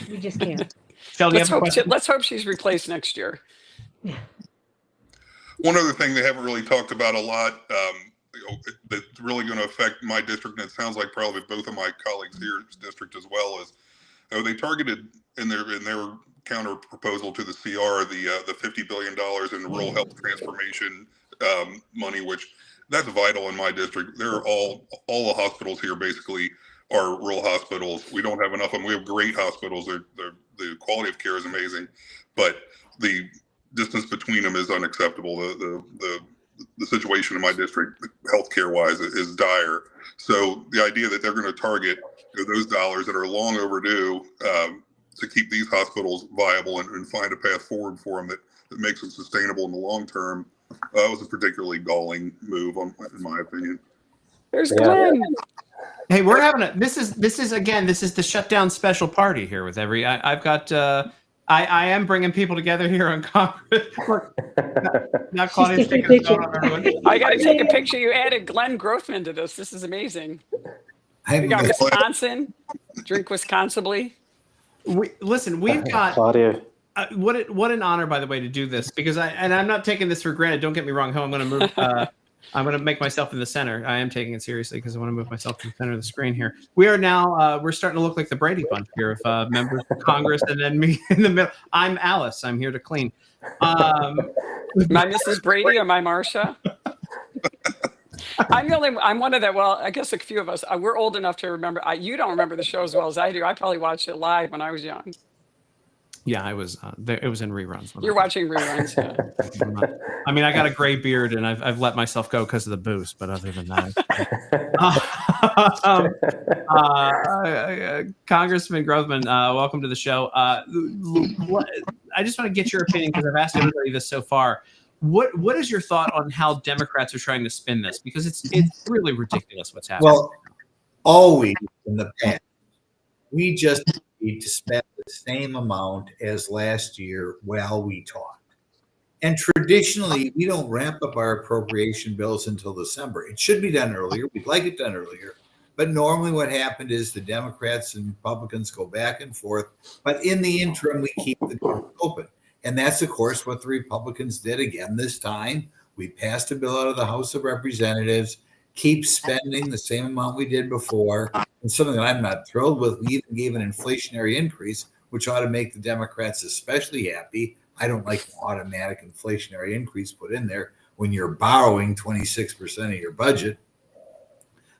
We just can't. Sheldon, you have a question? Let's hope she's replaced next year. One other thing they haven't really talked about a lot, that's really going to affect my district, and it sounds like probably both of my colleagues here's district as well, is they targeted in their counter proposal to the CR the $50 billion in rural health transformation money, which that's vital in my district. They're all the hospitals here basically are rural hospitals. We don't have enough of them. We have great hospitals. The quality of care is amazing, but the distance between them is unacceptable. The situation in my district, healthcare wise, is dire. So the idea that they're going to target those dollars that are long overdue to keep these hospitals viable and find a path forward for them that makes them sustainable in the long term was a particularly galling move, in my opinion. There's Glenn. Hey, we're having this is the Shutdown special party here with I've got I am bringing people together here on Congress. Now Claudia's taking a photo of everyone. I got to take a picture. You added Glenn Grothman to this. This is amazing. We got Wisconsin. Drink Wisconsibly. We've got Claudia. What an honor, by the way, to do this, because I'm not taking this for granted. Don't get me wrong. How I'm going to move. I'm going to make myself in the center. I am taking it seriously because I want to move myself to the center of the screen here. We are now, we're starting to look like the Brady Bunch here of members of Congress, and then me in the middle. I'm Alice. I'm here to clean. Am I Mrs. Brady or am I Marsha? I'm one of that. Well, I guess a few of us, we're old enough to remember. You don't remember the show as well as I do. I probably watched it live when I was young. Yeah, I was there. It was in reruns. You're watching reruns. Yeah. I mean, I got a gray beard and I've let myself go because of the booze, but other than that, Congressman Grothman, welcome to the show. I just want to get your opinion because I've asked everybody this so far. What is your thought on how Democrats are trying to spin this? Because it's really ridiculous what's happening. Well, always in the past, we just need to spend the same amount as last year while we talk. And traditionally, we don't ramp up our appropriation bills until December. It should be done earlier. We'd like it done earlier. But normally what happened is the Democrats and Republicans go back and forth. But in the interim, we keep the door open. And that's, of course, what the Republicans did again this time. We passed a bill out of the House of Representatives, keep spending the same amount we did before. And something that I'm not thrilled with, we even gave an inflationary increase, which ought to make the Democrats especially happy. I don't like an automatic inflationary increase put in there when you're borrowing 26% of your budget.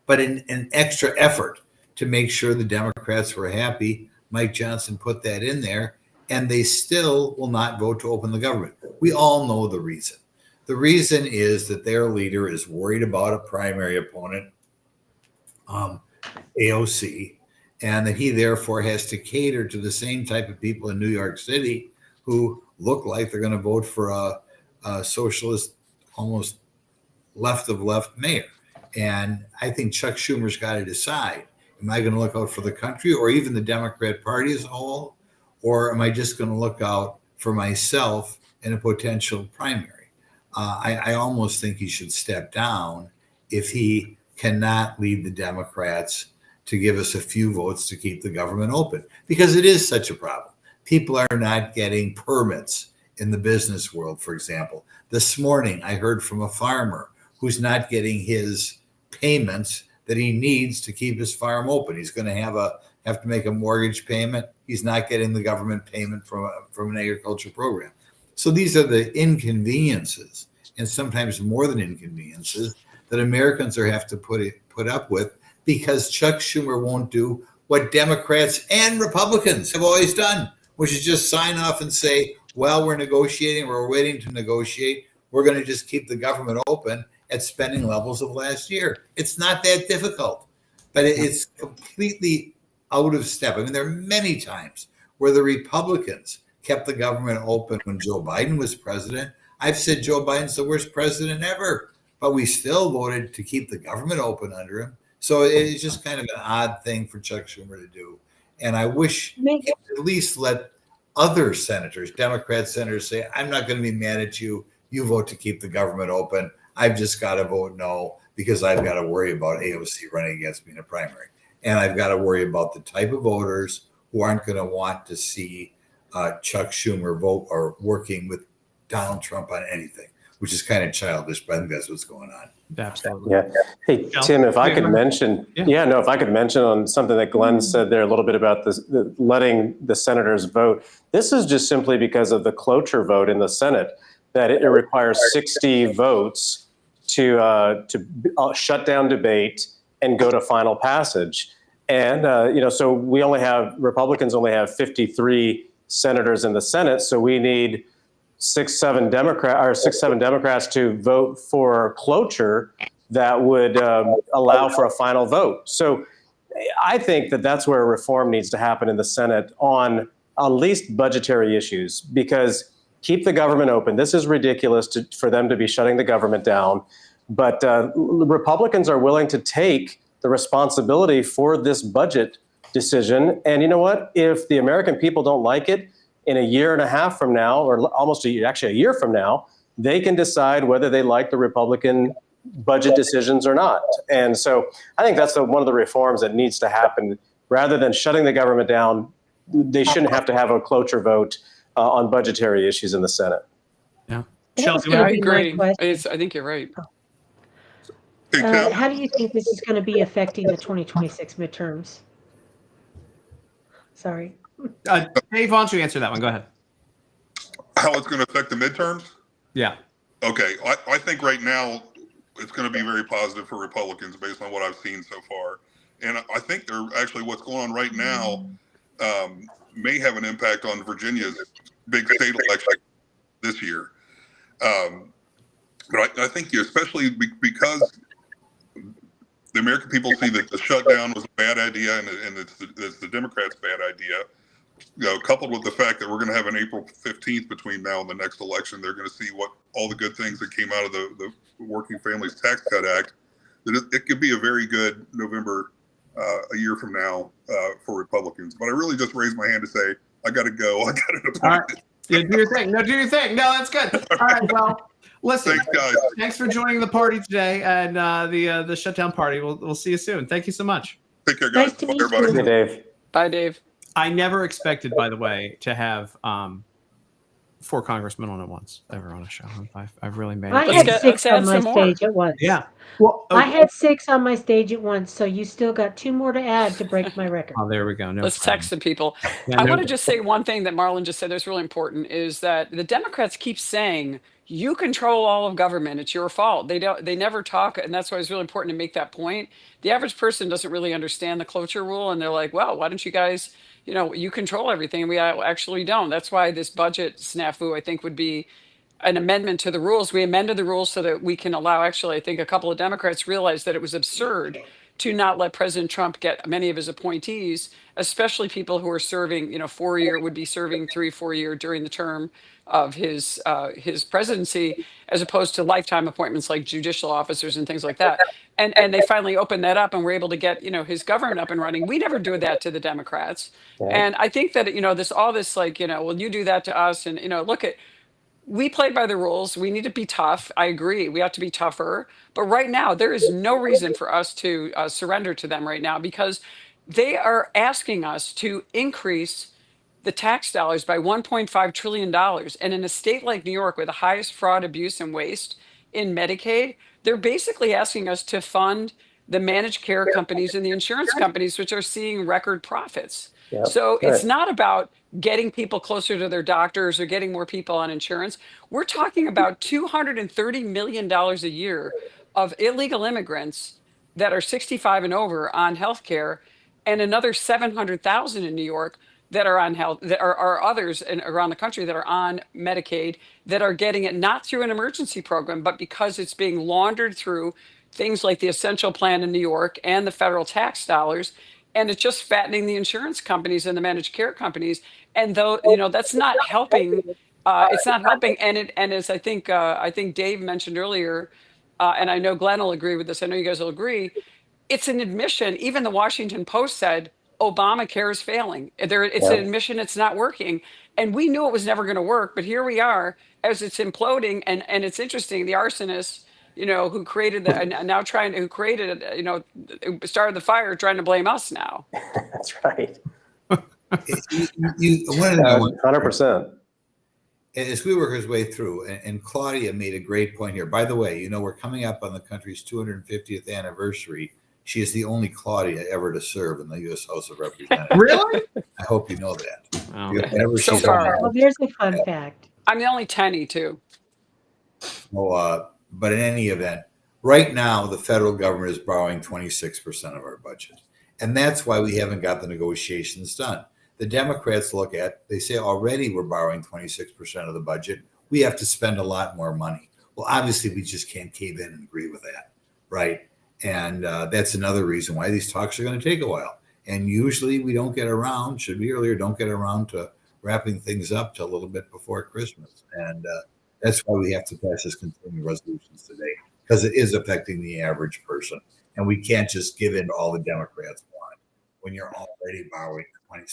But in an extra effort to make sure the Democrats were happy, Mike Johnson put that in there, and they still will not vote to open the government. We all know the reason. The reason is that their leader is worried about a primary opponent, AOC, and that he therefore has to cater to the same type of people in New York City who look like they're going to vote for a socialist, almost left of left mayor. And I think Chuck Schumer's got to decide, am I going to look out for the country or even the Democrat Party as a whole? Or am I just going to look out for myself in a potential primary? I almost think he should step down if he cannot lead the Democrats to give us a few votes to keep the government open, because it is such a problem. People are not getting permits in the business world, for example. This morning, I heard from a farmer who's not getting his payments that he needs to keep his farm open. He's going to have to make a mortgage payment. He's not getting the government payment from an agricultural program. So these are the inconveniences, and sometimes more than inconveniences, that Americans have to put up with because Chuck Schumer won't do what Democrats and Republicans have always done, which is just sign off and say, well, we're negotiating, we're waiting to negotiate, we're going to just keep the government open, at spending levels of last year. It's not that difficult, but it's completely out of step. I mean, there are many times where the Republicans kept the government open when Joe Biden was president. I've said Joe Biden's the worst president ever, but we still voted to keep the government open under him. So it's just kind of an odd thing for Chuck Schumer to do. And I wish he would at least let other senators, Democrat senators, say, I'm not going to be mad at you. You vote to keep the government open. I've just got to vote no because I've got to worry about AOC running against me in a primary. And I've got to worry about the type of voters who aren't going to want to see Chuck Schumer vote or working with Donald Trump on anything, which is kind of childish, but I think that's what's going on. Absolutely. Yeah. Hey, Tim, if I could mention, if I could mention on something that Glenn said there a little bit about this, letting the senators vote. This is just simply because of the cloture vote in the Senate, that it requires 60 votes to shut down debate and go to final passage. And, so Republicans only have 53 senators in the Senate. So we need six, seven Democrats to vote for cloture that would allow for a final vote. So I think that that's where reform needs to happen in the Senate on at least budgetary issues, because keep the government open. This is ridiculous for them to be shutting the government down. But Republicans are willing to take the responsibility for this budget decision. And you know what? If the American people don't like it, in a year and a half from now, or almost a year from now, they can decide whether they like the Republican budget decisions or not. And so I think that's one of the reforms that needs to happen. Rather than shutting the government down, they shouldn't have to have a cloture vote on budgetary issues in the Senate. Yeah. Chelsea, I agree. I think you're right. How do you think this is going to be affecting the 2026 midterms? Sorry. Dave, why don't you answer that one? Go ahead. How it's going to affect the midterms? Yeah. Okay. I think right now it's going to be very positive for Republicans based on what I've seen so far. And I think they're actually what's going on right now may have an impact on Virginia's big state election this year. But I think especially because the American people see that the shutdown was a bad idea and it's the Democrats' bad idea. Coupled with the fact that we're going to have an April 15th between now and the next election, they're going to see what all the good things that came out of the Working Families Tax Cut Act. That it could be a very good November a year from now for Republicans. But I really just raised my hand to say, I got to go. I got an appointment. All right. Yeah, do your thing. No, do your thing. No, that's good. All right. Well, listen. Thanks, guys. Thanks for joining the party today and the shutdown party. We'll see you soon. Thank you so much. Take care, guys. Nice to meet Everybody. you. Hey, Dave. Bye, Dave. I never expected, by the way, to have 4 congressmen on at once ever on a show. I've really made it. I Let's had 6 add on my some more. stage at once. Yeah. Well, I had 6 on my stage at once, so you still got 2 more to add to break my record. Oh, there we go. No Let's problem. text the people. Yeah, I no- want to just say one thing that Marlon just said that's really important is that the Democrats keep saying you control all of government. It's your fault. They never talk, and that's why it's really important to make that point. The average person doesn't really understand the cloture rule, and they're like, well, why don't you guys, you control everything, and we actually don't. That's why this budget snafu, I think, would be an amendment to the rules. We amended the rules so that we can allow, actually, I think a couple of Democrats realized that it was absurd to not let President Trump get many of his appointees, especially people who are serving, 4-year, would be serving 3-4 year during the term of his presidency, as opposed to lifetime appointments like judicial officers and things like that. And they finally opened that up and were able to get, his government up and running. We never do that to the Democrats. Yeah. And I think that, well, you do that to us. And, we play by the rules. We need to be tough. I agree. We have to be tougher. But right now, there is no reason for us to surrender to them right now, because they are asking us to increase the tax dollars by $1.5 trillion. And in a state like New York, with the highest fraud, abuse, and waste in Medicaid, they're basically asking us to fund the managed care companies and the insurance companies, which are seeing record profits. Yep. So Right. it's not about getting people closer to their doctors or getting more people on insurance. We're talking about $230 million a year of illegal immigrants that are 65 and over on health care, and another 700,000 in New York that are on health, that are others around the country that are on Medicaid that are getting it not through an emergency program, but because it's being laundered through things like the essential plan in New York and the federal tax dollars. And it's just fattening the insurance companies and the managed care companies. And though, that's not helping. It's not helping. And as I think Dave mentioned earlier, and I know Glenn will agree with this. I know you guys will agree. It's an admission. Even the Washington Post said Obamacare is failing. It's an admission it's not working. And we knew it was never going to work. But here we are as it's imploding. And it's interesting. The arsonist, who created the, and now who created it, who started the fire, trying to blame us now. That's right. One of the 100%. As we work our way through, and Claudia made a great point here. By the way, we're coming up on the country's 250th anniversary. She is the only Claudia ever to serve in the U.S. House of Representatives. Really? I hope you know that. Oh. Whenever So she's far. on, Well, there's a fun fact. I'm the only Tenny too. but in any event, right now the federal government is borrowing 26% of our budget, and that's why we haven't got the negotiations done. The Democrats they say already we're borrowing 26% of the budget. We have to spend a lot more money. Well, obviously we just can't cave in and agree with that, right? And that's another reason why these talks are going to take a while. And usually we don't get around to wrapping things up till a little bit before Christmas. And that's why we have to pass this continuing resolutions today, because it is affecting the average person. And we can't just give in to all the Democrats want when you're already borrowing 26%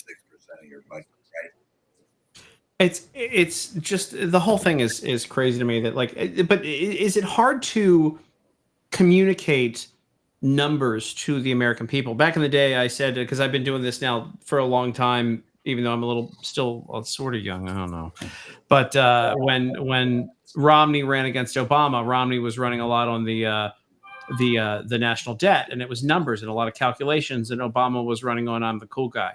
of your budget, right? It's just, the whole thing is crazy to me that but is it hard to communicate numbers to the American people? Back in the day, I said, because I've been doing this now for a long time, even though I'm still sort of young, I don't know. But when Romney ran against Obama, Romney was running a lot on the national debt, and it was numbers and a lot of calculations, and Obama was running on I'm the cool guy.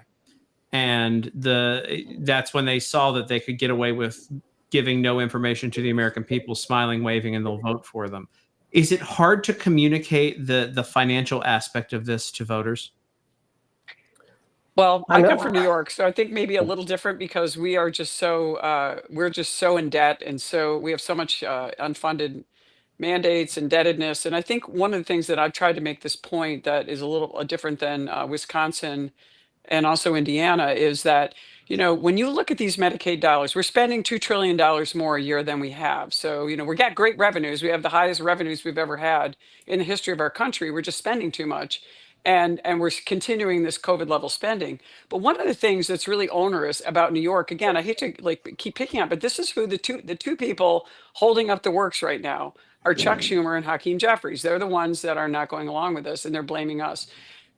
And that's when they saw that they could get away with giving no information to the American people, smiling, waving, and they'll vote for them. Is it hard to communicate the financial aspect of this to voters? Well, I come from New York, so I think maybe a little different because we are just we're just so in debt, and so we have so much unfunded mandates, indebtedness. And I think one of the things that I've tried to make this point that is a little different than Wisconsin and also Indiana is that, when you look at these Medicaid dollars, we're spending $2 trillion more a year than we have. So, we got great revenues. We have the highest revenues we've ever had in the history of our country. We're just spending too much. And we're continuing this COVID level spending. But one of the things that's really onerous about New York, again, I hate to keep picking up, but this is who the two people holding up the works right now are Chuck Schumer and Hakeem Jeffries. They're the ones that are not going along with this, and they're blaming us.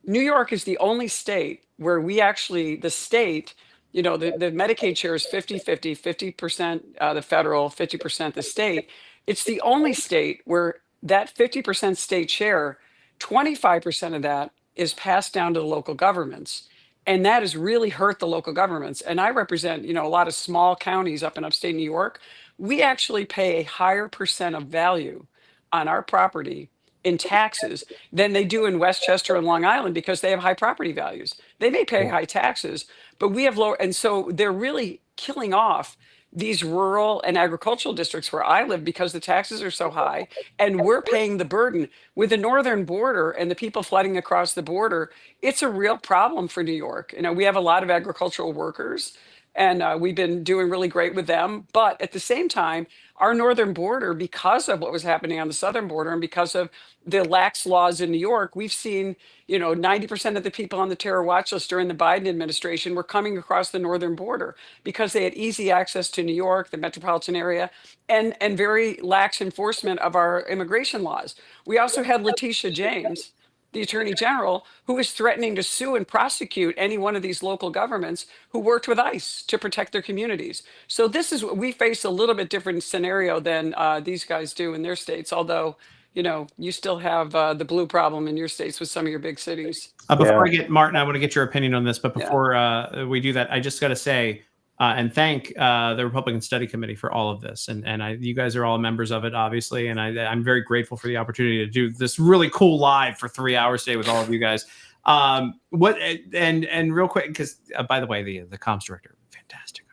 New York is the only state where the state, the Medicaid share is 50-50, 50% the federal, 50% the state. It's the only state where that 50% state share, 25% of that is passed down to the local governments. And that has really hurt the local governments. And I represent, a lot of small counties up in upstate New York. We actually pay a higher percent of value on our property in taxes than they do in Westchester and Long Island because they have high property values. They may pay high taxes, but we have lower. And so they're really killing off these rural and agricultural districts where I live because the taxes are so high and we're paying the burden with the northern border and the people flooding across the border. It's a real problem for New York. We have a lot of agricultural workers and we've been doing really great with them. But at the same time, our northern border, because of what was happening on the southern border and because of the lax laws in New York, we've seen, 90% of the people on the terror watch list during the Biden administration were coming across the northern border because they had easy access to New York, the metropolitan area, and very lax enforcement of our immigration laws. We also had Letitia James, the attorney general, who is threatening to sue and prosecute any one of these local governments who worked with ICE to protect their communities. So we face a little bit different scenario than these guys do in their states, although, you still have the blue problem in your states with some of your big cities. Before I get Martin, I want to get your opinion on this, but before we do that, I just got to say, and thank the Republican Study Committee for all of this. And you guys are all members of it, obviously. And I'm very grateful for the opportunity to do this really cool live for 3 hours today with all of you guys. What and real quick, because by the way, the comms director, fantastic.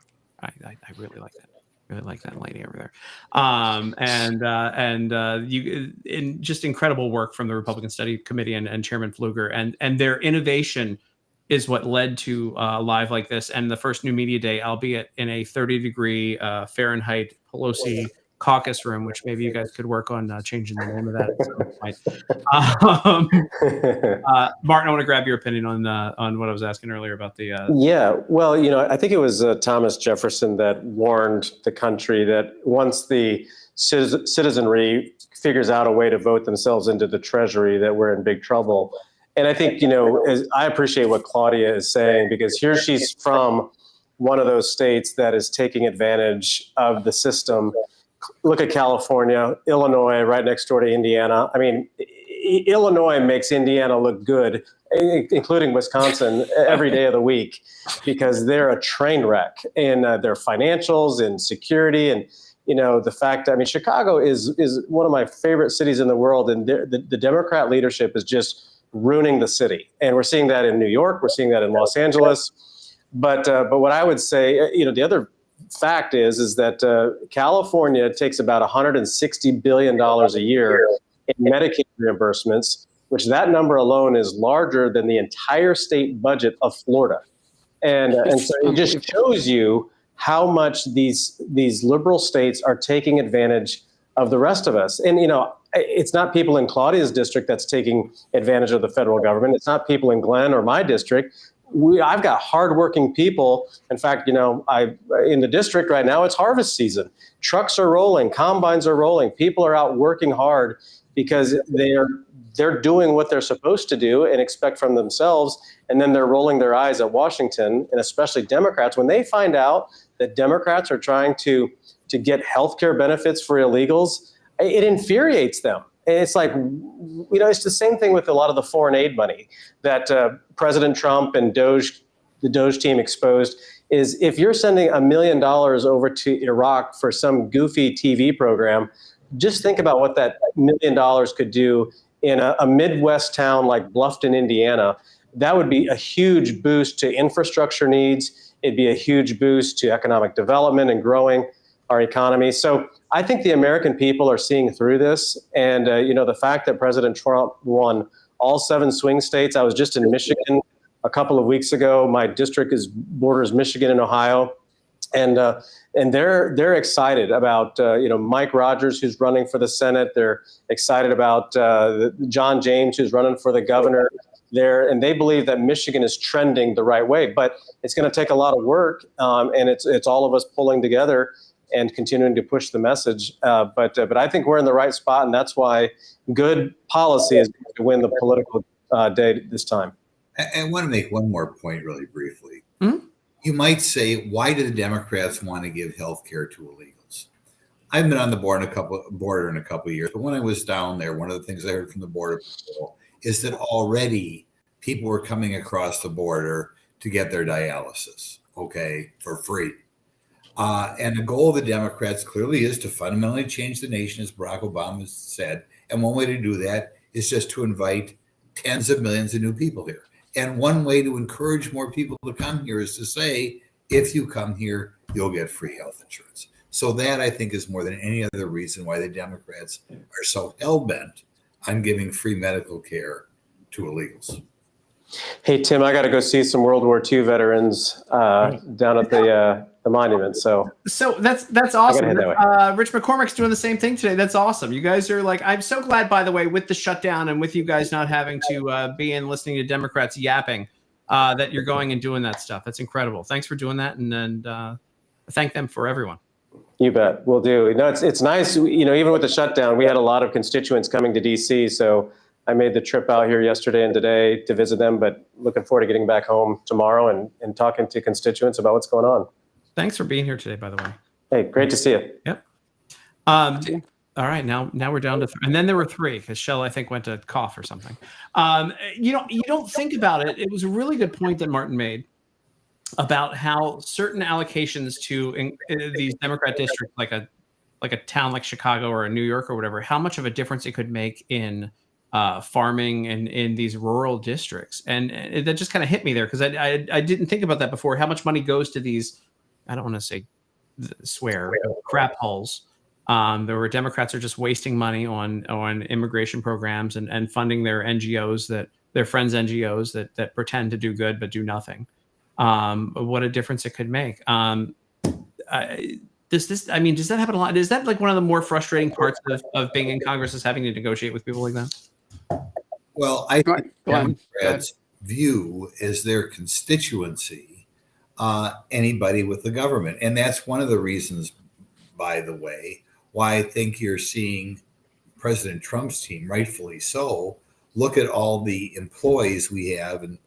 I really like that. Really like that lady over there. You in just incredible work from the Republican Study Committee and Chairman Pfluger, and their innovation is what led to live like this and the first New Media Day, albeit in a 30-degree Fahrenheit Pelosi caucus room, which maybe you guys could work on changing the name of that at some point. Martin, I want to grab your opinion on what I was asking earlier about the. Yeah, well, I think it was Thomas Jefferson that warned the country that once the citizenry figures out a way to vote themselves into the treasury, that we're in big trouble. And I think, I appreciate what Claudia is saying, because here she's from one of those states that is taking advantage of the system. Look at California, Illinois, right next door to Indiana. I mean, Illinois makes Indiana look good, including Wisconsin, every day of the week, because they're a train wreck in their financials and security. And, the fact, Chicago is one of my favorite cities in the world. And the Democrat leadership is just ruining the city. And we're seeing that in New York. We're seeing that in Los Angeles. But what I would say, the other fact is that California takes about $160 billion a year in Medicaid reimbursements, which that number alone is larger than the entire state budget of Florida. And so it just shows you how much these liberal states are taking advantage of the rest of us. And, it's not people in Claudia's district that's taking advantage of the federal government. It's not people in Glenn or my district. I've got hardworking people. In fact, in the district right now, it's harvest season. Trucks are rolling, combines are rolling. People are out working hard because they're doing what they're supposed to do and expect from themselves. And then they're rolling their eyes at Washington, and especially Democrats, when they find out that Democrats are trying to get healthcare benefits for illegals. It infuriates them. And it's like, it's the same thing with a lot of the foreign aid money that President Trump and the Doge team exposed. Is if you're sending $1 million over to Iraq for some goofy TV program, just think about what that $1 million could do in a Midwest town like Bluffton, Indiana. That would be a huge boost to infrastructure needs. It'd be a huge boost to economic development and growing our economy. So I think the American people are seeing through this. And, the fact that President Trump won all 7 swing states. I was just in Michigan a couple of weeks ago. My district borders Michigan and Ohio. And they're excited about, Mike Rogers, who's running for the Senate. They're excited about John James, who's running for the governor there. And they believe that Michigan is trending the right way. But it's going to take a lot of work. And it's all of us pulling together and continuing to push the message. But I think we're in the right spot, and that's why good policy is going to win the political day this time. I want to make one more point really briefly. Mm-hmm. You might say, why do the Democrats want to give health care to illegals? I've been on the border in a couple of years, but when I was down there, one of the things I heard from the border people is that already people were coming across the border to get their dialysis, for free. And the goal of the Democrats clearly is to fundamentally change the nation, as Barack Obama said. And one way to do that is just to invite tens of millions of new people here. And one way to encourage more people to come here is to say, if you come here, you'll get free health insurance. So that, I think, is more than any other reason why the Democrats are so hell-bent on giving free medical care to illegals. Hey, Tim, I got to go see some World War II veterans down at the monument. So that's awesome. Rich McCormick's doing the same thing today. That's awesome. You guys are I'm so glad, by the way, with the shutdown and with you guys not having to be in listening to Democrats yapping, that you're going and doing that stuff. That's incredible. Thanks for doing that. And thank them for everyone. You bet. We'll do. It's nice. Even with the shutdown, we had a lot of constituents coming to DC. So I made the trip out here yesterday and today to visit them, but looking forward to getting back home tomorrow and talking to constituents about what's going on. Thanks for being here today, by the way. Hey, great to see you. Yep. All right, now we're down to and then there were 3 because Shell, I think, went to cough or something. You don't think about it. It was a really good point that Martin made about how certain allocations to these Democrat districts, like a town like Chicago or New York or whatever, how much of a difference it could make in farming and in these rural districts, and that just kind of hit me there because I didn't think about that before. How much money goes to these? I don't want to say swear crap holes. Where Democrats are just wasting money on immigration programs and funding their NGOs their friends NGOs that pretend to do good but do nothing. What a difference it could make. Does that happen a lot? Is that like one of the more frustrating parts of being in Congress, is having to negotiate with people like that? Well, I think Glenn, Democrats view as their constituency anybody with the government. And that's one of the reasons, by the way, why I think you're seeing President Trump's team, rightfully so, look at all the employees we have and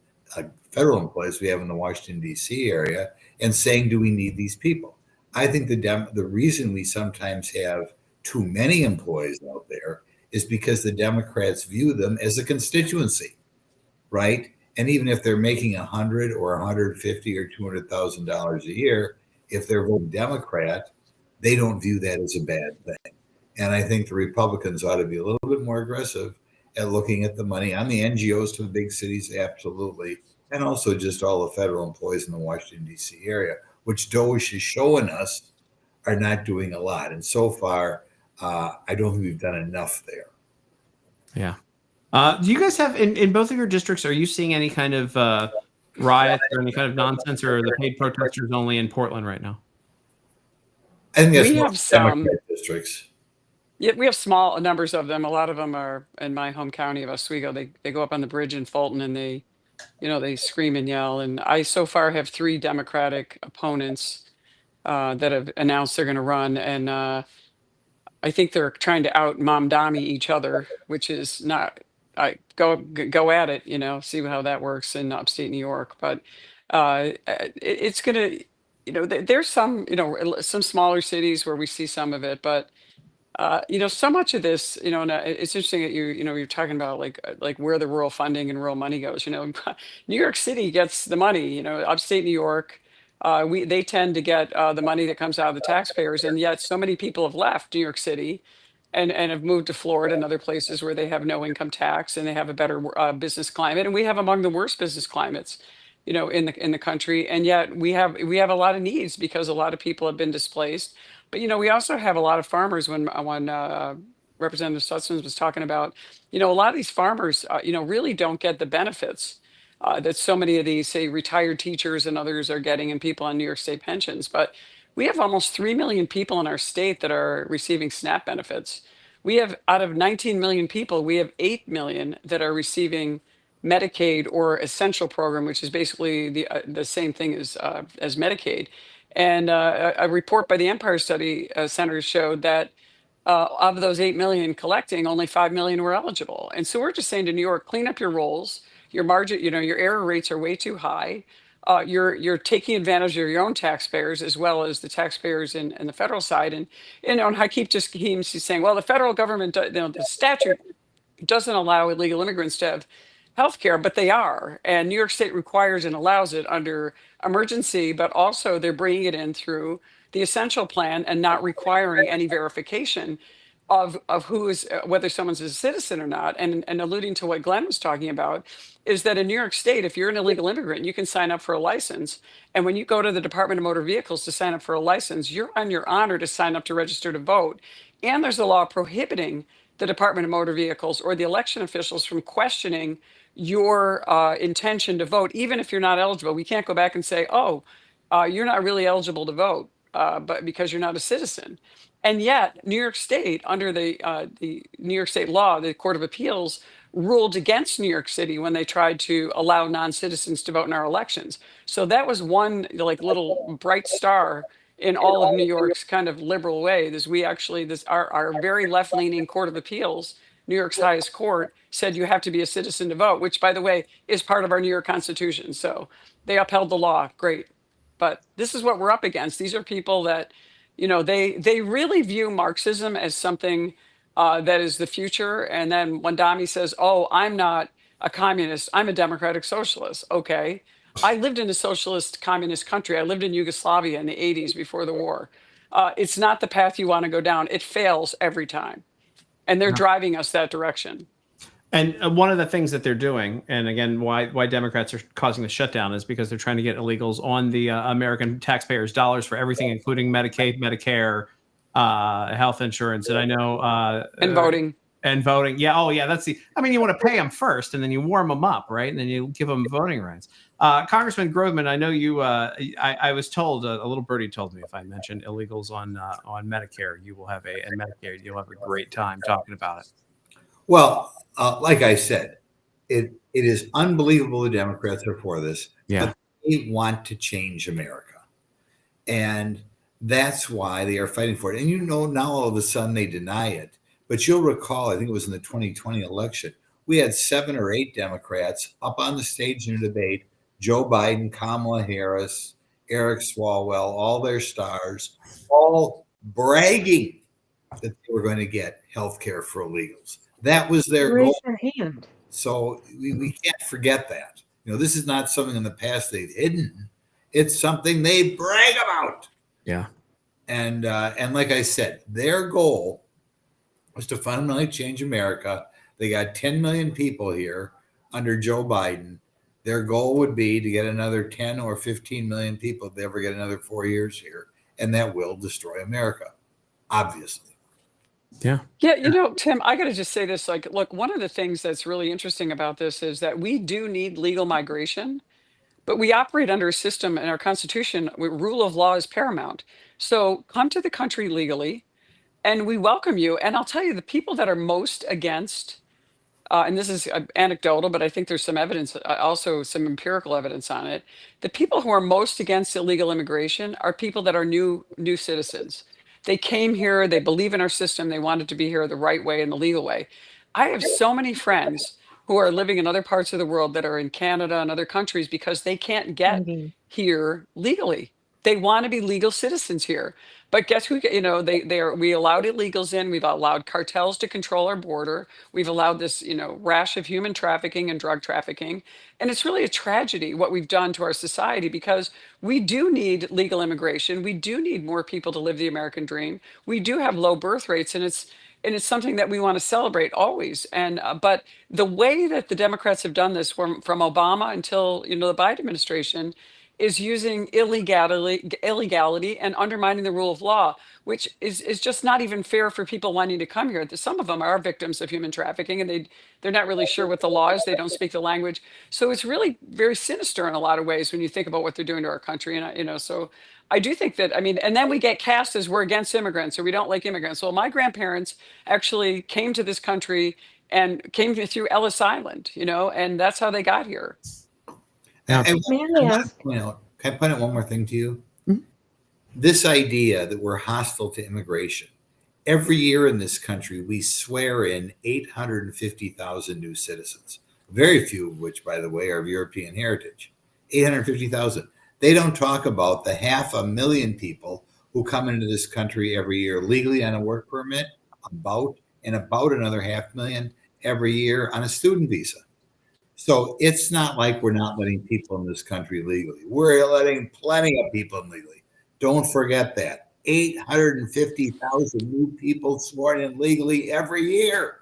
federal employees we have in the Washington, D.C. area and saying, do we need these people? I think the reason we sometimes have too many employees out there is because the Democrats view them as a constituency, right? And even if they're making $100 or $150 or $200,000 a year, if they're voting Democrat, they don't view that as a bad thing. And I think the Republicans ought to be a little bit more aggressive at looking at the money on the NGOs to the big cities, absolutely, and also just all the federal employees in the Washington, D.C. area, which DOGE is showing us are not doing a lot. And so far, I don't think we've done enough there. Yeah. Do you guys have in both of your districts? Are you seeing any kind of riots or any kind of nonsense, or are the paid protesters only in Portland right now? I think that's We more have some. Democrat districts. Yeah, we have small numbers of them. A lot of them are in my home county of Oswego. They go up on the bridge in Fulton and they scream and yell. And I so far have 3 Democratic opponents that have announced they're going to run, and I think they're trying to out Mamdami each other, which is not. I go at it, see how that works in upstate New York. But it's gonna, there's some, some smaller cities where we see some of it, but so much of this, and it's interesting that you're talking about like where the rural funding and rural money goes. New York City gets the money. Upstate New York, they tend to get the money that comes out of the taxpayers, and yet so many people have left New York City and have moved to Florida and other places where they have no income tax and they have a better business climate, and we have among the worst business climates, in the country, and yet we have a lot of needs because a lot of people have been displaced. But we also have a lot of farmers. When Representative Sussman was talking about, a lot of these farmers, really don't get the benefits that so many of these, say, retired teachers and others are getting, and people on New York State pensions. But we have almost 3 million people in our state that are receiving SNAP benefits. We have, out of 19 million people, we have 8 million that are receiving Medicaid or essential program, which is basically the same thing as Medicaid. And a report by the Empire Study Center showed that of those 8 million collecting, only 5 million were eligible. And so we're just saying to New York, clean up your rolls. Your margin, your error rates are way too high. You're taking advantage of your own taxpayers as well as the taxpayers in the federal side. And and Hakeem just keeps saying, well, the federal government, the statute doesn't allow illegal immigrants to have health care, but they are. And New York State requires and allows it under emergency, but also they're bringing it in through the essential plan and not requiring any verification of who is whether someone's a citizen or not. And alluding to what Glenn was talking about is that in New York State, if you're an illegal immigrant, you can sign up for a license. And when you go to the Department of Motor Vehicles to sign up for a license, you're on your honor to sign up to register to vote. And there's a law prohibiting the Department of Motor Vehicles or the election officials from questioning your intention to vote, even if you're not eligible. We can't go back and say, oh, you're not really eligible to vote, but because you're not a citizen. And yet, New York State, under the New York State law, the Court of Appeals ruled against New York City when they tried to allow non-citizens to vote in our elections. So that was one little bright star in all of New York's kind of liberal way. Our very left-leaning Court of Appeals, New York's highest court, said you have to be a citizen to vote, which, by the way, is part of our New York Constitution. So they upheld the law. Great. But this is what we're up against. These are people that, they really view Marxism as something that is the future. And then when Dami says, oh, I'm not a communist, I'm a democratic socialist. Okay. I lived in a socialist communist country. I lived in Yugoslavia in the 80s before the war. It's not the path you want to go down. It fails every time. And they're driving us that direction. And one of the things that they're doing, and again, why Democrats are causing the shutdown is because they're trying to get illegals on the American taxpayers' dollars for everything, including Medicaid, Medicare, health insurance, and I know And voting. and voting. Yeah. Oh, yeah. That's the. I mean, you want to pay them first, and then you warm them up, right? And then you give them voting rights. Congressman Grothman, I know you. I was told a little birdie told me if I mentioned illegals on Medicare, you will have and Medicare, you'll have a great time talking about it. Well, like I said, it is unbelievable the Democrats are for this. Yeah. But they want to change America. And that's why they are fighting for it. And now all of a sudden they deny it. But you'll recall, I think it was in the 2020 election, we had 7 or 8 Democrats up on the stage in a debate, Joe Biden, Kamala Harris, Eric Swalwell, all their stars, all bragging that they were going to get health care for illegals. That was their Raise goal. your hand. So we can't forget that. This is not something in the past they've hidden. It's something they brag about. Yeah. And like I said, their goal was to fundamentally change America. They got 10 million people here under Joe Biden. Their goal would be to get another 10 or 15 million people if they ever get another 4 years here. And that will destroy America, obviously. Yeah. Yeah, Tim, I got to just say this. Like, look, one of the things that's really interesting about this is that we do need legal migration, but we operate under a system in our Constitution where rule of law is paramount. So come to the country legally, and we welcome you. And I'll tell you, the people that are most against, and this is anecdotal, but I think there's some evidence, also some empirical evidence on it. The people who are most against illegal immigration are people that are new citizens. They came here, they believe in our system, they wanted to be here the right way and the legal way. I have so many friends who are living in other parts of the world that are in Canada and other countries because they can't get here legally. They want to be legal citizens here. But guess who, we allowed illegals in, we've allowed cartels to control our border. We've allowed this, rash of human trafficking and drug trafficking. And it's really a tragedy what we've done to our society because we do need legal immigration. We do need more people to live the American dream. We do have low birth rates, and it's something that we want to celebrate always. And but the way that the Democrats have done this from Obama until the Biden administration is using illegality and undermining the rule of law, which is just not even fair for people wanting to come here. Some of them are victims of human trafficking, and they're not really sure what the law is. They don't speak the language, so it's really very sinister in a lot of ways when you think about what they're doing to our country. And so I do think that, and then we get cast as we're against immigrants or we don't like immigrants. Well, my grandparents actually came to this country and came through Ellis Island, and that's how they got here. And can I point out one more thing to you? Mhm. This idea that we're hostile to immigration. Every year in this country, we swear in 850,000 new citizens, very few of which, by the way, are of European heritage. 850,000. They don't talk about the 500,000 people who come into this country every year legally on a work permit, about another 500,000 every year on a student visa. So it's not like we're not letting people in this country legally. We're letting plenty of people in legally. Don't forget that. 850,000 new people sworn in legally every year.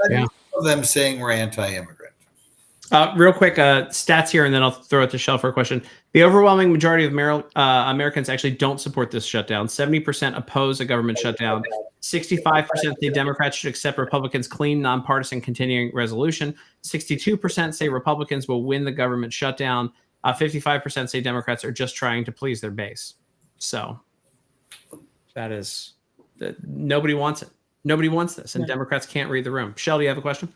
Yeah. Of them saying we're anti-immigrant. Real quick, stats here, and then I'll throw it to Shell for a question. The overwhelming majority of Americans actually don't support this shutdown. 70% oppose a government shutdown. 65% say Democrats should accept Republicans' clean, nonpartisan continuing resolution. 62% say Republicans will win the government shutdown. 55% say Democrats are just trying to please their base. So nobody wants it. Nobody wants this, and Democrats can't read the room. Shell, do you have a question?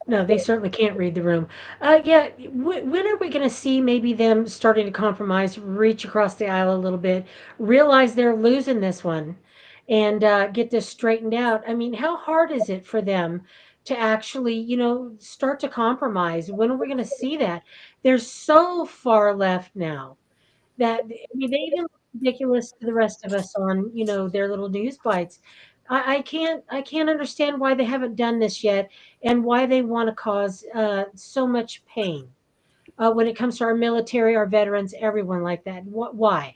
No, they certainly can't read the room. When are we going to see maybe them starting to compromise, reach across the aisle a little bit, realize they're losing this one, and get this straightened out? I mean, how hard is it for them to actually, start to compromise? When are we going to see that? They're so far left now that they even look ridiculous to the rest of us on, their little news bites. I can't understand why they haven't done this yet and why they want to cause so much pain when it comes to our military, our veterans, everyone like that. Why?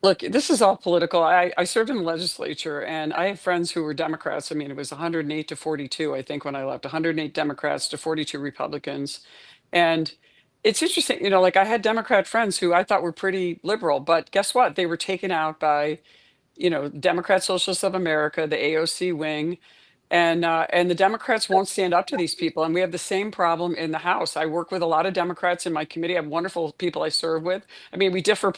Look, this is all political. I served in the legislature and I have friends who were Democrats. I mean, it was 108 to 42, I think, when I left, 108 Democrats to 42 Republicans. And it's interesting, like I had Democrat friends who I thought were pretty liberal, but guess what? They were taken out by, Democrat Socialists of America, the AOC wing, and the Democrats won't stand up to these people. And we have the same problem in the House. I work with a lot of Democrats in my committee. I have wonderful people I serve with. I mean, we differ,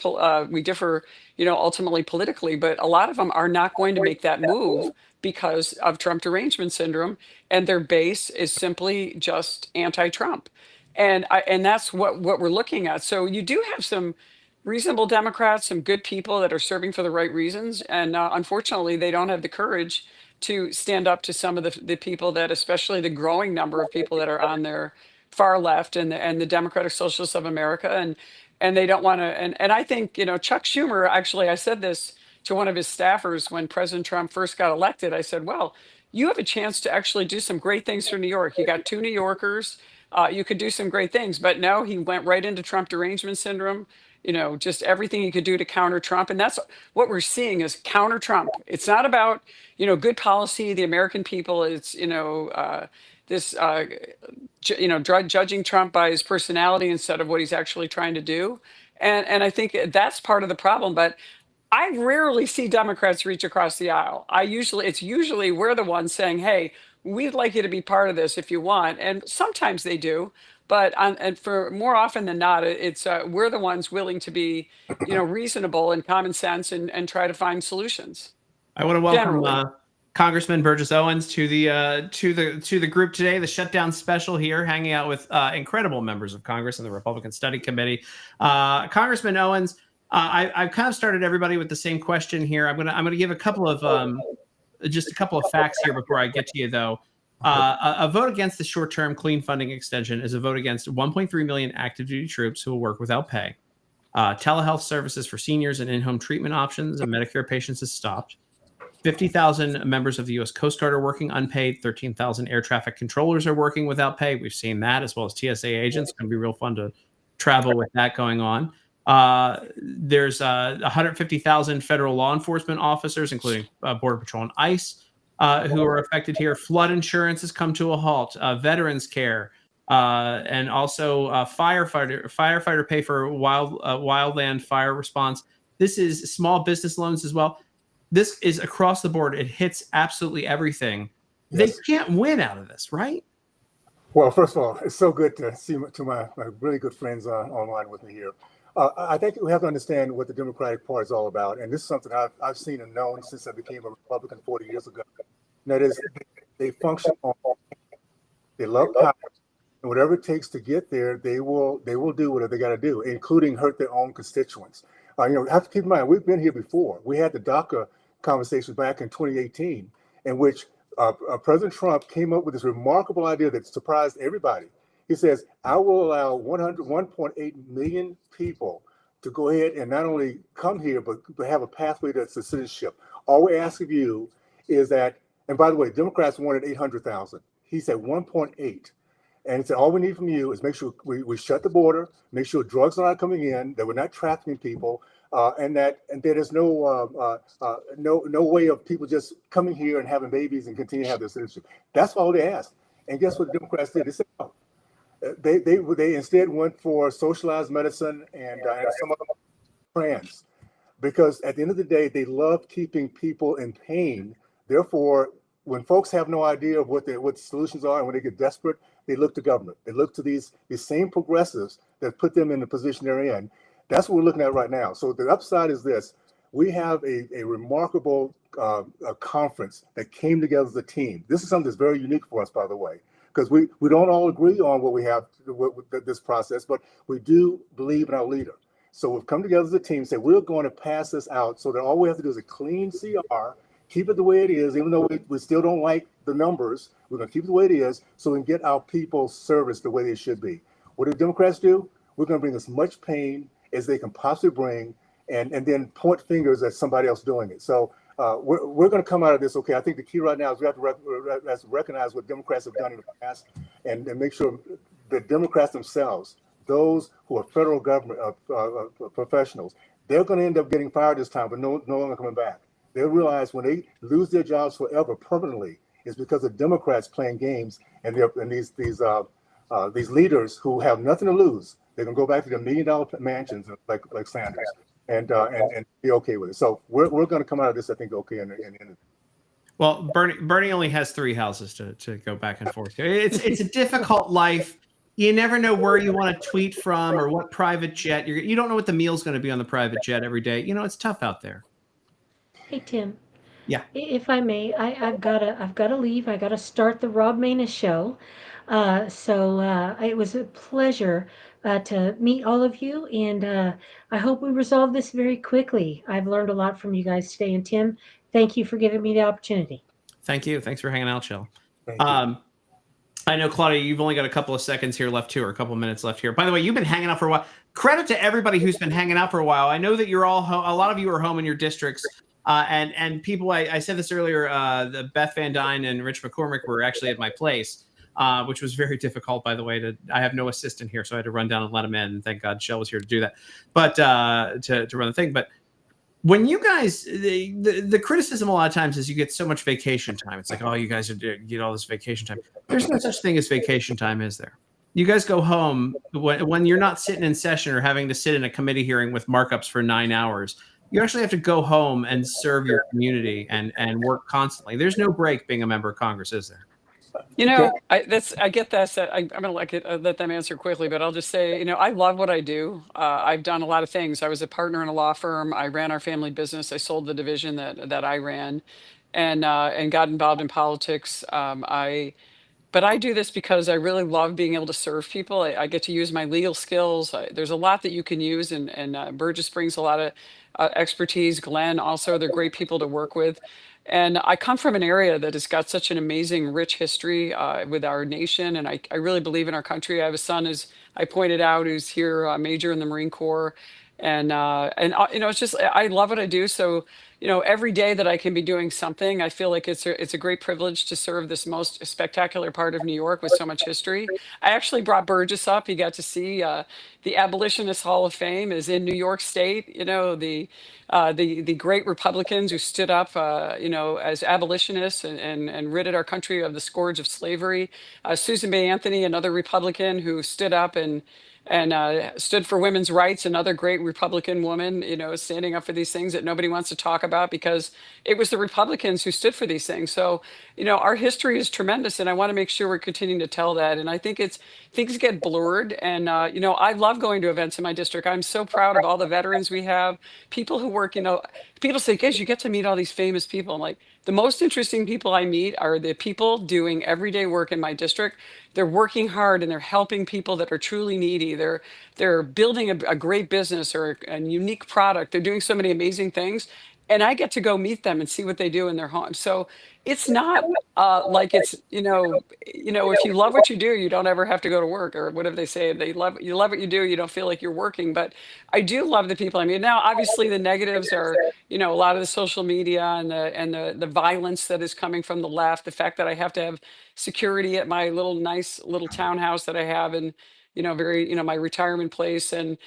ultimately politically, but a lot of them are not going to make that move because of Trump derangement syndrome, and their base is simply just anti-Trump. And that's what we're looking at. So you do have some reasonable Democrats, some good people that are serving for the right reasons, and unfortunately, they don't have the courage to stand up to some of the people that, especially the growing number of people that are on their far left and the Democratic Socialists of America, and they don't want to. And I think Chuck Schumer, actually, I said this to one of his staffers when President Trump first got elected. I said, well, you have a chance to actually do some great things for New York. You got two New Yorkers. You could do some great things, but no, he went right into Trump derangement syndrome. Just everything he could do to counter Trump. And that's what we're seeing is counter Trump. It's not about, good policy, the American people. It's, this, judging Trump by his personality instead of what he's actually trying to do. And I think that's part of the problem. But I rarely see Democrats reach across the aisle. It's usually we're the ones saying, hey, we'd like you to be part of this if you want. And sometimes they do, but and for more often than not, it's we're the ones willing to be, reasonable and common sense and try to find solutions. I want to welcome Generally. Congressman Burgess Owens to the group today. The Shutdown special here, hanging out with incredible members of Congress and the Republican Study Committee. Congressman Owens, I've kind of started everybody with the same question here. I'm gonna give a couple of facts here before I get to you, though. A vote against the short-term clean funding extension is a vote against 1.3 million active duty troops who will work without pay. Telehealth services for seniors and in-home treatment options and Medicare patients is stopped. 50,000 members of the U.S. Coast Guard are working unpaid. 13,000 air traffic controllers are working without pay. We've seen that, as well as TSA agents. It's going to be real fun to travel with that going on. There's 150,000 federal law enforcement officers, including Border Patrol and ICE, who are affected here. Flood insurance has come to a halt. Veterans care, and also firefighter pay for wildland fire response. This is small business loans as well. This is across the board. It hits absolutely everything. Yes. They can't win out of this, right? Well, first of all, it's so good to see my really good friends online with me here. I think we have to understand what the Democratic Party is all about. And this is something I've seen and known since I became a Republican 40 years ago. And that is, they function on, they love power, and whatever it takes to get there, they will do whatever they got to do, including hurt their own constituents. Have to keep in mind, we've been here before. We had the DACA conversation back in 2018, in which President Trump came up with this remarkable idea that surprised everybody. He says, I will allow 1.8 million people to go ahead and not only come here, but have a pathway to citizenship. All we ask of you is that, and by the way, Democrats wanted 800,000. He said 1.8. And he said, all we need from you is make sure we shut the border, make sure drugs are not coming in, that we're not trafficking people, and that there's no way of people just coming here and having babies and continue to have their citizenship. That's all they asked. And guess what the Democrats did? They said, no. They instead went for socialized medicine and some other trans, because at the end of the day, they love keeping people in pain. Therefore, when folks have no idea of what the solutions are and when they get desperate, they look to government. They look to these same progressives that put them in the position they're in. That's what we're looking at right now. So the upside is this. We have a remarkable conference that came together as a team. This is something that's very unique for us, by the way, because we don't all agree on what we have with this process, but we do believe in our leader. So we've come together as a team and said, we're going to pass this out so that all we have to do is a clean CR, keep it the way it is, even though we still don't like the numbers. We're going to keep it the way it is so we can get our people serviced the way they should be. What do the Democrats do? We're going to bring as much pain as they can possibly bring and then point fingers at somebody else doing it. So we're going to come out of this. Okay, I think the key right now is we have to recognize what Democrats have done in the past and make sure the Democrats themselves, those who are federal government professionals, they're going to end up getting fired this time, but no longer coming back. They'll realize when they lose their jobs forever, permanently, it's because of Democrats playing games and these leaders who have nothing to lose. They're going to go back to their $1 million mansions like Sanders and be okay with it. So we're going to come out of this, I think, okay in the end. Well, Bernie only has 3 houses to go back and forth. It's a difficult life. You never know where you want to tweet from or what private jet you don't know what the meal's going to be on the private jet every day. It's tough out there. Hey, Tim. Yeah. If I may, I've gotta leave. I gotta start the Rob Manus show. It was a pleasure to meet all of you, and I hope we resolve this very quickly. I've learned a lot from you guys today, and Tim, thank you for giving me the opportunity. Thank you. Thanks for hanging out, Shell. Thank you. I know, Claudia, you've only got a couple of seconds here left too, or a couple of minutes left here. By the way, you've been hanging out for a while. Credit to everybody who's been hanging out for a while. I know that you're all a lot of you are home in your districts. And people, I said this earlier, the Beth Van Dyne and Rich McCormick were actually at my place, which was very difficult, by the way. I have no assistant here, so I had to run down and let him in. And thank God Shell was here to do that, but to run the thing. But when you guys, the criticism a lot of times is you get so much vacation time. It's like, oh, you guys get all this vacation time. There's no such thing as vacation time, is there? You guys go home when you're not sitting in session or having to sit in a committee hearing with markups for 9 hours. You actually have to go home and serve your community and work constantly. There's no break being a member of Congress, is there? I get that. I'm gonna let them answer quickly, but I'll just say, I love what I do. I've done a lot of things. I was a partner in a law firm. I ran our family business. I sold the division that I ran, and got involved in politics. But I do this because I really love being able to serve people. I get to use my legal skills. There's a lot that you can use, and Burgess brings a lot of expertise. Glenn also, they're great people to work with. And I come from an area that has got such an amazing, rich history with our nation, and I really believe in our country. I have a son, as I pointed out, who's here, a major in the Marine Corps, and it's just I love what I do. So every day that I can be doing something, I feel like it's a great privilege to serve this most spectacular part of New York with so much history. I actually brought Burgess up. He got to see the Abolitionist Hall of Fame is in New York State. The great Republicans who stood up, as abolitionists and ridded our country of the scourge of slavery. Susan Bay Anthony, another Republican who stood up and stood for women's rights, another great Republican woman, standing up for these things that nobody wants to talk about because it was the Republicans who stood for these things. So, our history is tremendous, and I want to make sure we're continuing to tell that. And I think things get blurred. And, I love going to events in my district. I'm so proud of all the veterans we have, people who work, people say, guys, you get to meet all these famous people. I'm like, the most interesting people I meet are the people doing everyday work in my district. They're working hard and they're helping people that are truly needy. They're building a great business or a unique product. They're doing so many amazing things. And I get to go meet them and see what they do in their homes. So it's not like it's, if you love what you do, you don't ever have to go to work, or whatever they say. You love what you do, you don't feel like you're working. But I do love the people I meet. Now, obviously, the negatives are, a lot of the social media and the violence that is coming from the left. The fact that I have to have security at my nice little townhouse that I have, and my retirement place. And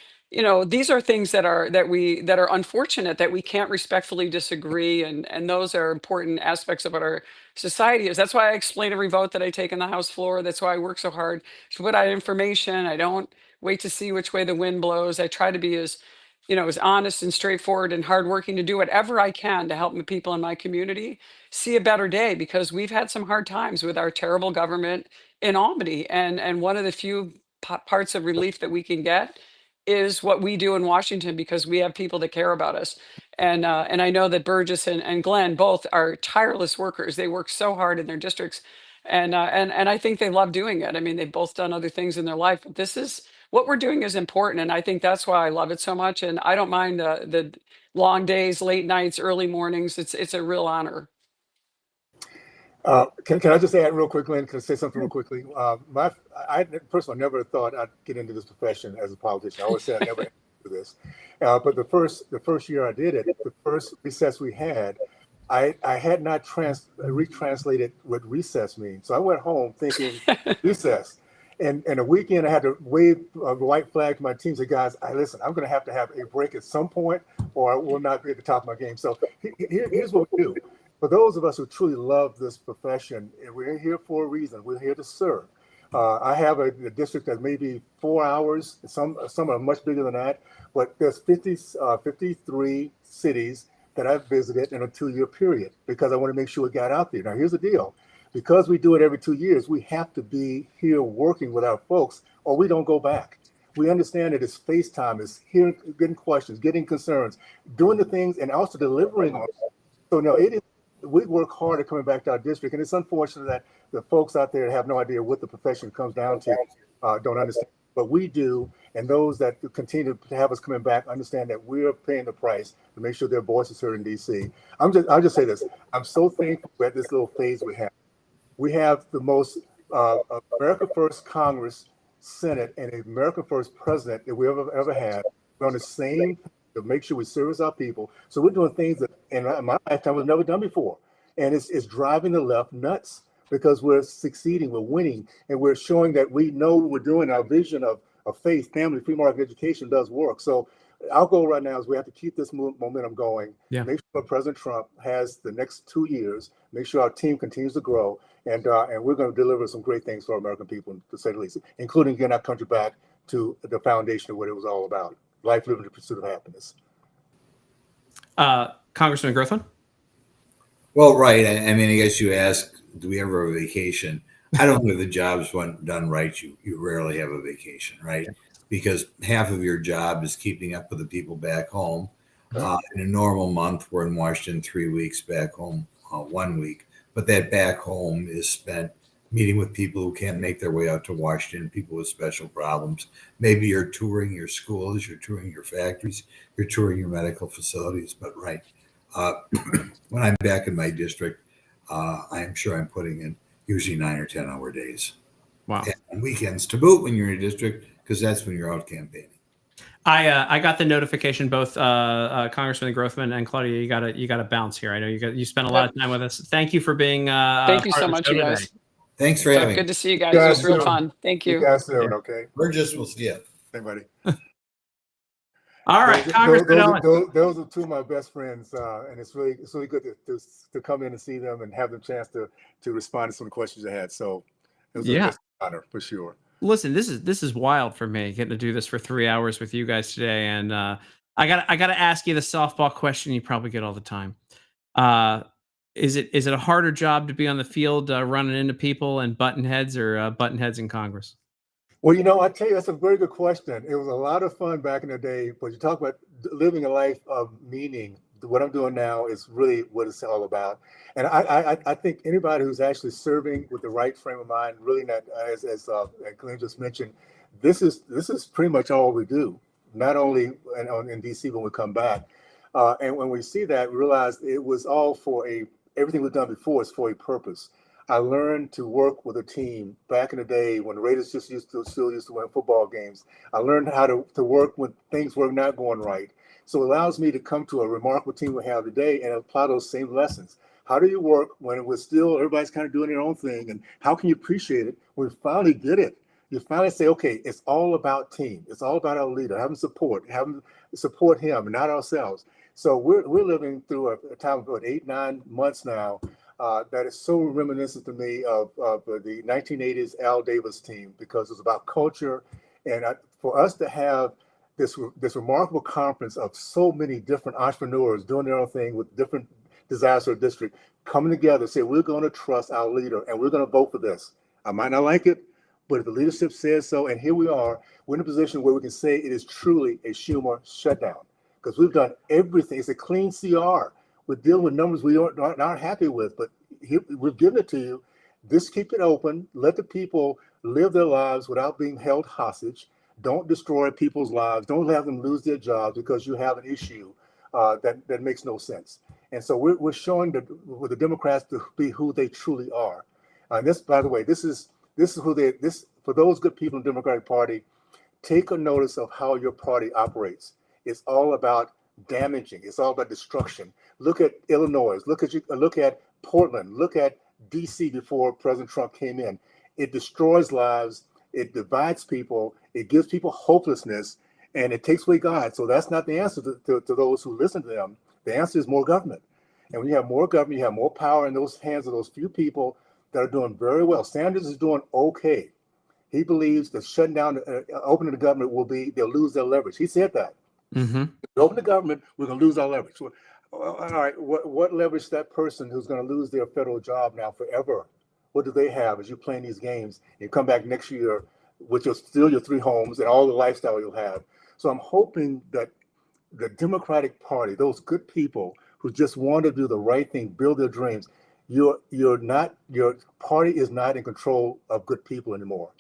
these are things that are unfortunate, that we can't respectfully disagree, and those are important aspects of what our society is. That's why I explain every vote that I take on the House floor. That's why I work so hard to put out information. I don't wait to see which way the wind blows. I try to be as honest and straightforward and hardworking to do whatever I can to help the people in my community see a better day, because we've had some hard times with our terrible government in Albany, and one of the few parts of relief that we can get is what we do in Washington, because we have people that care about us. And I know that Burgess and Glenn both are tireless workers. They work so hard in their districts, and I think they love doing it. I mean, they've both done other things in their life, but this is what we're doing is important, and I think that's why I love it so much. And I don't mind the long days, late nights, early mornings. It's a real honor. Can I just add real quickly? Can I say something real quickly? I personally never thought I'd get into this profession as a politician. I always said I never do this. But the first year I did it, the first recess we had, I had not retranslated what recess means. So I went home thinking recess. And a weekend, I had to wave a white flag to my team. Say, guys, listen, I'm going to have a break at some point, or I will not be at the top of my game. So here's what we do. For those of us who truly love this profession, we're here for a reason. We're here to serve. I have a district that may be 4 hours. Some are much bigger than that. But there's 53 cities that I've visited in a 2-year period because I want to make sure it got out there. Now, here's the deal. Because we do it every 2 years, we have to be here working with our folks or we don't go back. We understand that it's FaceTime, it's hearing, getting questions, getting concerns, doing the things, and also delivering on them. So, no, we work hard at coming back to our district, and it's unfortunate that the folks out there have no idea what the profession comes down to, don't understand. But we do, and those that continue to have us coming back understand that we're paying the price to make sure their voice is heard in DC. I'll just say this. I'm so thankful at this little phase we have. We have the most America First Congress, Senate, and America First President that we ever had. We're on the same to make sure we service our people. So we're doing things that in my lifetime was never done before. And it's driving the left nuts because we're succeeding, we're winning, and we're showing that we know what we're doing. Our vision of faith, family, free market education does work. So our goal right now is we have to keep this momentum going. Yeah. Make sure President Trump has the next 2 years, make sure our team continues to grow, and we're going to deliver some great things for American people, to say the least, including getting our country back to the foundation of what it was all about: life, living, the pursuit of happiness. Congressman Grothman? Well, right. I mean, I guess you ask, do we ever have a vacation? I don't think if the job's done right, you rarely have a vacation, right? Because half of your job is keeping up with the people back home. In a normal month, we're in Washington 3 weeks, back home 1 week. But that back home is spent meeting with people who can't make their way out to Washington, people with special problems. Maybe you're touring your schools, you're touring your factories, you're touring your medical facilities. But right, when I'm back in my district, I'm sure I'm putting in usually 9 or 10 hour days. Wow. And weekends to boot when you're in a district, because that's when you're out campaigning. I got the notification. Both Congressman Grothman and Claudia, you got to bounce here. I know you spent a lot of time with us. Thank you for being. Thank you so much, you guys. Today. Thanks for having me. Good to see you guys. It was real fun. Thank you. You guys soon, okay? Burgess, we'll see you. Hey, buddy. All right, Congressman Owen. Those are two of my best friends, and it's really good to come in and see them and have the chance to respond to some of the questions I had. So it was an honor for sure. Listen, this is wild for me, getting to do this for 3 hours with you guys today, and I gotta ask you the softball question you probably get all the time. Is it a harder job to be on the field running into people and button heads, or button heads in Congress? Well, I tell you, that's a very good question. It was a lot of fun back in the day, but you talk about living a life of meaning. What I'm doing now is really what it's all about. And I think anybody who's actually serving with the right frame of mind, really not, as Glenn just mentioned, this is pretty much all we do, not only in DC when we come back. And when we see that, we realize it was all for everything we've done before is for a purpose. I learned to work with a team back in the day when the Raiders still used to win football games. I learned how to work when things were not going right. So it allows me to come to a remarkable team we have today and apply those same lessons. How do you work when it was still everybody's kind of doing their own thing? And how can you appreciate it when you finally get it? You finally say, okay, it's all about team. It's all about our leader, having support him and not ourselves. So we're living through a time of about 8-9 months now. That is so reminiscent to me of the 1980s Al Davis team, because it's about culture. And for us to have this remarkable conference of so many different entrepreneurs doing their own thing with different desires for the district, coming together, say, we're going to trust our leader and we're going to vote for this. I might not like it, but if the leadership says so, and here we are, we're in a position where we can say it is truly a Schumer shutdown, because we've done everything. It's a clean CR. We're dealing with numbers we aren't happy with, but we've given it to you. Just keep it open. Let the people live their lives without being held hostage. Don't destroy people's lives. Don't have them lose their jobs because you have an issue that makes no sense. And so we're showing with the Democrats to be who they truly are. And this, by the way, this is for those good people in the Democratic Party. Take a notice of how your party operates. It's all about damaging. It's all about destruction. Look at Illinois. Look at Portland. Look at DC before President Trump came in. It destroys lives. it divides people, it gives people hopelessness, and it takes away God. So that's not the answer to those who listen to them. The answer is more government. And when you have more government, you have more power in those hands of those few people that are doing very well. Sanders is doing okay. He believes that shutting down, opening the government they'll lose their leverage. He said that. Mm-hmm. If we open the government, we're going to lose our leverage. So, all right, what leverage that person who's going to lose their federal job now forever? What do they have as you're playing these games? And you come back next year with still your 3 homes and all the lifestyle you'll have. So I'm hoping that the Democratic Party, those good people who just want to do the right thing, build their dreams, your party is not in control of good people anymore.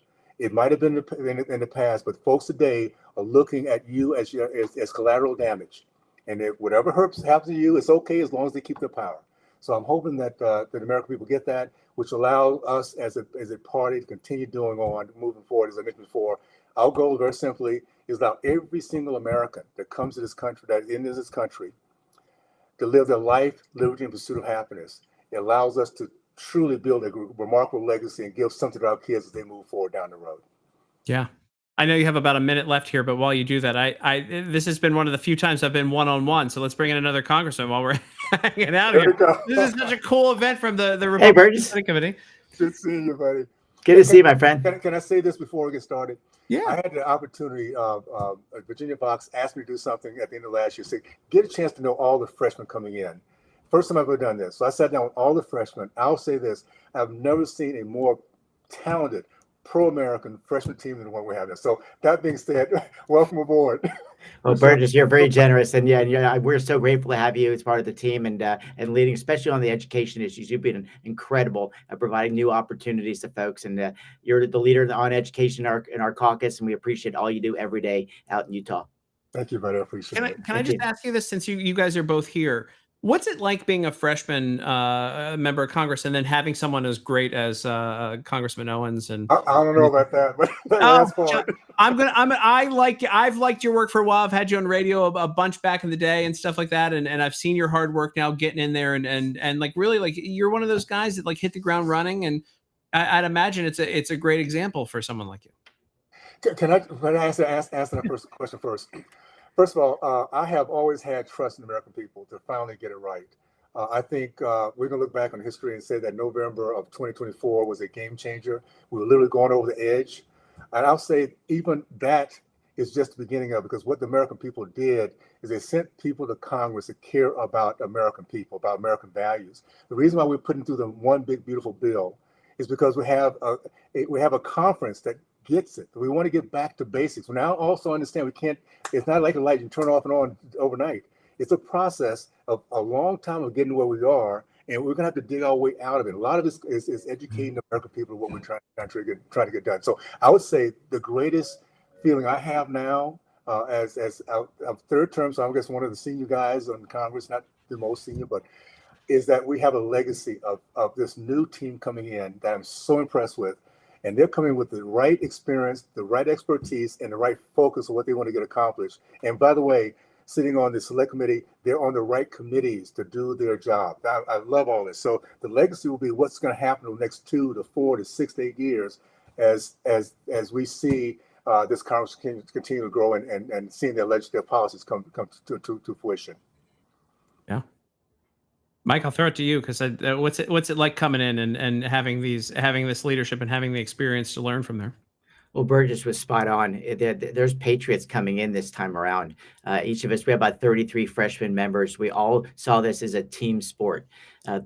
It might have been in the past, but folks today are looking at you as collateral damage. And if whatever happens to you, it's okay as long as they keep their power. So I'm hoping that the American people get that, which allow us as a party to continue moving forward. As I mentioned before, our goal very simply is allow every single American that comes to this country, that enters this country, to live their life, liberty, and pursuit of happiness. It allows us to truly build a remarkable legacy and give something to our kids as they move forward down the road. Yeah. I know you have about a minute left here, but while you do that, this has been one of the few times I've been one-on-one. So let's bring in another congressman while we're hanging out here. This is such a cool event from the Republican Study Committee. Good seeing you, buddy. Good to see you, my friend. Can I say this before we get started? Yeah. I had the opportunity of Virginia Fox asked me to do something at the end of last year. Say, get a chance to know all the freshmen coming in. First time I've ever done this. So I sat down with all the freshmen. I'll say this: I've never seen a more talented, pro-American freshman team than the one we have now. So that being said, welcome aboard. Well, Burgess, you're very generous, and yeah, we're so grateful to have you as part of the team and leading, especially on the education issues. You've been incredible at providing new opportunities to folks, and you're the leader on education in our caucus, and we appreciate all you do every day out in Utah. Thank you, buddy. I appreciate it. Can I just ask you this, since you guys are both here? What's it like being a freshman member of Congress and then having someone as great as Congressman Owens? And I don't know about that, but that's fine. I've liked your work for a while. I've had you on radio a bunch back in the day and stuff like that, and I've seen your hard work now getting in there and like really like you're one of those guys that like hit the ground running, and I'd imagine it's a great example for someone like you. Can I answer that first question first? First of all, I have always had trust in American people to finally get it right. I think we're going to look back on history and say that November of 2024 was a game changer. We were literally going over the edge. And I'll say even that is just the beginning of it, because what the American people did is they sent people to Congress that care about American people, about American values. The reason why we're putting through the one big, beautiful bill is because we have a conference that gets it. We want to get back to basics. We now also understand it's not like a light you turn off and on overnight. It's a process of a long time of getting where we are, and we're going to have to dig our way out of it. A lot of this is educating the American people what we're trying to get done. So I would say the greatest feeling I have now as third term, so I guess one of the senior guys on Congress, not the most senior, but is that we have a legacy of this new team coming in that I'm so impressed with. And they're coming with the right experience, the right expertise, and the right focus of what they want to get accomplished. And by the way, sitting on the select committee, they're on the right committees to do their job. I love all this. So the legacy will be what's going to happen in the next 2 to 4 to 6 to 8 years as we see this Congress continue to grow and seeing their legislative policies come to fruition. Yeah. Mike, I'll throw it to you because what's it like coming in and having this leadership and having the experience to learn from there? Well, Burgess was spot on. There's patriots coming in this time around. Each of us, we have about 33 freshman members. We all saw this as a team sport.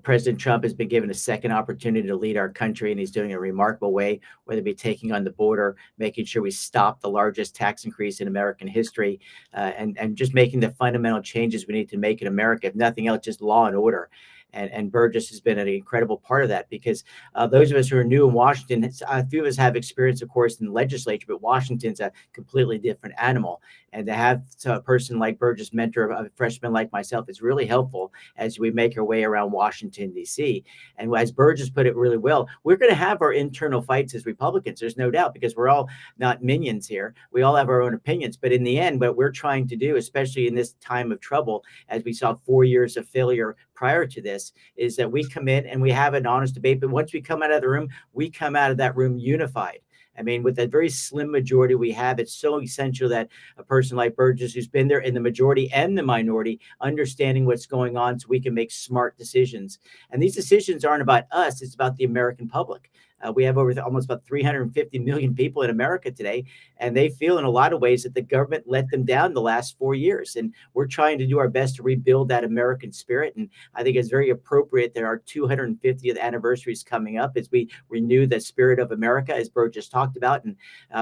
President Trump has been given a second opportunity to lead our country, and he's doing it in a remarkable way, whether it be taking on the border, making sure we stop the largest tax increase in American history, and just making the fundamental changes we need to make in America. If nothing else, just law and order. And Burgess has been an incredible part of that, because those of us who are new in Washington, a few of us have experience, of course, in the legislature, but Washington's a completely different animal. And to have a person like Burgess mentor a freshman like myself is really helpful as we make our way around Washington, D.C. And as Burgess put it really well, we're going to have our internal fights as Republicans. There's no doubt, because we're all not minions here. We all have our own opinions. But in the end, what we're trying to do, especially in this time of trouble, as we saw 4 years of failure prior to this, is that we come in and we have an honest debate. But once we come out of the room, we come out of that room unified. I mean, with that very slim majority we have, it's so essential that a person like Burgess, who's been there in the majority and the minority, understanding what's going on so we can make smart decisions. And these decisions aren't about us, it's about the American public. We have almost about 350 million people in America today, and they feel in a lot of ways that the government let them down the last 4 years. And we're trying to do our best to rebuild that American spirit. And I think it's very appropriate that our 250th anniversary is coming up as we renew the spirit of America, as Burgess talked about. And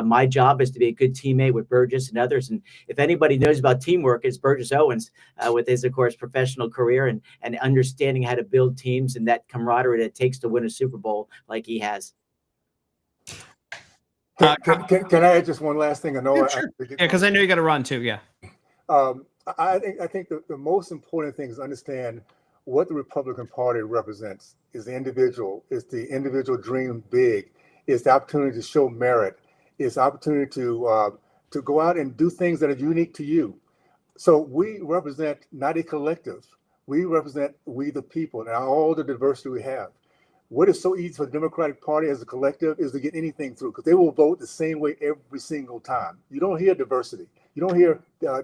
my job is to be a good teammate with Burgess and others. And if anybody knows about teamwork, it's Burgess Owens with his, of course, professional career and understanding how to build teams and that camaraderie that it takes to win a Super Bowl like he has. Can I add just one last thing? I know. Yeah, sure. Because I know you got to run too. Yeah. I think the most important thing is understand what the Republican Party represents. Is the individual, is the individual dream big, is the opportunity to show merit, is the opportunity to go out and do things that are unique to you. So we represent not a collective. We represent we the people and all the diversity we have. What is so easy for the Democratic Party as a collective is to get anything through because they will vote the same way every single time. You don't hear diversity. You don't hear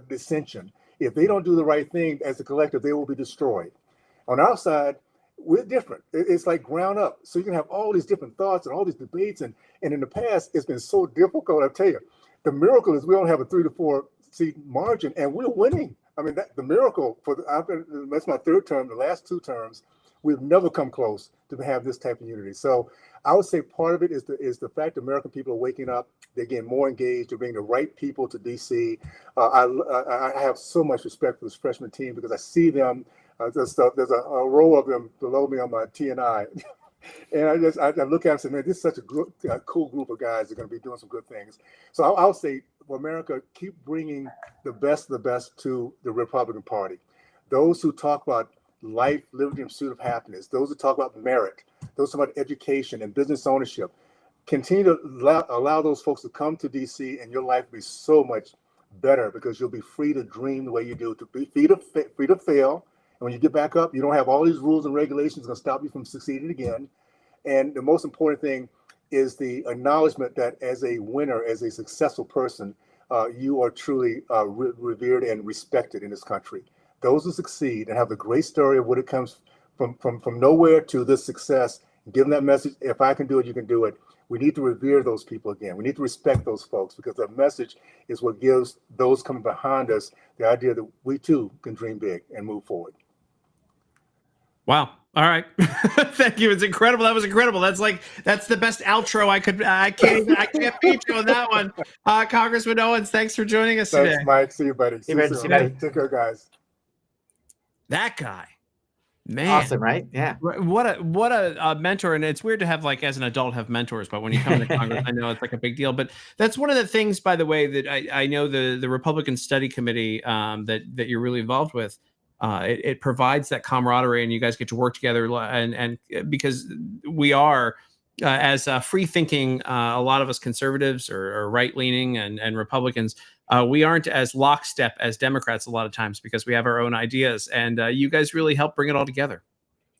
dissension. If they don't do the right thing as a collective, they will be destroyed. On our side, we're different. It's like ground up. So you can have all these different thoughts and all these debates. And in the past, it's been so difficult. I'll tell you, the miracle is we don't have a 3 to 4 seat margin and we're winning. I mean, the miracle that's my third term, the last 2 terms, we've never come close to have this type of unity. So I would say part of it is the fact that American people are waking up. They're getting more engaged. They're bringing the right people to DC. I have so much respect for this freshman team because I see them. There's a row of them below me on my TNI. And I look at them and say, man, this is such a cool group of guys that are going to be doing some good things. So I'll say, for America, keep bringing the best of the best to the Republican Party. Those who talk about life, liberty, and pursuit of happiness, those who talk about merit, those who talk about education and business ownership, continue to allow those folks to come to DC and your life will be so much better because you'll be free to dream the way you do, to be free to fail. And when you get back up, you don't have all these rules and regulations going to stop you from succeeding again. And the most important thing is the acknowledgement that as a winner, as a successful person, you are truly revered and respected in this country. Those who succeed and have the great story of what it comes from nowhere to this success, give them that message. If I can do it, you can do it. We need to revere those people again. We need to respect those folks because their message is what gives those coming behind us the idea that we too can dream big and move forward. Wow. All right. Thank you. It's incredible. That was incredible. That's the best outro I can't beat you on that one. Congressman Owens, thanks for joining us today. Thanks, Mike. See you, buddy. See you soon. Take care, guys. That guy. Man. Awesome, right? Yeah. What a mentor. And it's weird to have as an adult have mentors, but when you come to Congress, I know it's a big deal. But that's one of the things, by the way, that I know the Republican Study Committee that you're really involved with. It provides that camaraderie and you guys get to work together and because we are as free thinking, a lot of us conservatives or right leaning and Republicans, we aren't as lockstep as Democrats a lot of times because we have our own ideas and you guys really help bring it all together.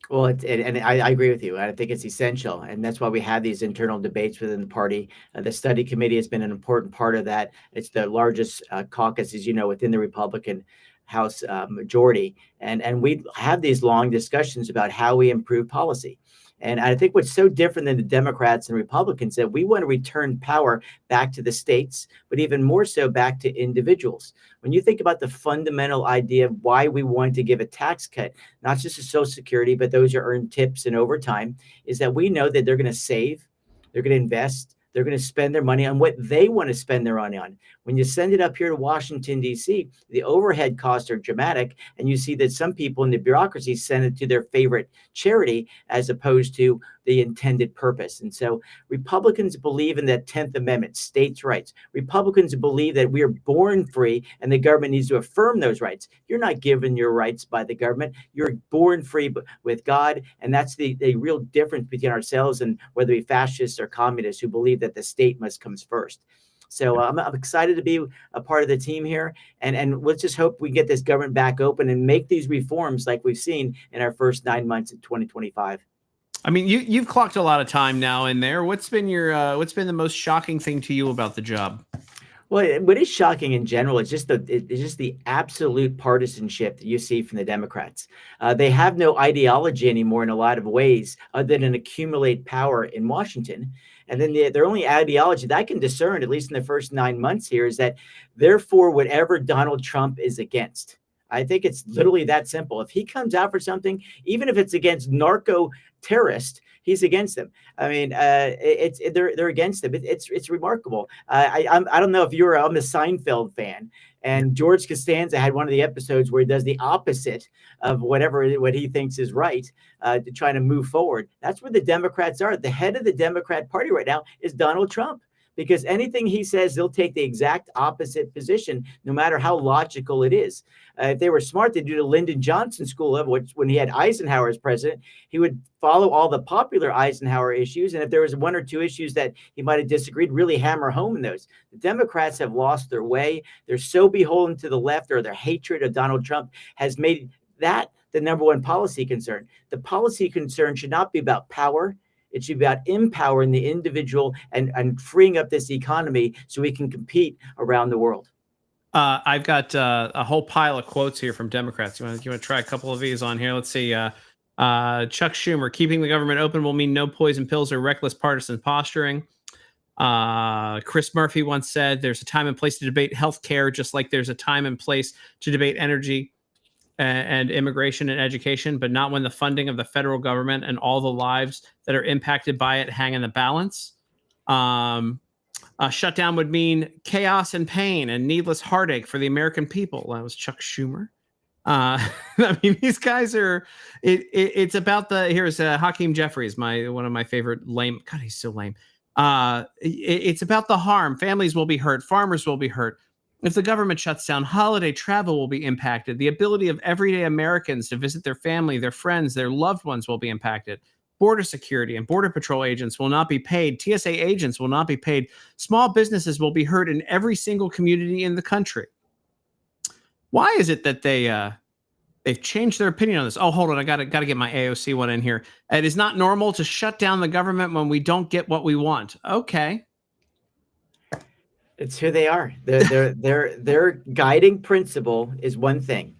Well, and I agree with you. I think it's essential. And that's why we have these internal debates within the party. The study committee has been an important part of that. It's the largest caucus, as you know, within the Republican House majority. And we have these long discussions about how we improve policy. And I think what's so different than the Democrats and Republicans that we want to return power back to the states, but even more so back to individuals. When you think about the fundamental idea of why we want to give a tax cut, not just to Social Security, but those who earn tips and overtime, is that we know that they're going to save, they're going to invest, they're going to spend their money on what they want to spend their money on. When you send it up here to Washington, D.C., the overhead costs are dramatic. And you see that some people in the bureaucracy send it to their favorite charity as opposed to the intended purpose. And so Republicans believe in that 10th Amendment, states' rights. Republicans believe that we are born free and the government needs to affirm those rights. You're not given your rights by the government. You're born free with God. And that's the real difference between ourselves and whether we fascists or communists who believe that the state must come first. So I'm excited to be a part of the team here. And let's just hope we get this government back open and make these reforms like we've seen in our first 9 months in 2025. I mean, you've clocked a lot of time now in there. What's been the most shocking thing to you about the job? Well, what is shocking in general is just the absolute partisanship that you see from the Democrats. They have no ideology anymore in a lot of ways, other than accumulate power in Washington. And then their only ideology that I can discern, at least in the first 9 months here, is that they're for whatever Donald Trump is against. I think it's literally that simple. If he comes out for something, even if it's against narco terrorists, he's against them. I mean, they're against him. It's remarkable. I don't know if I'm a Seinfeld fan, and George Costanza had one of the episodes where he does the opposite of what he thinks is right, to try to move forward. That's where the Democrats are. The head of the Democrat Party right now is Donald Trump. Because anything he says, they'll take the exact opposite position, no matter how logical it is. If they were smart, they'd do the Lyndon Johnson school of which, when he had Eisenhower as president, he would follow all the popular Eisenhower issues. And if there was one or two issues that he might have disagreed, really hammer home in those. The Democrats have lost their way. They're so beholden to the left, or their hatred of Donald Trump has made that the number one policy concern. The policy concern should not be about power. It should be about empowering the individual and freeing up this economy so we can compete around the world. I've got a whole pile of quotes here from Democrats. You want to try a couple of these on here? Let's see. Chuck Schumer, keeping the government open will mean no poison pills or reckless partisan posturing. Chris Murphy once said, there's a time and place to debate healthcare, just like there's a time and place to debate energy and immigration and education, but not when the funding of the federal government and all the lives that are impacted by it hang in the balance. Shutdown would mean chaos and pain and needless heartache for the American people. That was Chuck Schumer. I mean, these guys are. It's about the. Here's Hakeem Jeffries, one of my favorite lame. God, he's so lame. It's about the harm. Families will be hurt. Farmers will be hurt. If the government shuts down, holiday travel will be impacted. The ability of everyday Americans to visit their family, their friends, their loved ones will be impacted. Border security and border patrol agents will not be paid. TSA agents will not be paid. Small businesses will be hurt in every single community in the country. Why is it that they've changed their opinion on this? Oh, hold on, I gotta get my AOC one in here. It is not normal to shut down the government when we don't get what we want. Okay. It's who they are. Their guiding principle is one thing: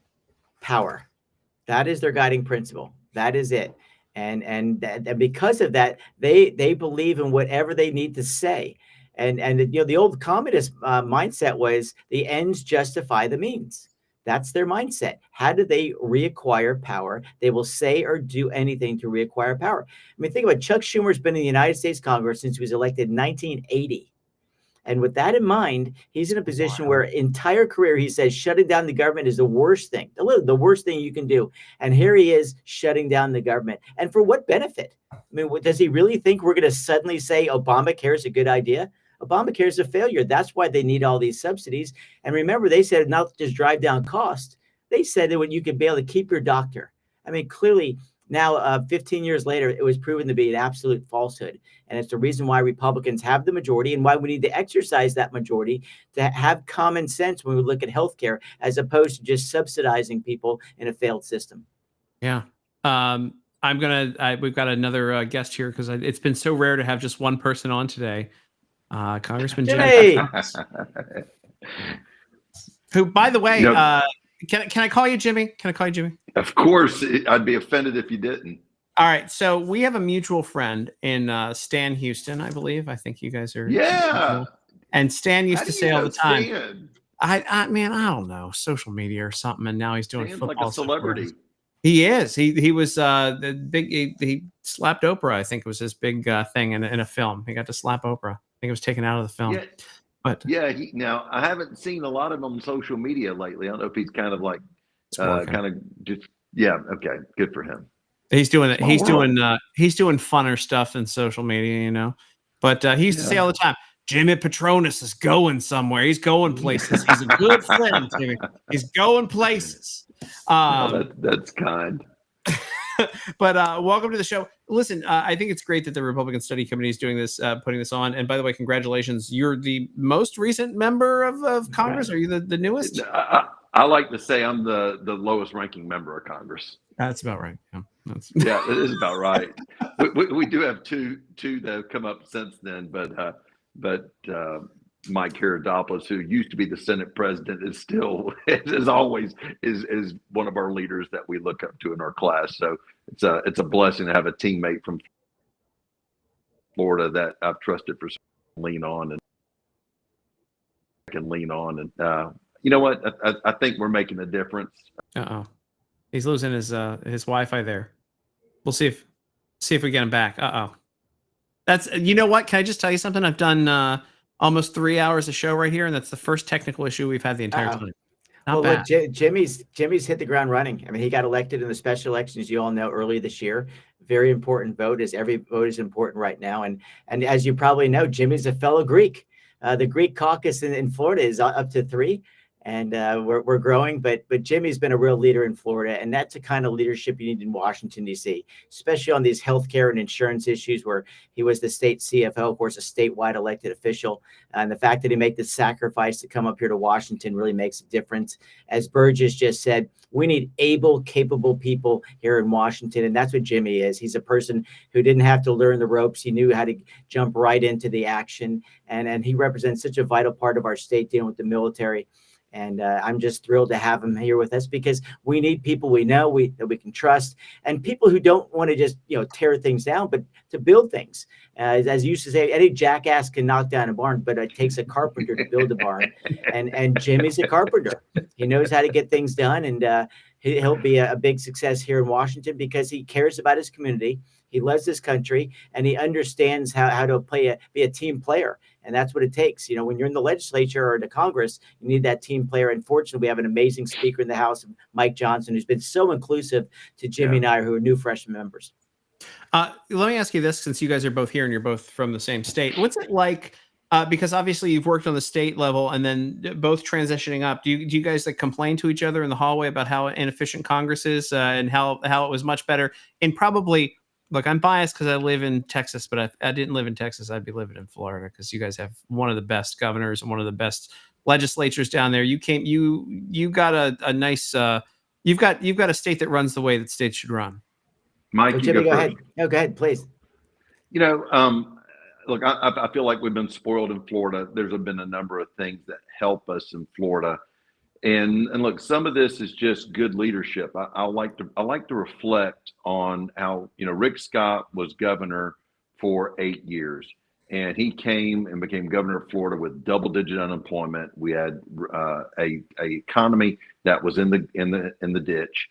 power. That is their guiding principle. That is it. And because of that, they believe in whatever they need to say. And the old communist mindset was the ends justify the means. That's their mindset. How do they reacquire power? They will say or do anything to reacquire power. I mean, think about it. Chuck Schumer's been in the United States Congress since he was elected in 1980. And with that in mind, he's in a position where entire career he says shutting down the government is the worst thing, the worst thing you can do. And here he is shutting down the government. And for what benefit? I mean, does he really think we're going to suddenly say Obamacare is a good idea? Obamacare is a failure. That's why they need all these subsidies. And remember, they said not just drive down cost. They said that when you could be able to keep your doctor. I mean, clearly now, 15 years later, it was proven to be an absolute falsehood. And it's the reason why Republicans have the majority and why we need to exercise that majority to have common sense when we look at healthcare, as opposed to just subsidizing people in a failed system. Yeah. We've got another guest here because it's been so rare to have just one person on today. Congressman Jimmy. Who, by the way, can I call you Jimmy? Can I call you Jimmy? Of course. I'd be offended if you didn't. All right. So we have a mutual friend in Stan Houston, I believe. I think you guys are. Yeah. And Stan used to say all the time, Stan? I don't know, social media or something. And now he's doing Stan's football. like a celebrity. He is. He was the big. He slapped Oprah. I think it was his big thing in a film. He got to slap Oprah. I think it was taken out of the film. Yeah. But yeah, now I haven't seen a lot of him on social media lately. I don't know if he's kind of like okay, good for him. He's doing it. He's doing funner stuff than social media, you know. But he used to say all the time, Jimmy Petronas is going somewhere. He's going places. He's a good friend, Jimmy. He's going places. That's kind. But welcome to the show. Listen, I think it's great that the Republican Study Committee is doing this, putting this on. And by the way, congratulations. You're the most recent member of Congress. Are you the newest? I like to say I'm the lowest ranking member of Congress. That's about right. Yeah. Yeah, that is about right. We do have two that have come up since then, but Mike Herodopoulos, who used to be the Senate president, is still, as always, is one of our leaders that we look up to in our class. So it's a blessing to have a teammate from Florida that I've trusted for so long, lean on, and you know what? I think we're making a difference. He's losing his Wi-Fi there. We'll see if we get him back. That's, you know what? Can I just tell you something? I've done almost 3 hours of show right here, and that's the first technical issue we've had the entire time. Not bad. Look, Jimmy's hit the ground running. I mean, he got elected in the special elections, you all know, earlier this year. Very important vote, as every vote is important right now. And as you probably know, Jimmy's a fellow Greek. The Greek caucus in Florida is up to 3. And we're growing, but Jimmy's been a real leader in Florida, and that's the kind of leadership you need in Washington, D.C., especially on these healthcare and insurance issues, where he was the state CFO, of course, a statewide elected official. And the fact that he made the sacrifice to come up here to Washington really makes a difference. As Burgess just said, we need able, capable people here in Washington, and that's what Jimmy is. He's a person who didn't have to learn the ropes. He knew how to jump right into the action, and he represents such a vital part of our state dealing with the military. And I'm just thrilled to have him here with us, because we need people we know that we can trust, and people who don't want to just tear things down, but to build things. As you used to say, any jackass can knock down a barn, but it takes a carpenter to build a barn. And Jimmy's a carpenter. He knows how to get things done, and he'll be a big success here in Washington because he cares about his community. He loves this country, and he understands how to be a team player. And that's what it takes. When you're in the legislature or the Congress, you need that team player. And fortunately, we have an amazing speaker in the House, Mike Johnson, who's been so inclusive to Jimmy and I, who are new freshman members. Let me ask you this, since you guys are both here and you're both from the same state. What's it like? Because obviously you've worked on the state level and then both transitioning up. Do you guys complain to each other in the hallway about how inefficient Congress is and how it was much better? And probably, look, I'm biased because I live in Texas, but if I didn't live in Texas, I'd be living in Florida, because you guys have one of the best governors and one of the best legislatures down there. You got a nice, you've got a state that runs the way that states should run. Mike, Jimmy, go ahead. No, go ahead, please. Look, I feel like we've been spoiled in Florida. There's been a number of things that help us in Florida. And look, some of this is just good leadership. I like to reflect on how, Rick Scott was governor for 8 years, and he came and became governor of Florida with double-digit unemployment. We had a economy that was in the ditch.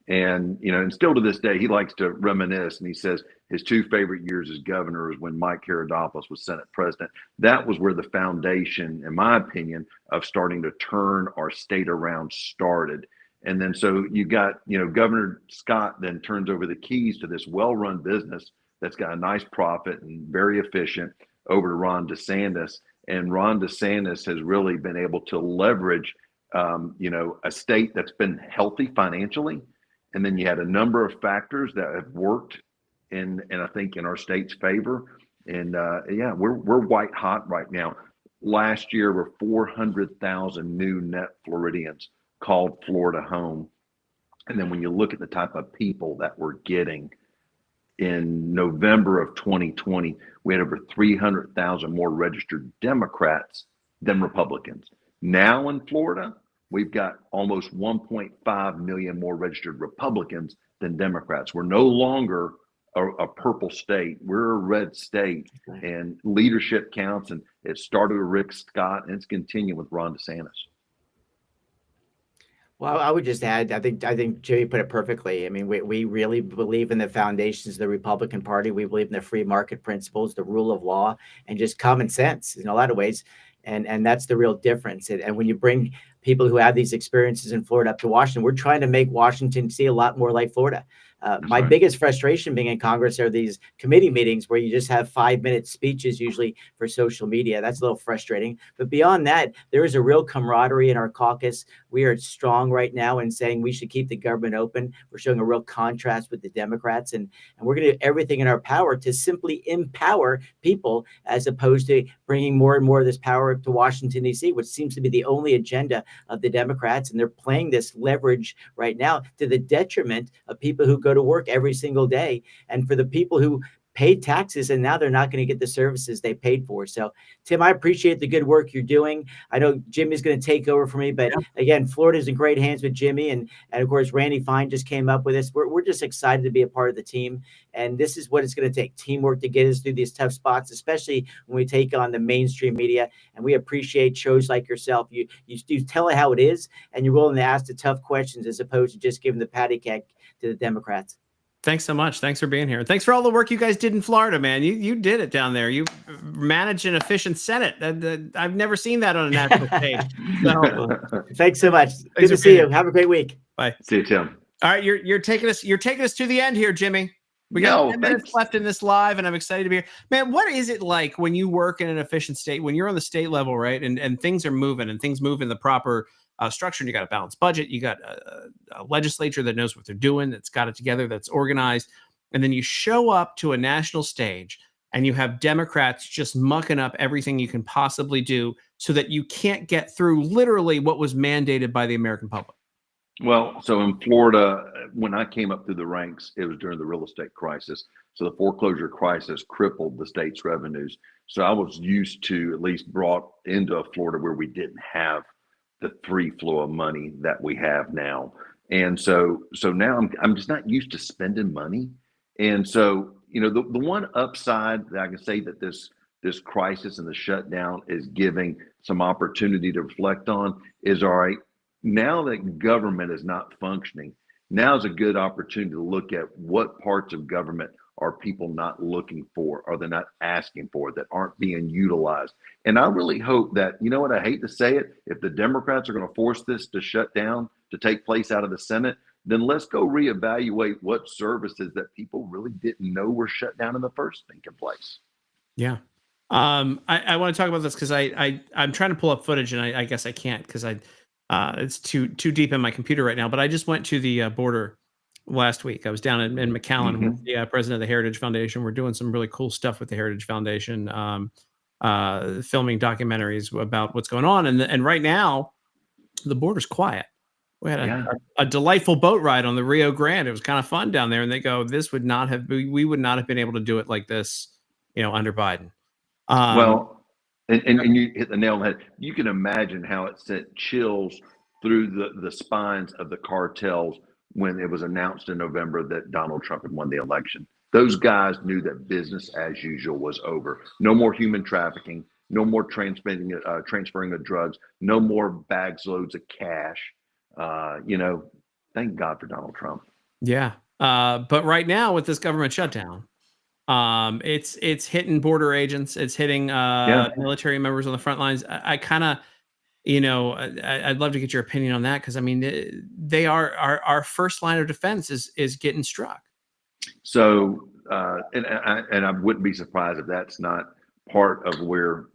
And, and still to this day, he likes to reminisce, and he says his 2 favorite years as governor is when Mike Herodopoulos was Senate president. That was where the foundation, in my opinion, of starting to turn our state around started. And then so you got, Governor Scott then turns over the keys to this well-run business that's got a nice profit and very efficient over to Ron DeSantis. And Ron DeSantis has really been able to leverage, a state that's been healthy financially. And then you had a number of factors that have worked and I think in our state's favor. And we're white hot right now. Last year, were 400,000 new net Floridians called Florida home. And then when you look at the type of people that we're getting, in November of 2020, we had over 300,000 more registered Democrats than Republicans. Now in Florida, we've got almost 1.5 million more registered Republicans than Democrats. We're no longer a purple state. We're a red state, and leadership counts. And it started with Rick Scott, and it's continuing with Ron DeSantis. Well, I would just add, I think Jimmy put it perfectly. I mean, we really believe in the foundations of the Republican Party. We believe in the free market principles, the rule of law, and just common sense in a lot of ways. And that's the real difference. And when you bring people who have these experiences in Florida up to Washington, we're trying to make Washington see a lot more like Florida. My biggest frustration being in Congress are these committee meetings where you just have 5-minute speeches, usually for social media. That's a little frustrating. But beyond that, there is a real camaraderie in our caucus. We are strong right now in saying we should keep the government open. We're showing a real contrast with the Democrats, and we're going to do everything in our power to simply empower people, as opposed to bringing more and more of this power to Washington, D.C., which seems to be the only agenda of the Democrats. And they're playing this leverage right now to the detriment of people who go go to work every single day. And for the people who paid taxes and now they're not going to get the services they paid for. So Tim, I appreciate the good work you're doing. I know Jimmy's going to take over for me, but again, Florida's in great hands with Jimmy. And of course, Randy Fine just came up with this. We're just excited to be a part of the team. And this is what it's going to take, teamwork to get us through these tough spots, especially when we take on the mainstream media. And we appreciate shows like yourself. You tell it how it is, and you're willing to ask the tough questions as opposed to just giving the patty cake to the Democrats. Thanks so much. Thanks for being here. Thanks for all the work you guys did in Florida, man. You did it down there. You managed an efficient Senate. I've never seen that on a national stage. So, thanks so much. Good to see you. Have a great week. Bye. See you, Tim. All right, you're taking us to the end here, Jimmy. We got 10 minutes left in this live, and I'm excited to be here. Man, what is it like when you work in an efficient state, when you're on the state level, right? And things are moving and things move in the proper structure, and you got a balanced budget, you got a legislature that knows what they're doing, that's got it together, that's organized, and then you show up to a national stage and you have Democrats just mucking up everything you can possibly do so that you can't get through literally what was mandated by the American public. Well, so in Florida, when I came up through the ranks, it was during the real estate crisis. So the foreclosure crisis crippled the state's revenues. So I was used to, at least brought into Florida where we didn't have the free flow of money that we have now. And so now I'm just not used to spending money. And so, you know, the one upside that I can say that this crisis and the shutdown is giving some opportunity to reflect on is, all right, now that government is not functioning, now is a good opportunity to look at what parts of government are people not looking for, or they're not asking for, that aren't being utilized. And I really hope that, you know what, I hate to say it, if the Democrats are going to force this to shut down, to take place out of the Senate, then let's go reevaluate what services that people really didn't know were shut down in the first place. Yeah. I want to talk about this because I'm trying to pull up footage, and I guess I can't because it's too deep in my computer right now. But I just went to the border last week. I was down in McAllen with the president of the Heritage Foundation. We're doing some really cool stuff with the Heritage Foundation, filming documentaries about what's going on. And right now, the border's quiet. We had a delightful boat ride on the Rio Grande. It was kind of fun down there. And they go, we would not have been able to do it like this, under Biden. Well, and you hit the nail on the head. You can imagine how it sent chills through the spines of the cartels when it was announced in November that Donald Trump had won the election. Those guys knew that business as usual was over. No more human trafficking, no more transferring of drugs, no more bags loads of cash. Thank God for Donald Trump. Yeah. But right now with this government shutdown, it's hitting border agents, it's hitting military members on the front lines. I kind of, I'd love to get your opinion on that, because I mean, they are our first line of defense is getting struck. So, and I wouldn't be surprised if that's not part of where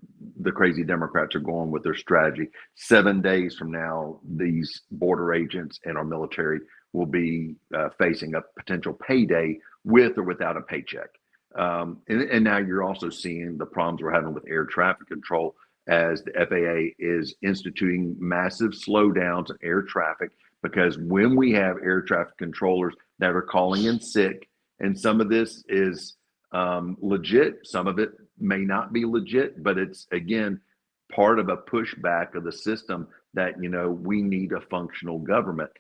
the crazy Democrats are going with their strategy. 7 days from now, these border agents and our military will be facing a potential payday with or without a paycheck. And now you're also seeing the problems we're having with air traffic control, as the FAA is instituting massive slowdowns in air traffic, because when we have air traffic controllers that are calling in sick, and some of this is legit, some of it may not be legit, but it's, again, part of a pushback of the system that, we need a functional government.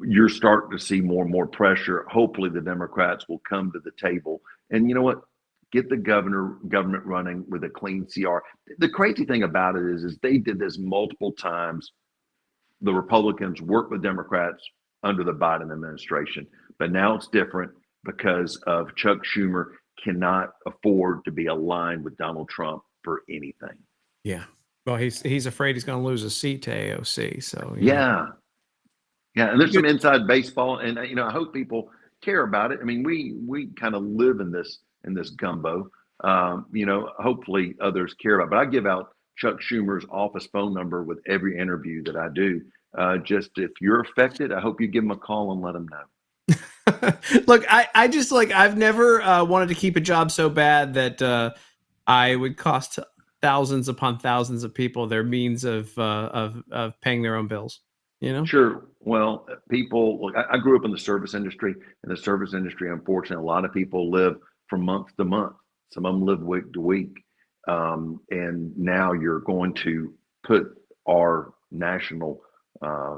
You're starting to see more and more pressure. Hopefully the Democrats will come to the table and, you know what, get the government running with a clean CR. The crazy thing about it is they did this multiple times. The Republicans worked with Democrats under the Biden administration, but now it's different because of Chuck Schumer cannot afford to be aligned with Donald Trump for anything. Yeah. Well, he's afraid he's going to lose a seat to AOC. So yeah. And there's some inside baseball, and I hope people care about it. I mean, we kind of live in this gumbo. Hopefully others care about it. But I give out Chuck Schumer's office phone number with every interview that I do. Just if you're affected, I hope you give him a call and let him know. Look, I just I've never wanted to keep a job so bad that I would cost thousands upon thousands of people their means of paying their own bills. You know? Sure. Well, people, look, I grew up in the service industry. In the service industry, unfortunately, a lot of people live from month to month. Some of them live week to week. And now you're going to put our national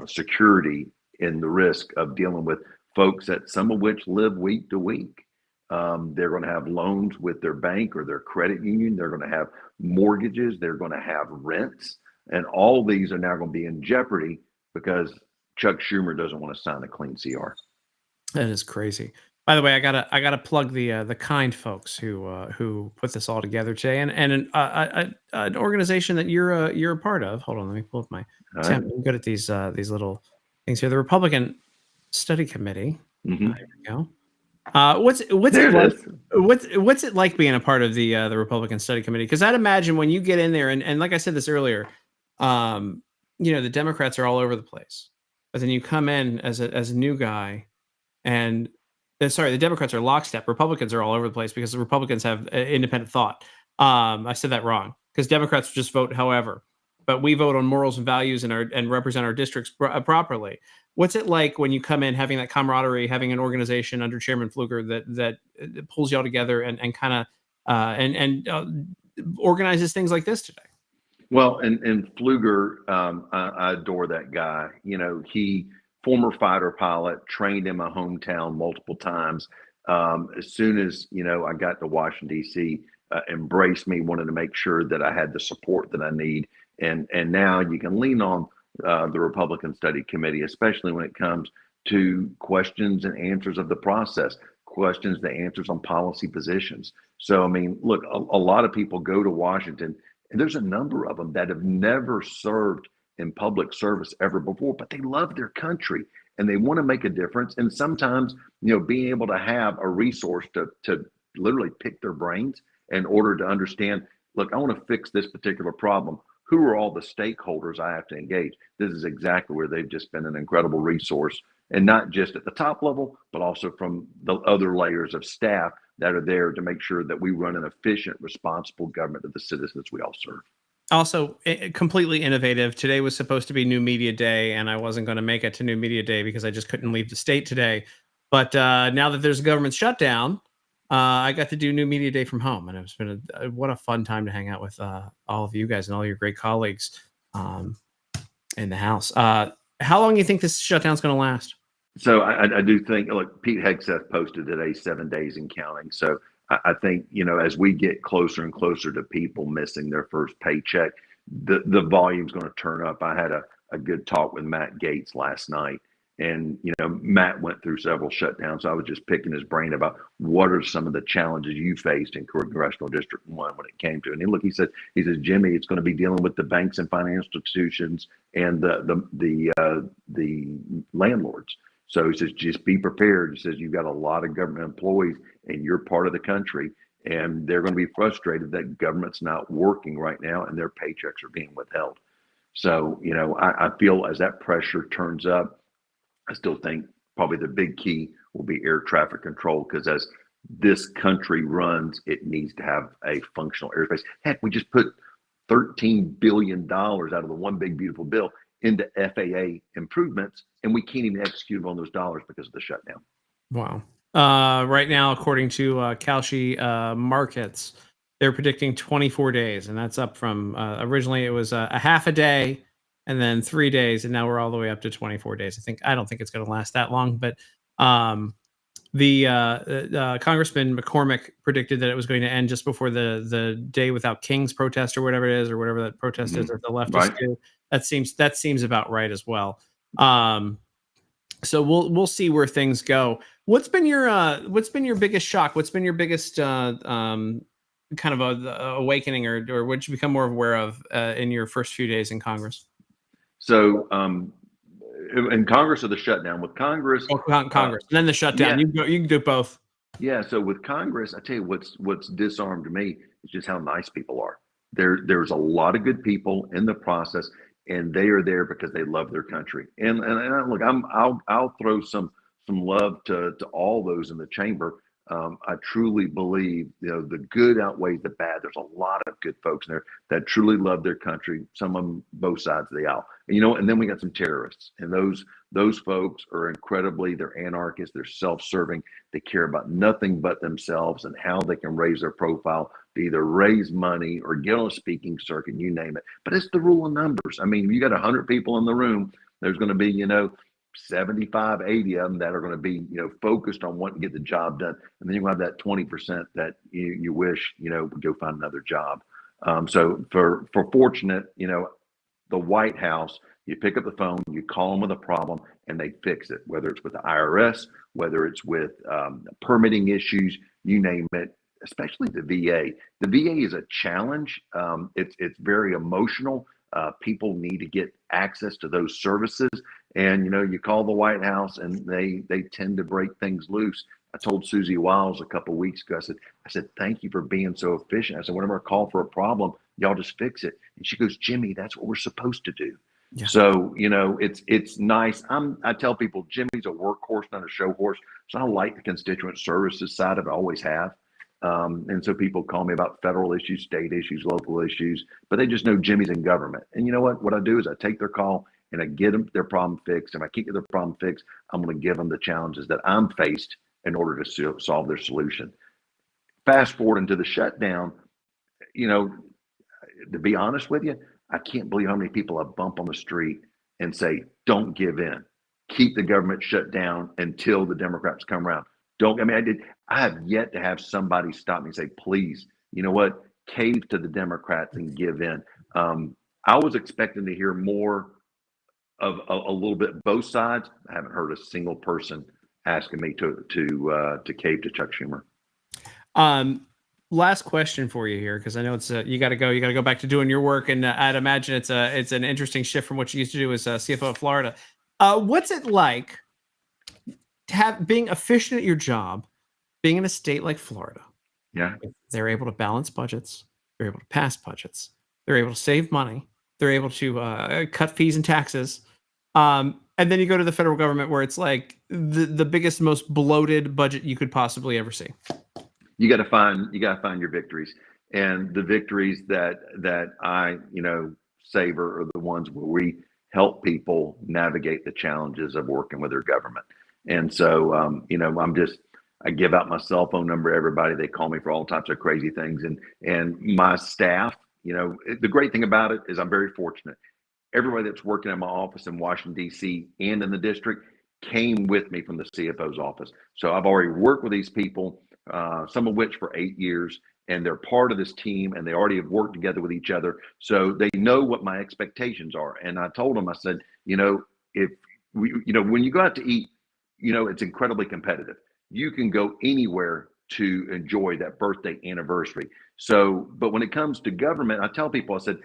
security in the risk of dealing with folks that some of which live week to week. They're going to have loans with their bank or their credit union. They're going to have mortgages. They're going to have rents. And all these are now going to be in jeopardy because Chuck Schumer doesn't want to sign a clean CR. That is crazy. By the way, I gotta plug the kind folks who put this all together today, and an organization that you're a part of. Hold on, let me pull up my. All See, right. I'm good at these little things here. The Republican Study Committee. Mhm. There we go. What's There it it like? is. What's it like being a part of the Republican Study Committee? Because I'd imagine when you get in there, and like I said this earlier, the Democrats are all over the place, but then you come in as a new guy, and sorry, the Democrats are lockstep. Republicans are all over the place because the Republicans have independent thought. I said that wrong because Democrats just vote however, but we vote on morals and values and represent our districts properly. What's it like when you come in having that camaraderie, having an organization under Chairman Pfluger that pulls you all together and kind of organizes things like this today? Well, and Pfluger, I adore that guy. He former fighter pilot, trained in my hometown multiple times. As soon as I got to Washington D.C., embraced me, wanted to make sure that I had the support that I need, and now you can lean on the Republican Study Committee, especially when it comes to questions and answers of the process, questions, the answers on policy positions. So, I mean, look, a lot of people go to Washington. And there's a number of them that have never served in public service ever before, but they love their country and they want to make a difference. And sometimes, being able to have a resource to literally pick their brains in order to understand, look, I want to fix this particular problem. Who are all the stakeholders I have to engage? This is exactly where they've just been an incredible resource, and not just at the top level, but also from the other layers of staff that are there to make sure that we run an efficient, responsible government of the citizens we all serve. Also, completely innovative. Today was supposed to be New Media Day, and I wasn't going to make it to New Media Day because I just couldn't leave the state today. But now that there's a government shutdown, I got to do New Media Day from home, and it's been what a fun time to hang out with all of you guys and all your great colleagues in the House. How long do you think this shutdown's going to last? So I do think, look, Pete Hegseth posted today 7 days and counting. So I think, as we get closer and closer to people missing their first paycheck, the volume's going to turn up. I had a good talk with Matt Gaetz last night, and, Matt went through several shutdowns. So I was just picking his brain about what are some of the challenges you faced in Congressional District 1 when it came to it. And he says, Jimmy, it's going to be dealing with the banks and financial institutions and the landlords. So he says, just be prepared. He says, you've got a lot of government employees and you're part of the country, and they're going to be frustrated that government's not working right now and their paychecks are being withheld. So, I feel as that pressure turns up, I still think probably the big key will be air traffic control, because as this country runs, it needs to have a functional airspace. Heck, we just put $13 billion out of the One Big Beautiful Bill into FAA improvements, and we can't even execute on those dollars because of the shutdown. Wow. Right now, according to Kalshi Markets, they're predicting 24 days, and that's up from originally it was a half a day and then 3 days, and now we're all the way up to 24 days. I don't think it's going to last that long, but the Congressman McCormick predicted that it was going to end just before the Day Without Kings protest or whatever it is, or whatever that protest is that the leftists do. That seems about right as well. So we'll see where things go. What's been your biggest shock? What's been your biggest kind of a awakening, or what did you become more aware of in your first few days in Congress? So in Congress or the shutdown? With Congress, Congress, and then the shutdown. Yeah. You can do both. Yeah. So with Congress, I tell you what's disarmed me is just how nice people are. There's a lot of good people in the process, and they are there because they love their country. And look, I'll throw some love to all those in the chamber. I truly believe, the good outweighs the bad. There's a lot of good folks in there that truly love their country. Some of them both sides of the aisle. And then we got some terrorists, and those folks are they're anarchists, they're self-serving, they care about nothing but themselves and how they can raise their profile to either raise money or get on a speaking circuit, you name it. But it's the rule of numbers. I mean, you got 100 people in the room, there's going to be, 75, 80 of them that are going to be, focused on wanting to get the job done. And then you have that 20% that you wish, would go find another job. So for fortunate, the White House, you pick up the phone, you call them with a problem, and they fix it, whether it's with the IRS, whether it's with permitting issues, you name it, especially the VA. The VA is a challenge. It's very emotional. People need to get access to those services. And, you call the White House and they tend to break things loose. I told Susie Wiles a couple of weeks ago, I said, thank you for being so efficient. I said, whenever I call for a problem, y'all just fix it. And she goes, Jimmy, that's what we're supposed to do. Yeah. So, it's nice. I tell people Jimmy's a workhorse, not a show horse. So I like the constituent services side of it, I always have. And so people call me about federal issues, state issues, local issues, but they just know Jimmy's in government. And you know what? What I do is I take their call and I get them their problem fixed. If I can't get their problem fixed, I'm going to give them the challenges that I'm faced in order to solve their solution. Fast forward into the shutdown, to be honest with you, I can't believe how many people I bump on the street and say, don't give in. Keep the government shut down until the Democrats come around. I have yet to have somebody stop me and say, please, you know what, cave to the Democrats and give in. I was expecting to hear more of a little bit both sides. I haven't heard a single person asking me to cave to Chuck Schumer. Last question for you here, because I know it's you got to go back to doing your work, and I'd imagine it's an interesting shift from what you used to do as CFO of Florida. What's it like being efficient at your job, being in a state like Florida? Yeah, they're able to balance budgets, they're able to pass budgets, they're able to save money, they're able to cut fees and taxes, and then you go to the federal government where it's like the biggest, most bloated budget you could possibly ever see. You got to find your victories, and the victories that I savor are the ones where we help people navigate the challenges of working with their government. And so I give out my cell phone number to everybody. They call me for all types of crazy things, and my staff. The great thing about it is I'm very fortunate. Everybody that's working in my office in Washington, D.C. and in the district came with me from the CFO's office. So I've already worked with these people, some of which for 8 years, and they're part of this team, and they already have worked together with each other. So they know what my expectations are. And I told them, I said, if we, when you go out to eat, it's incredibly competitive. You can go anywhere to enjoy that birthday anniversary. So, but when it comes to government, I tell people, I said,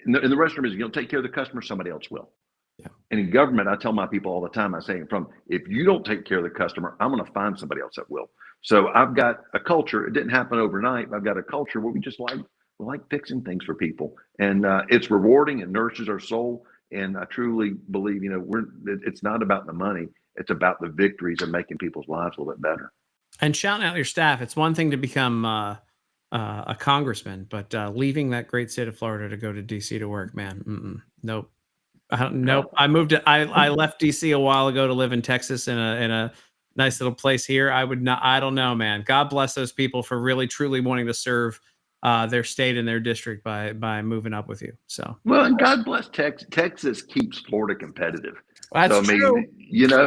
in the restroom is, take care of the customer, somebody else will. Yeah. And in government, I tell my people all the time, I say, if you don't take care of the customer, I'm going to find somebody else that will. So I've got a culture. It didn't happen overnight. But I've got a culture where we like fixing things for people, and it's rewarding and nourishes our soul. And I truly believe, it's not about the money. It's about the victories of making people's lives a little bit better. And shouting out your staff. It's one thing to become a congressman, but leaving that great state of Florida to go to DC to work, man, nope. Nope. I left DC a while ago to live in Texas in a nice little place here. I don't know, man. God bless those people for really truly wanting to serve their state and their district by moving up with you. So, well, and God bless Texas. Texas keeps Florida competitive. That's true.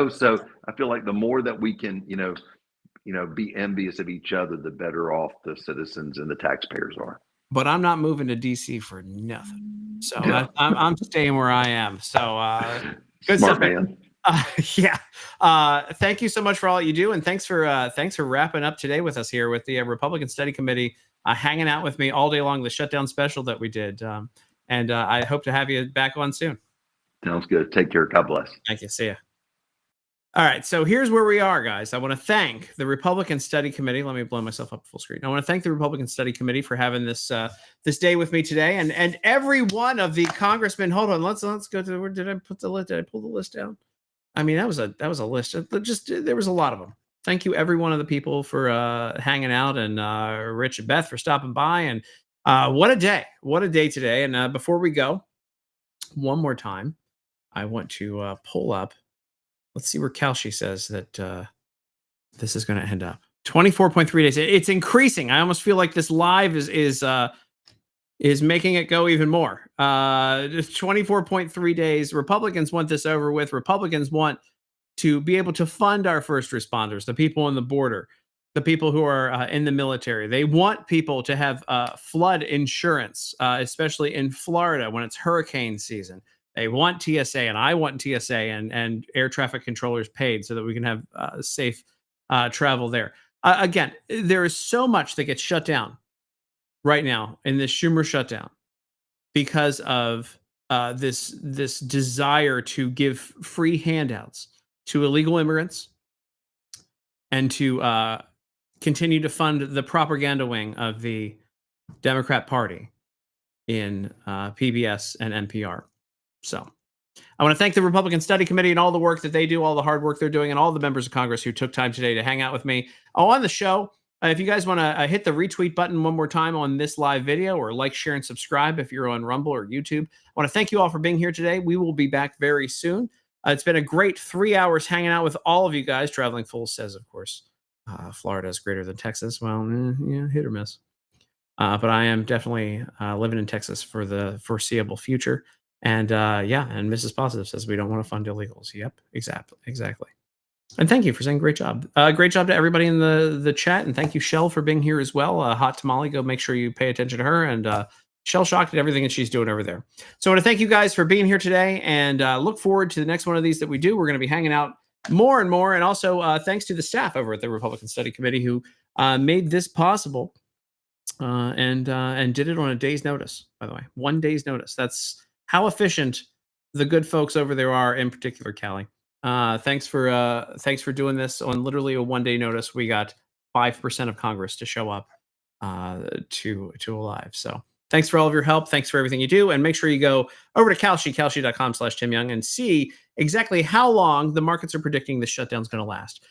So I feel like the more that we can, be envious of each other, the better off the citizens and the taxpayers are. But I'm not moving to DC for nothing. So yeah. I'm staying where I am. So good Smart stuff, man. Yeah. Thank you so much for all you do, and thanks for wrapping up today with us here with the Republican Study Committee, hanging out with me all day long. The shutdown special that we did, and I hope to have you back on soon. Sounds good. Take care. God bless. Thank you. See ya. All right, so here's where we are, guys. I want to thank the Republican Study Committee. Let me blow myself up full screen. I want to thank the Republican Study Committee for having this this day with me today, and every one of the congressmen. Hold on, let's go to where did I put the list? Did I pull the list down? I mean, that was a list. There was a lot of them. Thank you, every one of the people, for hanging out, and Rich and Beth for stopping by. And what a day. What a day today. And before we go, one more time, I want to pull up. Let's see where Kalshi says that this is going to end up. 24.3 days. It's increasing. I almost feel like this live is making it go even more. 24.3 days. Republicans want this over with. Republicans want to be able to fund our first responders, the people on the border, the people who are in the military. They want people to have flood insurance, especially in Florida when it's hurricane season. They want TSA, and I want TSA and air traffic controllers paid so that we can have safe travel there. Again, there is so much that gets shut down right now in this Schumer shutdown because of this desire to give free handouts to illegal immigrants and to continue to fund the propaganda wing of the Democrat Party in PBS and NPR. So I want to thank the Republican Study Committee and all the work that they do, all the hard work they're doing, and all the members of Congress who took time today to hang out with me. On the show, if you guys want to hit the retweet button one more time on this live video, or like, share, and subscribe if you're on Rumble or YouTube. I want to thank you all for being here today. We will be back very soon. It's been a great 3 hours hanging out with all of you guys. Traveling Fool says, of course, Florida is greater than Texas. Well, hit or miss. But I am definitely living in Texas for the foreseeable future. And and Mrs. Positive says we don't want to fund illegals. Yep, exactly. And thank you for saying great job. Great job to everybody in the chat. And thank you, Shell, for being here as well. Hot Tamale, go make sure you pay attention to her. And Shell shocked at everything that she's doing over there. So I want to thank you guys for being here today, and look forward to the next one of these that we do. We're going to be hanging out more and more. And also thanks to the staff over at the Republican Study Committee who made this possible and did it on a day's notice, by the way. 1 day's notice. That's how efficient the good folks over there are, in particular, Callie. Thanks for doing this on literally a 1 day notice. We got 5% of Congress to show up to a live. So thanks for all of your help. Thanks for everything you do. And make sure you go over to Kalshi.com/Tim Young, and see exactly how long the markets are predicting this shutdown is going to last.